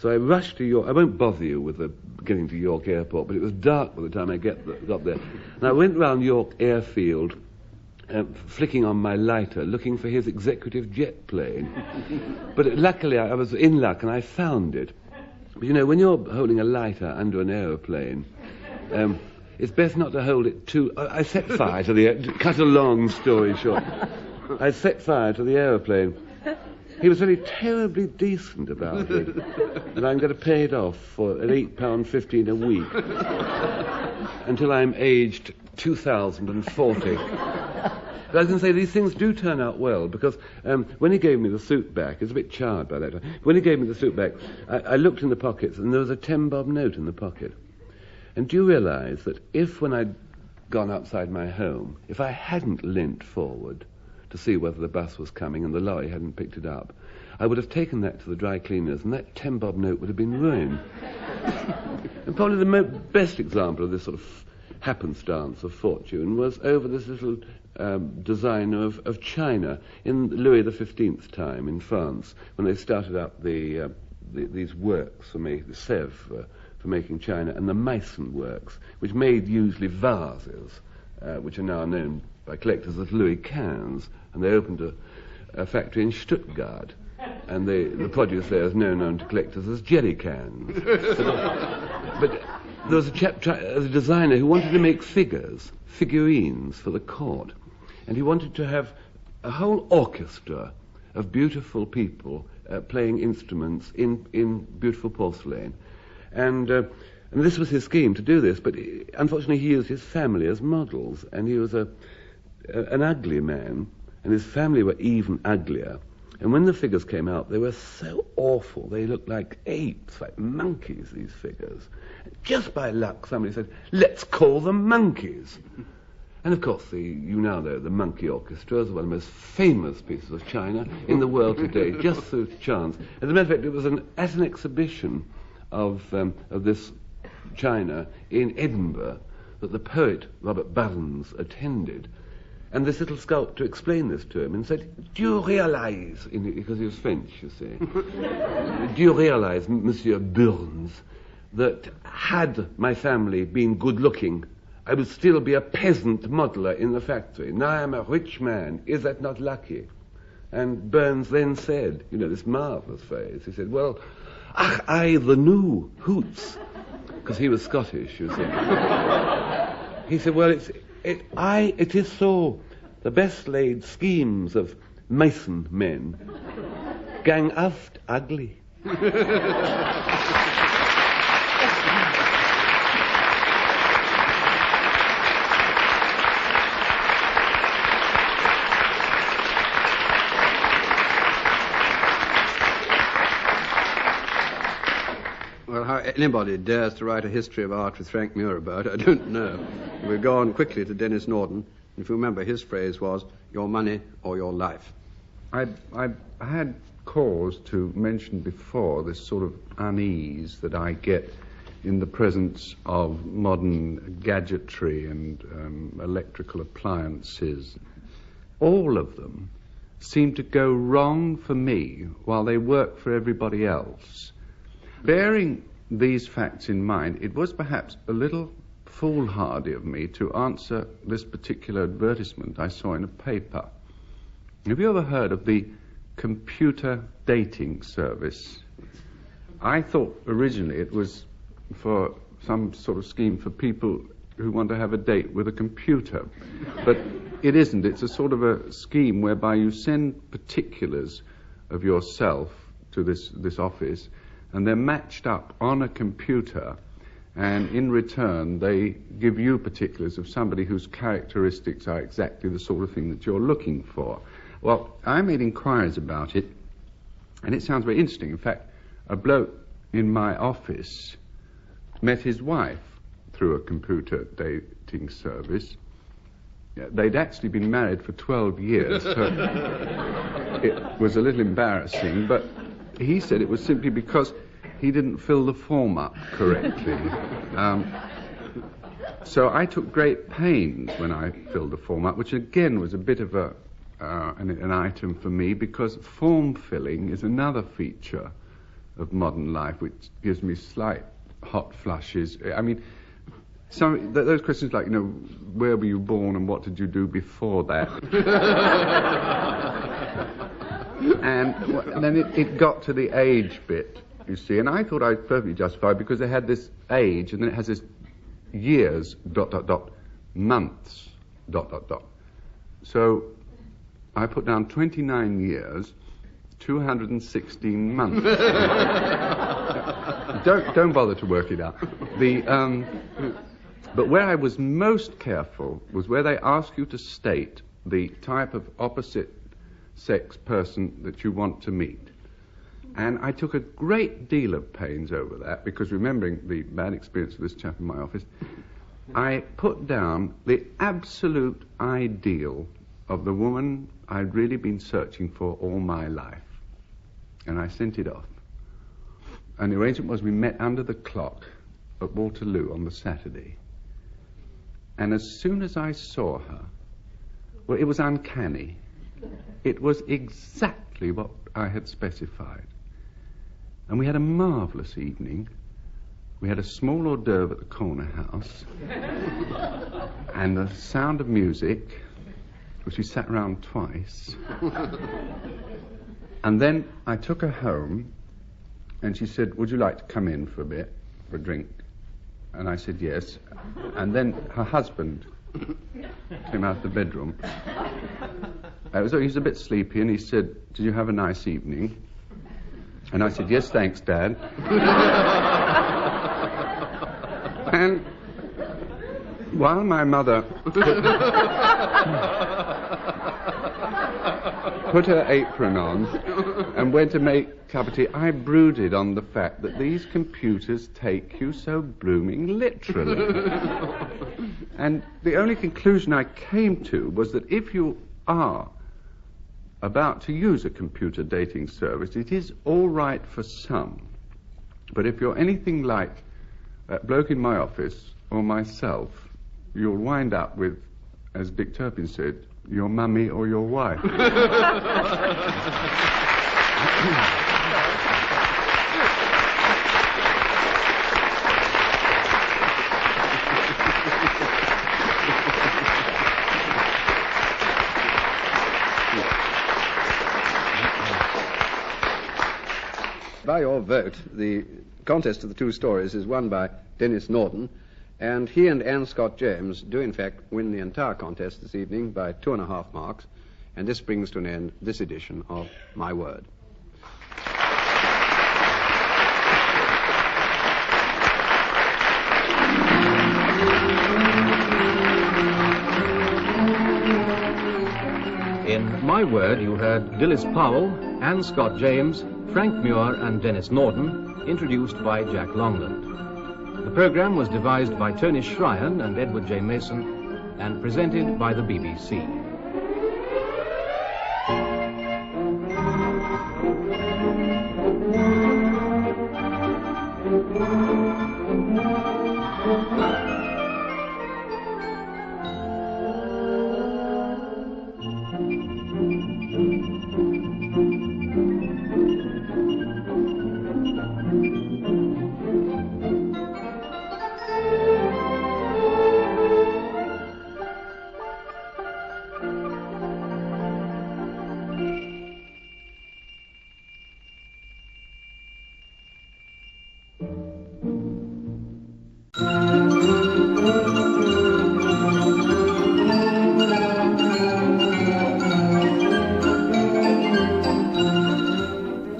So I rushed to York. I won't bother you with getting to York Airport, but it was dark by the time I got there. And I went round York Airfield, flicking on my lighter, looking for his executive jet plane. But luckily, I was in luck, and I found it. But you know, when you're holding a lighter under an aeroplane, it's best not to hold it too... I set fire to cut a long story short. I set fire to the aeroplane, He was very terribly decent about it. And I'm going to pay it off for at £8.15 a week until I'm aged 2040. But I was going to say, these things do turn out well, because when he gave me the suit back, it was a bit charred by that time. When he gave me the suit back, I looked in the pockets, and there was a 10-bob note in the pocket. And do you realise that if, when I'd gone outside my home, if I hadn't leant forward to see whether the bus was coming and the lorry hadn't picked it up, I would have taken that to the dry cleaners, and that 10-bob note would have been ruined. And probably the best example of this sort of happenstance of fortune was over this little designer of china in Louis XV's time in France, when they started up these works for the Sèvres for making china, and the Mincing works, which made usually vases, which are now known by collectors as Louis XV, and they opened a factory in Stuttgart, and the produce there is known to collectors as jerry cans. But there was a designer who wanted to make figurines for the court, and he wanted to have a whole orchestra of beautiful people playing instruments in beautiful porcelain. And this was his scheme to do this, but unfortunately he used his family as models, and he was an ugly man, and his family were even uglier. And when the figures came out, they were so awful. They looked like apes, like monkeys, these figures. Just by luck, somebody said, let's call them monkeys. And of course, you now know the Monkey Orchestra is one of the most famous pieces of china in the world today, just through chance. As a matter of fact, it was at an exhibition of this china in Edinburgh that the poet Robert Burns attended. And this little sculptor explained this to him and said, do you realize, because he was French, you see, do you realize, Monsieur Burns, that had my family been good-looking, I would still be a peasant modeler in the factory. Now I am a rich man. Is that not lucky? And Burns then said, this marvellous phrase, he said, well, ach, I, the new hoots, because he was Scottish, you see. He said, well, it is so. The best laid schemes of Mason men gang oft ugly. Well, how anybody dares to write a history of art with Frank Muir about it, I don't know. We'll go on quickly to Denis Norden. If you remember, his phrase was, your money or your life. I had cause to mention before this sort of unease that I get in the presence of modern gadgetry and electrical appliances. All of them seem to go wrong for me while they work for everybody else. Bearing these facts in mind, it was perhaps a little foolhardy of me to answer this particular advertisement I saw in a paper. Have you ever heard of the computer dating service? I thought originally it was for some sort of scheme for people who want to have a date with a computer. But it isn't. It's a sort of a scheme whereby you send particulars of yourself to this office, and they're matched up on a computer, and in return they give you particulars of somebody whose characteristics are exactly the sort of thing that you're looking for. Well, I made inquiries about it, and it sounds very interesting. In fact, a bloke in my office met his wife through a computer dating service. They'd actually been married for 12 years, so it was a little embarrassing, but he said it was simply because he didn't fill the form up correctly. So I took great pains when I filled the form up, which again was a bit of an item for me, because form filling is another feature of modern life which gives me slight hot flushes. I mean, those questions like, where were you born and what did you do before that? And then it got to the age bit, you see, and I thought I was perfectly justified because they had this age and then it has this years, ... months, ... So I put down 29 years, 216 months. Don't bother to work it out. But where I was most careful was where they ask you to state the type of opposite sex person that you want to meet. And I took a great deal of pains over that, because remembering the bad experience of this chap in my office, I put down the absolute ideal of the woman I'd really been searching for all my life. And I sent it off. And the arrangement was we met under the clock at Waterloo on the Saturday. And as soon as I saw her, well, it was uncanny. It was exactly what I had specified. And we had a marvellous evening. We had a small hors d'oeuvre at the corner house and the sound of music, which we sat round twice. And then I took her home, and she said, would you like to come in for a bit, for a drink? And I said yes. And then her husband came out of the bedroom. He was a bit sleepy, and he said, did you have a nice evening? And I said, yes, thanks, Dad. And while my mother put her apron on and went to make a cup of tea, I brooded on the fact that these computers take you so blooming literally. And the only conclusion I came to was that if you are about to use a computer dating service, it is all right for some. But if you're anything like that bloke in my office or myself, you'll wind up with, as Dick Turpin said, your mummy or your wife. By your vote, the contest of the two stories is won by Denis Norden, and he and Anne Scott James do in fact win the entire contest this evening by 2.5 marks, and this brings to an end this edition of My Word. In My Word, you heard Dilys Powell, Anne Scott James, Frank Muir and Denis Norden, introduced by Jack Longland. The programme was devised by Tony Shryan and Edward J. Mason and presented by the BBC.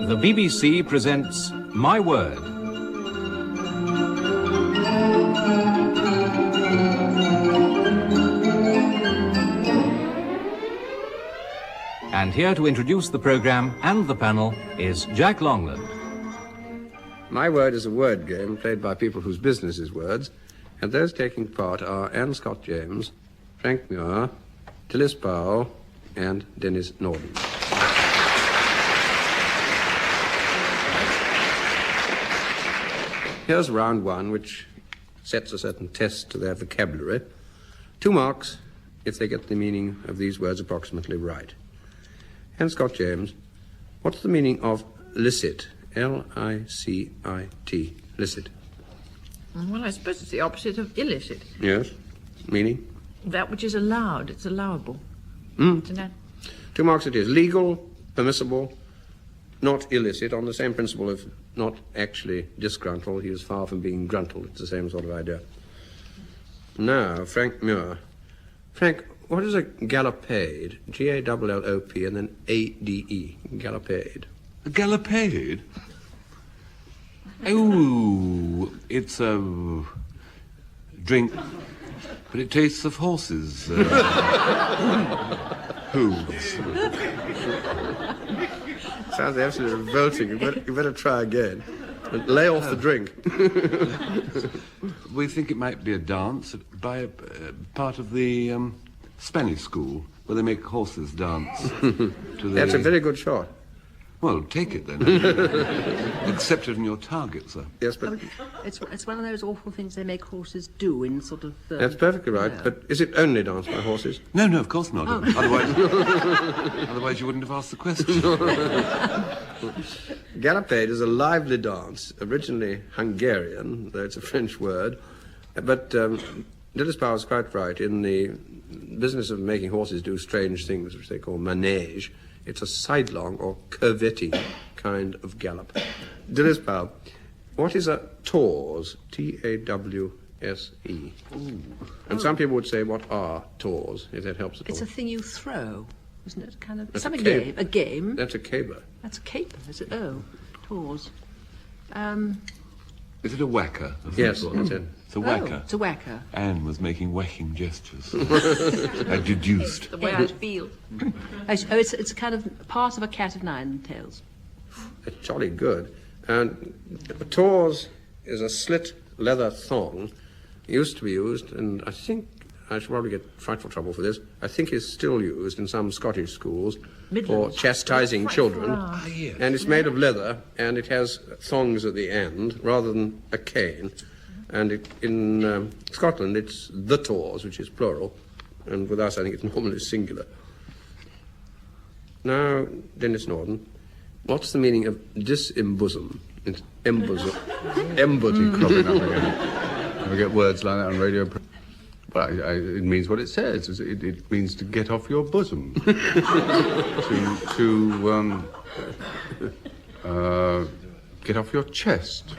The BBC presents My Word. And here to introduce the programme and the panel is Jack Longland. My Word is a word game played by people whose business is words, and those taking part are Anne Scott James, Frank Muir, Dilys Powell, and Denis Norden. Here's round one, which sets a certain test to their vocabulary. 2 marks if they get the meaning of these words approximately right. Anne Scott James, what's the meaning of licit? L-I-C-I-T, licit. Well, I suppose it's the opposite of illicit. Yes, meaning? That which is allowed, it's allowable. Isn't that? 2 marks it is. Legal, permissible, not illicit, on the same principle of not actually disgruntled. He is far from being gruntled. It's the same sort of idea. Now, Frank Muir. Frank, What is a gallopade? G-A-L-L-O-P and then A-D-E. Gallopade. A gallopade? Oh, it's a drink, but it tastes of horses' hooves. Sounds absolutely revolting. You better try again. And lay off the drink. We think it might be a dance by part of the Spanish school, where they make horses dance. That's a very good shot. Well, take it then. Accept it in your target, sir. Yes, but... It's one of those awful things they make horses do in sort of... That's perfectly right, but is it only danced by horses? No, of course not. Oh. Otherwise you wouldn't have asked the question. Gallopade is a lively dance, originally Hungarian, though it's a French word. But Dilys Powell is quite right. In the business of making horses do strange things, which they call manège, it's a sidelong or curvetty kind of gallop. Dilys Powell, what is a tawse? T-A-W-S-E. And some people would say, what are tawse, if that helps at all? It's a thing you throw, isn't it? Kind of... That's some a game. A game. That's a caber. That's a caper, is it? Oh, tawse. Is it a whacker? Yes, that's it. It's a whacker. Oh, it's a whacker. Anne was making whacking gestures. I deduced. The way I feel. It's a kind of part of a cat of nine tails. It's jolly good. And a tawse is a slit leather thong. It used to be used, and I think I should probably get frightful trouble for this. I think it's still used in some Scottish schools for chastising children. Yes. And it's made of leather, and it has thongs at the end rather than a cane. And in Scotland, it's the tawse, which is plural, and with us, I think it's normally singular. Now, Denis Norden, what's the meaning of disembosom? It's embosom. Embosom. Cropping up again. I get words like that on radio. Well, it means what it says. It means to get off your bosom. to get off your chest.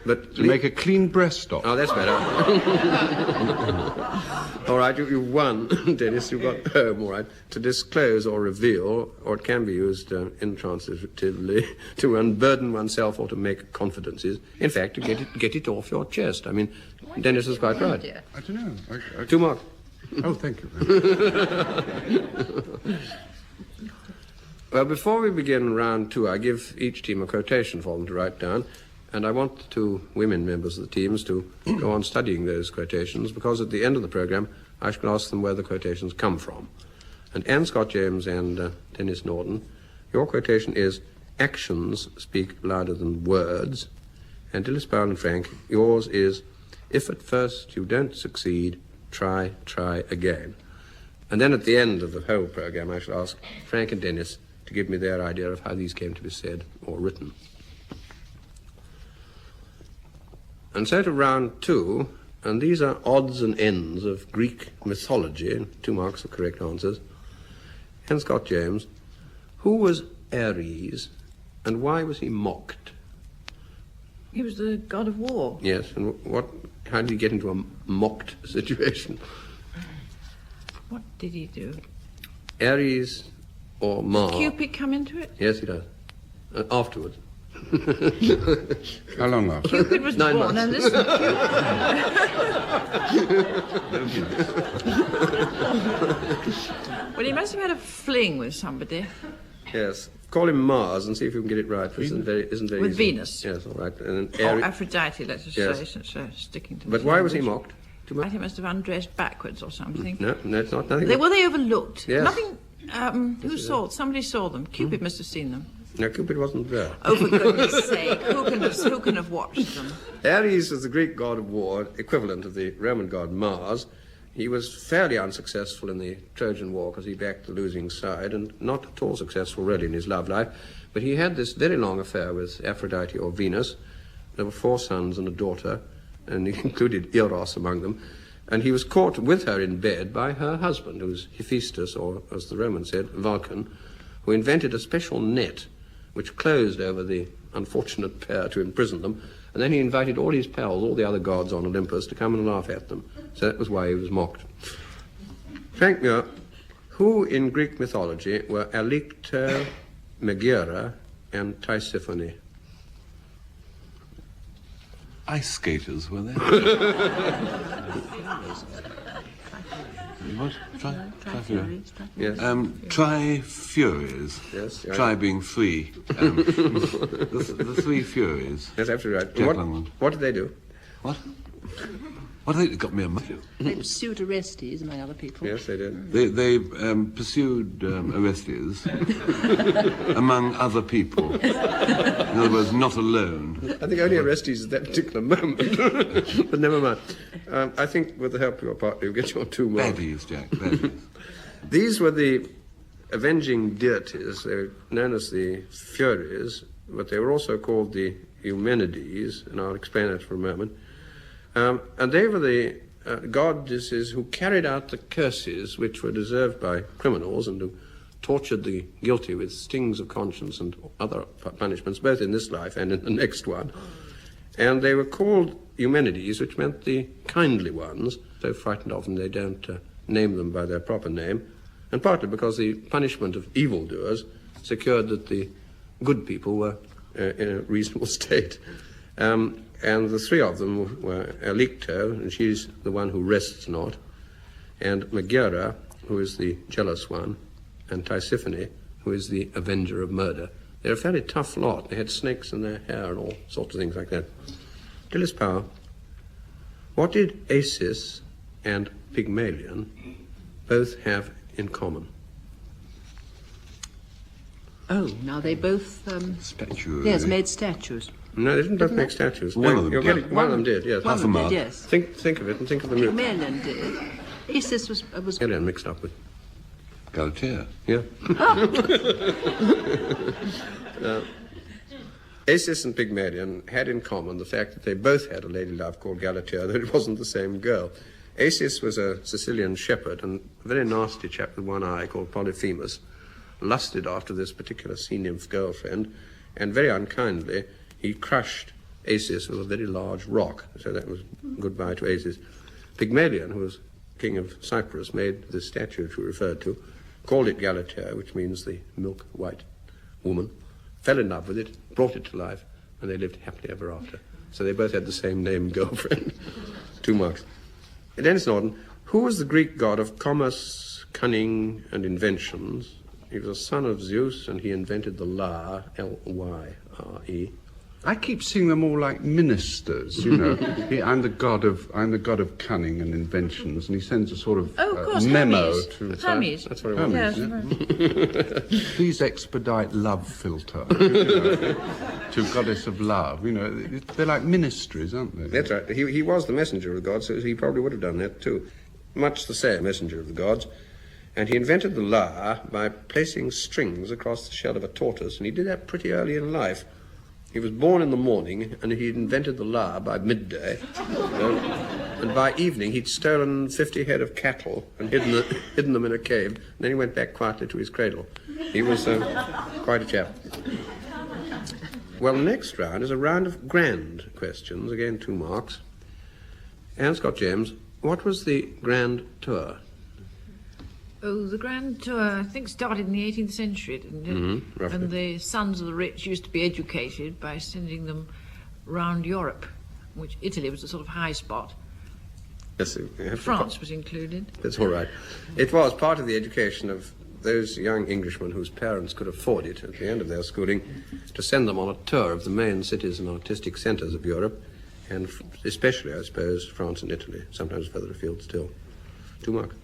But to make a clean breast stop. Oh, that's better. All right, you've won, Dennis. You've got home, all right. To disclose or reveal, or it can be used intransitively, to unburden oneself or to make confidences. In fact, to get it off your chest. I mean, Dennis is quite right. I don't know. 2 marks. Oh, thank you. Well, before we begin round 2, I give each team a quotation for them to write down. And I want the 2 women members of the teams to go on studying those quotations, because at the end of the programme, I shall ask them where the quotations come from. And Anne Scott James and Denis Norden, your quotation is, actions speak louder than words. And Dilys Powell and Frank, yours is, if at first you don't succeed, try again. And then at the end of the whole programme, I shall ask Frank and Denis to give me their idea of how these came to be said or written. And so to round 2, and these are odds and ends of Greek mythology, 2 marks for correct answers. Anne Scott James, who was Ares, and why was he mocked? He was the god of war. Yes, and how did he get into a mocked situation? What did he do? Ares or Mars. Does Cupid come into it? Yes, he does. Afterwards. How long after? Cupid was 9 born, months. and this was Well, he must have had a fling with somebody. Yes. Call him Mars and see if you can get it right. Isn't very With easy. Venus. Yes, all right. And then Or Aphrodite, let's just Yes. say, since sticking to But the why was he language. mocked? I think he must have undressed backwards or something. No, it's not nothing. Were they overlooked? Yes. Nothing. Who saw it? Somebody saw them. Cupid must have seen them. No, Cupid wasn't there. Oh, for goodness' sake! Who can have watched them? Ares is the Greek god of war, equivalent of the Roman god Mars. He was fairly unsuccessful in the Trojan War because he backed the losing side, and not at all successful really in his love life. But he had this very long affair with Aphrodite or Venus. There were 4 sons and a daughter, and he included Eros among them. And he was caught with her in bed by her husband, who was Hephaestus, or as the Romans said, Vulcan, who invented a special net which closed over the unfortunate pair to imprison them, and then he invited all his pals, all the other gods on Olympus, to come and laugh at them. So that was why he was mocked. Frank Muir, who in Greek mythology were Alecto, Megaera, and Tisiphone? Ice skaters, were they? What? Tri-Furies? Yes. Tri-Furies. Yes. Tri being three. The three Furies. That's absolutely right. Jack Longland. What did they do? What? What they got me a mother. They pursued Orestes, among other people. Yes, they did. They pursued Orestes among other people. In other words, not alone. I think only Orestes at that particular moment. But never mind. I think with the help of your partner, you'll get your 2 more. Baddies, Jack, baddies. These were the avenging deities. They were known as the Furies, but they were also called the Eumenides, and I'll explain that for a moment. And they were the goddesses who carried out the curses which were deserved by criminals and who tortured the guilty with stings of conscience and other punishments, both in this life and in the next one. And they were called Eumenides, which meant the kindly ones. So frightened of them, they don't name them by their proper name, and partly because the punishment of evildoers secured that the good people were in a reasonable state. And the 3 of them were Alecto, and she's the one who rests not, and Megaera, who is the jealous one, and Tisiphone, who is the avenger of murder. They're a fairly tough lot. They had snakes in their hair and all sorts of things like that. Dilys Powell, what did Acis and Pygmalion both have in common? Oh, now they both... Statuary. Yes, made statues. No, they didn't both make statues. One of them you're did. getting- one of them did, yes. One of them did, yes. Think of it and think of the music. Pygmalion did. Isis was Alien mixed up with. Galatea. Yeah. Acis and Pygmalion had in common the fact that they both had a lady love called Galatea, though it wasn't the same girl. Acis was a Sicilian shepherd and a very nasty chap with one eye called Polyphemus, lusted after this particular sea nymph girlfriend, and very unkindly he crushed Acis with a very large rock, so that was goodbye to Acis. Pygmalion, who was king of Cyprus, made this statue which we referred to, called it Galatea, which means the milk-white woman, fell in love with it, brought it to life, and they lived happily ever after. So they both had the same name girlfriend. 2 marks. Denis Norden, who was the Greek god of commerce, cunning, and inventions? He was a son of Zeus, and he invented the lyre, Lyre. I keep seeing them all like ministers, you know. I'm the god of cunning and inventions, and he sends a sort of, memo Hermes. to Hermes. That's what it was. Yes. please expedite love filter, you know, to goddess of love. You know, they're like ministries, aren't they? That's right. He was the messenger of the gods, so he probably would have done that too. Much the same messenger of the gods. And he invented the lyre by placing strings across the shell of a tortoise, and he did that pretty early in life. He was born in the morning, and he'd invented the lyre by midday. And by evening, he'd stolen 50 head of cattle and hidden them in a cave. And then he went back quietly to his cradle. He was quite a chap. Well, the next round is a round of grand questions. Again, 2 marks. Anne Scott James, what was the Grand Tour? Oh, the Grand Tour, I think, started in the 18th century, didn't it? roughly. And the sons of the rich used to be educated by sending them round Europe, which Italy was a sort of high spot. Yes, you have to- France was included. That's all right. It was part of the education of those young Englishmen whose parents could afford it at the end of their schooling to send them on a tour of the main cities and artistic centres of Europe, and especially, I suppose, France and Italy, sometimes further afield still. 2 marks.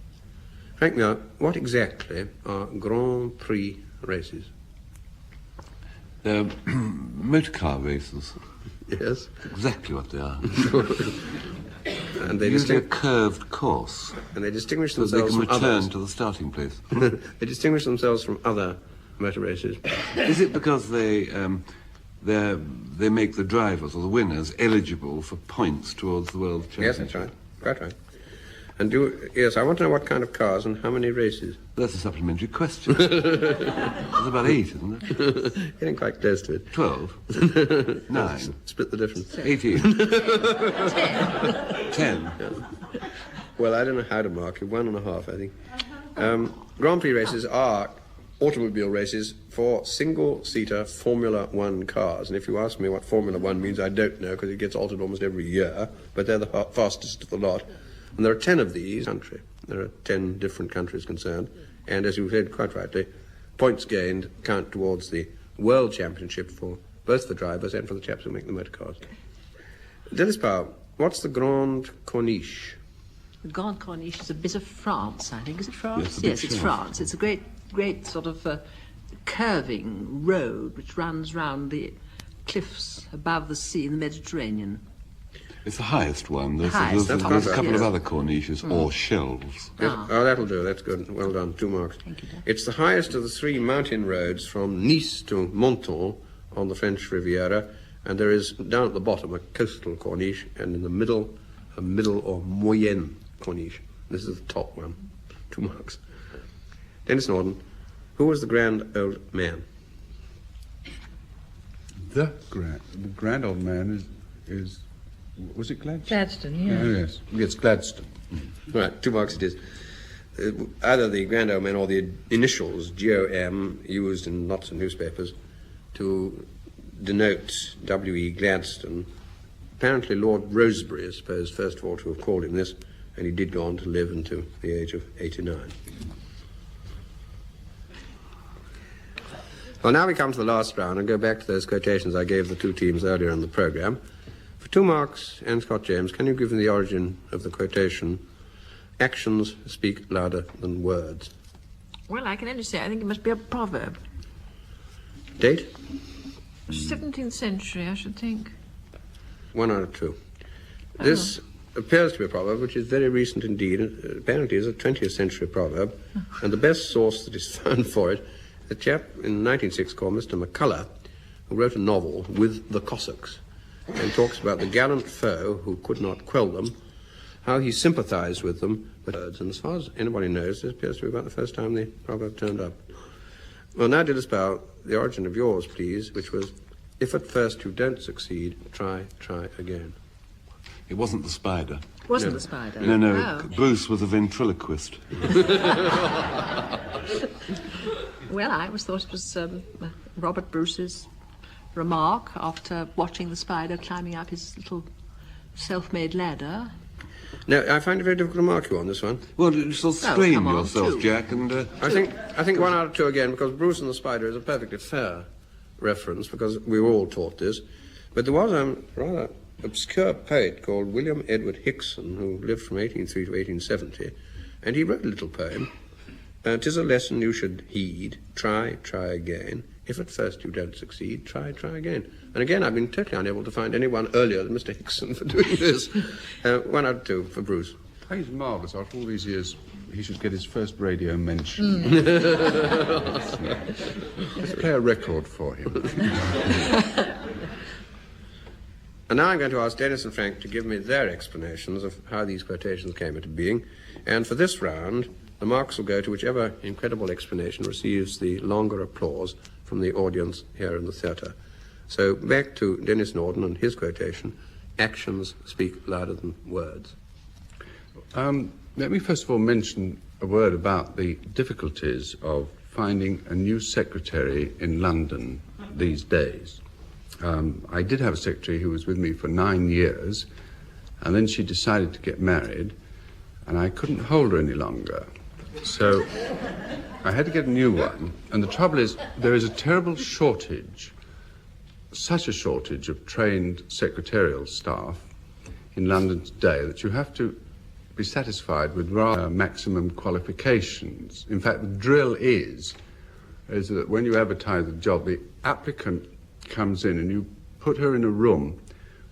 Frank Muir, what exactly are Grand Prix races? They're motor car races. Yes. Exactly what they are. And they Usually a curved course, distinguish so they themselves can from return others. to the starting place. They distinguish themselves from other motor races. Is it because they make the drivers or the winners eligible for points towards the World Yes, Championship? that's right. Quite right. And I want to know what kind of cars and how many races. That's a supplementary question. There's about 8, isn't it? Getting quite close to it. 12, 9, Split the difference. 18, 10. Well, I don't know how to mark you. 1.5, I think. Grand Prix races are automobile races for single-seater Formula One cars. And if you ask me what Formula One means, I don't know, because it gets altered almost every year. But they're the fastest of the lot. And there are 10 of these country. There are 10 different countries concerned. And as you said quite rightly, points gained count towards the World Championship for both the drivers and for the chaps who make the motor cars. Dilys Powell, what's the Grande Corniche? The Grande Corniche is a bit of France, I think. Is it France? Yes, It's France. It's a great sort of curving road which runs round the cliffs above the sea in the Mediterranean. It's the highest one. There's Highest. a That's couple of yes. other corniches or shelves. Yes. Ah. Oh, that'll do. That's good. Well done. 2 marks. Thank you, Dad. It's the highest of the 3 mountain roads from Nice to Menton on the French Riviera, and there is down at the bottom a coastal corniche, and in the middle a middle or moyenne corniche. This is the top one. 2 marks. Denis Norden, who was the grand old man? The grand old man is was it Gladstone? Gladstone, yeah. Oh, yes. It's Gladstone. Right, 2 marks it is. Either the grand old man or the initials GOM, used in lots of newspapers to denote W.E. Gladstone. Apparently Lord Rosebery is supposed first of all to have called him this, and he did go on to live until the age of 89. Well, now we come to the last round and go back to those quotations I gave the 2 teams earlier in the programme. For 2 marks, and Scott James, can you give me the origin of the quotation, actions speak louder than words? Well, I can only say I think it must be a proverb. Date? 17th century, I should think. 1 out of 2. This appears to be a proverb which is very recent indeed. Apparently is a 20th century proverb, and the best source that is found for it, a chap in 1906 called Mr. McCullough, who wrote a novel, With the Cossacks, and talks about the gallant foe who could not quell them, how he sympathized with them, but and as far as anybody knows, this appears to be about the first time the proverb turned up. Well, now, Dilys Powell, the origin of yours, please, which was, if at first you don't succeed, try again. It wasn't the spider. Wasn't the spider? No, Oh. Bruce was a ventriloquist. Well, I always thought it was Robert Bruce's remark after watching the spider climbing up his little self-made ladder. Now, I find it very difficult to mark you on this one. Well, you shall strain come on, yourself, 2. Jack, and... I think 1 out of 2 again, because Bruce and the Spider is a perfectly fair reference, because we were all taught this. But there was a rather obscure poet called William Edward Hickson, who lived from 1803 to 1870, and he wrote a little poem. "'Tis a lesson you should heed, try again. If at first you don't succeed, try again." And again, I've been totally unable to find anyone earlier than Mr. Hickson for doing this. 1 out of 2 for Bruce. He's marvellous. After all these years, he should get his first radio mention. Let's play a record for him. And now I'm going to ask Denis and Frank to give me their explanations of how these quotations came into being. And for this round, the marks will go to whichever incredible explanation receives the longer applause from the audience here in the theatre. So back to Denis Norden and his quotation, actions speak louder than words. Let me first of all mention a word about the difficulties of finding a new secretary in London these days. I did have a secretary who was with me for 9 years, and then she decided to get married, and I couldn't hold her any longer. So I had to get a new one, and the trouble is there is a terrible shortage, such a shortage of trained secretarial staff in London today that you have to be satisfied with rather maximum qualifications. In fact, the drill is that when you advertise a job, the applicant comes in and you put her in a room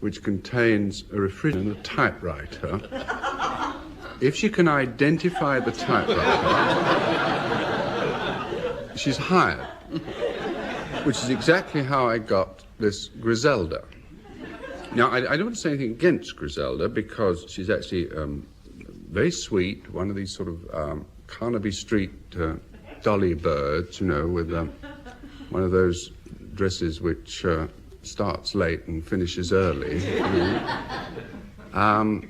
which contains a refrigerator and a typewriter. If she can identify the typewriter, she's hired, which is exactly how I got this Griselda. Now, I don't want to say anything against Griselda because she's actually very sweet, one of these sort of Carnaby Street dolly birds, you know, with one of those dresses which starts late and finishes early. You know.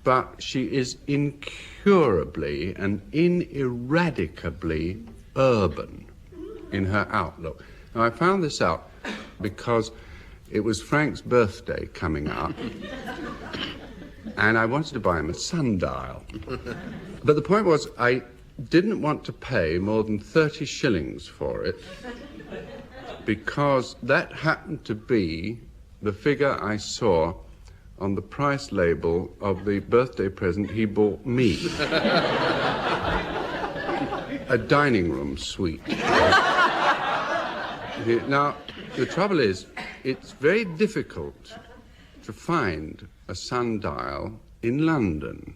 but she is incurably and ineradicably urban in her outlook. Now, I found this out because it was Frank's birthday coming up, and I wanted to buy him a sundial. But the point was, I didn't want to pay more than 30 shillings for it, because that happened to be the figure I saw on the price label of the birthday present he bought me. A dining room suite. Now, the trouble is, it's very difficult to find a sundial in London.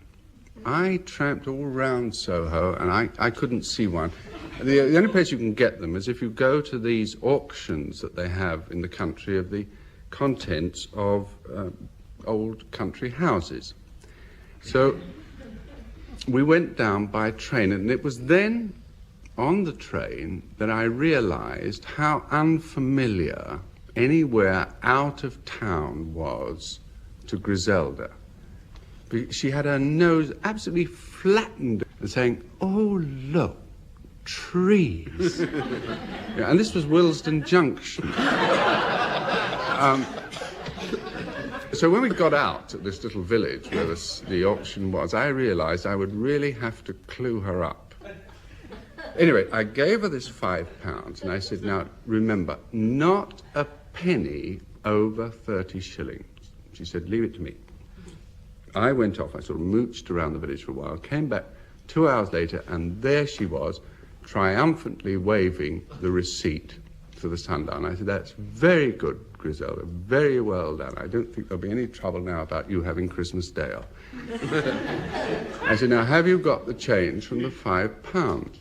I tramped all round Soho, and I couldn't see one. The only place you can get them is if you go to these auctions that they have in the country of the contents of old country houses. So we went down by train, and it was then on the train that I realized how unfamiliar anywhere out of town was to Griselda. She had her nose absolutely flattened and saying, "Oh, look, trees." Yeah, and this was Willesden Junction. So when we got out at this little village where the auction was, I realized I would really have to clue her up. Anyway, I gave her this £5, and I said, "Now, remember, not a penny over 30 shillings. She said, "Leave it to me." I went off. I sort of mooched around the village for a while, came back 2 hours later, and there she was, triumphantly waving the receipt for the sundial. And I said, "That's very good, Griselda, very well done. I don't think there'll be any trouble now about you having Christmas Day off." I said, "Now, have you got the change from the £5?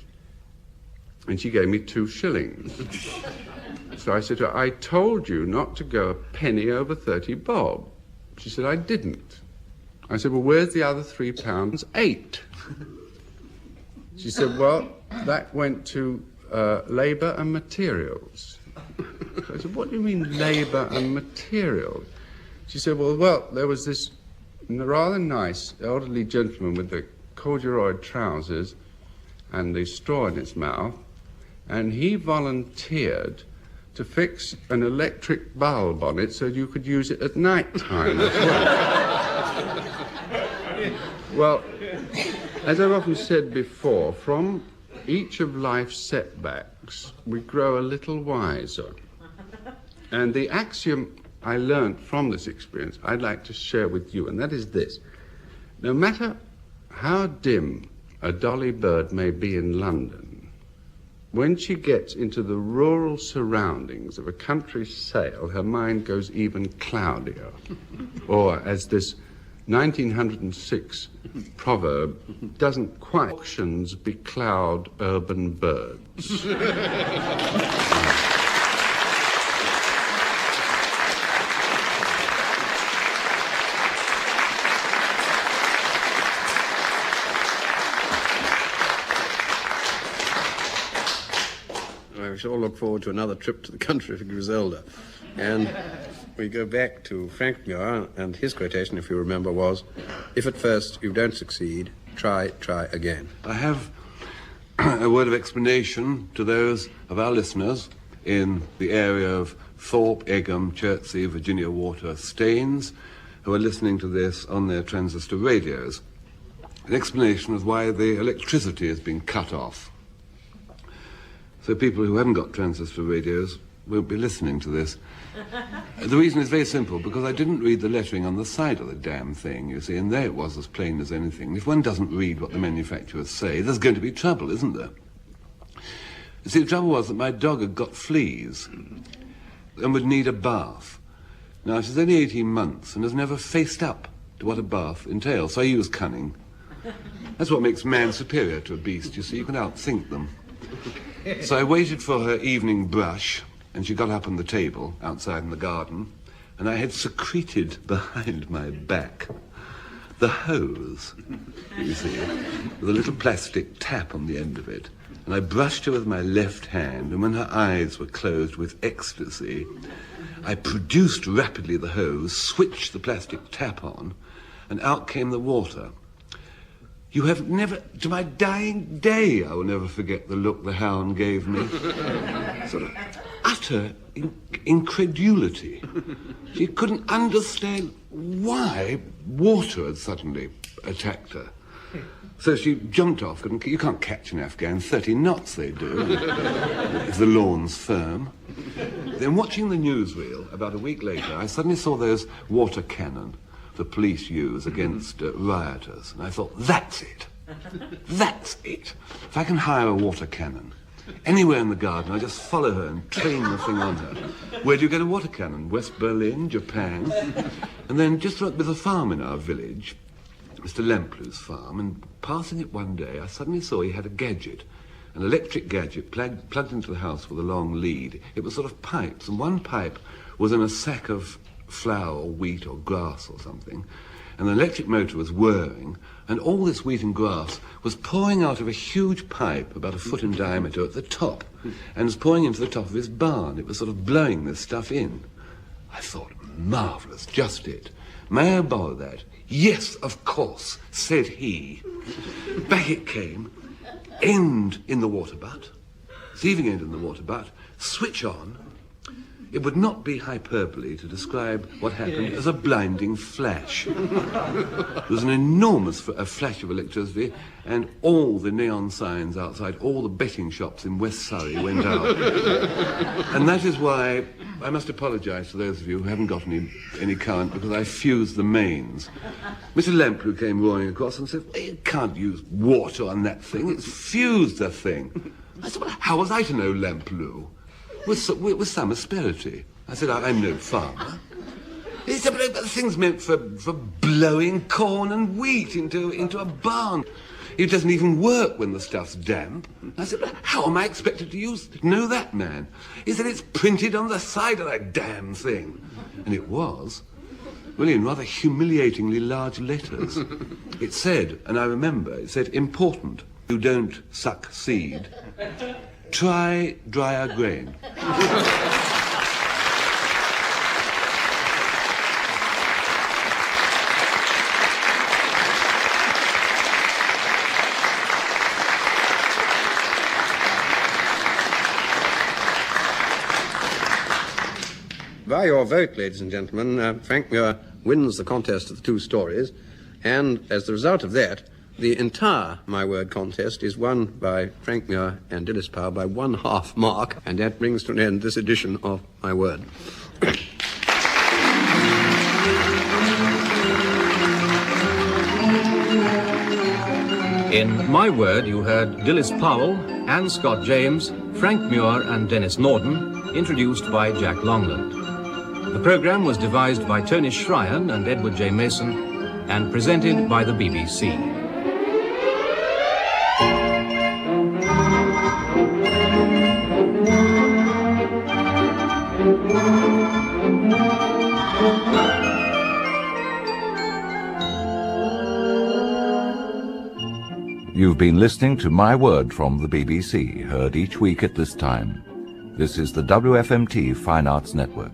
And she gave me 2 shillings. So I said to her, "I told you not to go a penny over 30 bob." She said, "I didn't." I said, "Well, where's the other £3.8? She said, "Well, that went to labour and materials." So I said, "What do you mean, labour and materials?" She said, well, there was this rather nice elderly gentleman with the corduroy trousers and the straw in his mouth, and he volunteered to fix an electric bulb on it so you could use it at night time as well. Well, as I've often said before, from each of life's setbacks, we grow a little wiser. And the axiom I learned from this experience, I'd like to share with you, and that is this. No matter how dim a dolly bird may be in London, when she gets into the rural surroundings of a country sale, her mind goes even cloudier. Or, as this 1906 proverb doesn't quite, "Auctions becloud urban birds." We shall all look forward to another trip to the country for Griselda. And we go back to Frank Muir, and his quotation, if you remember, was, "If at first you don't succeed, try again." I have a word of explanation to those of our listeners in the area of Thorpe, Egham, Chertsey, Virginia Water, Staines, who are listening to this on their transistor radios. An explanation of why the electricity has been cut off. So people who haven't got transistor radios won't be listening to this. The reason is very simple, because I didn't read the lettering on the side of the damn thing, you see, and there it was as plain as anything. If one doesn't read what the manufacturers say, there's going to be trouble, isn't there? You see, the trouble was that my dog had got fleas and would need a bath. Now, she's only 18 months and has never faced up to what a bath entails, so I used cunning. That's what makes man superior to a beast, you see, you can outthink them. So I waited for her evening brush, and she got up on the table outside in the garden, and I had secreted behind my back the hose, you see, with a little plastic tap on the end of it. And I brushed her with my left hand, and when her eyes were closed with ecstasy, I produced rapidly the hose, switched the plastic tap on, and out came the water. You have never, to my dying day, I will never forget the look the hound gave me. Sort of utter incredulity. She couldn't understand why water had suddenly attacked her. So she jumped off. You can't catch an Afghan, 30 knots they do, if the lawn's firm. Then watching the newsreel, about a week later, I suddenly saw those water cannon the police use against rioters. And I thought, that's it. That's it. If I can hire a water cannon anywhere in the garden, I just follow her and train the thing on her. Where do you get a water cannon? West Berlin, Japan. And then just with a farm in our village, Mr. Lemplu's farm, and passing it one day, I suddenly saw he had a gadget, an electric gadget plugged into the house with a long lead. It was sort of pipes, and one pipe was in a sack of flour or wheat or grass or something, and the electric motor was whirring, and all this wheat and grass was pouring out of a huge pipe about a foot in diameter at the top, and was pouring into the top of his barn. It was sort of blowing this stuff in. I thought, marvellous, just it. May I borrow that? Yes, of course, said he. Back it came, end in the water butt, receiving end in the water butt, switch on. It would not be hyperbole to describe what happened as a blinding flash. There was an enormous flash of electricity, and all the neon signs outside all the betting shops in West Surrey went out. And that is why I must apologise to those of you who haven't got any current, because I fused the mains. Mr. Lemplu came roaring across and said, you can't use water on that thing, it's fused the thing. I said, well, how was I to know, Lemplu? With some asperity. I said, I'm no farmer. He said, but the thing's meant for blowing corn and wheat into a barn. It doesn't even work when the stuff's damp. I said, but how am I expected to know that, man? He said, it's printed on the side of that damn thing. And it was, really in rather humiliatingly large letters. It said, and I remember, it said, important, you don't suck seed. Try drier grain. By your vote, ladies and gentlemen, Frank Muir wins the contest of the two stories, and as the result of that, the entire My Word contest is won by Frank Muir and Dilys Powell by 1/2 mark, and that brings to an end this edition of My Word. In My Word, you heard Dilys Powell, Anne Scott James, Frank Muir and Denis Norden, introduced by Jack Longland. The programme was devised by Tony Shryan and Edward J. Mason, and presented by the BBC. You've been listening to My Word from the BBC, heard each week at this time. This is the WFMT Fine Arts Network.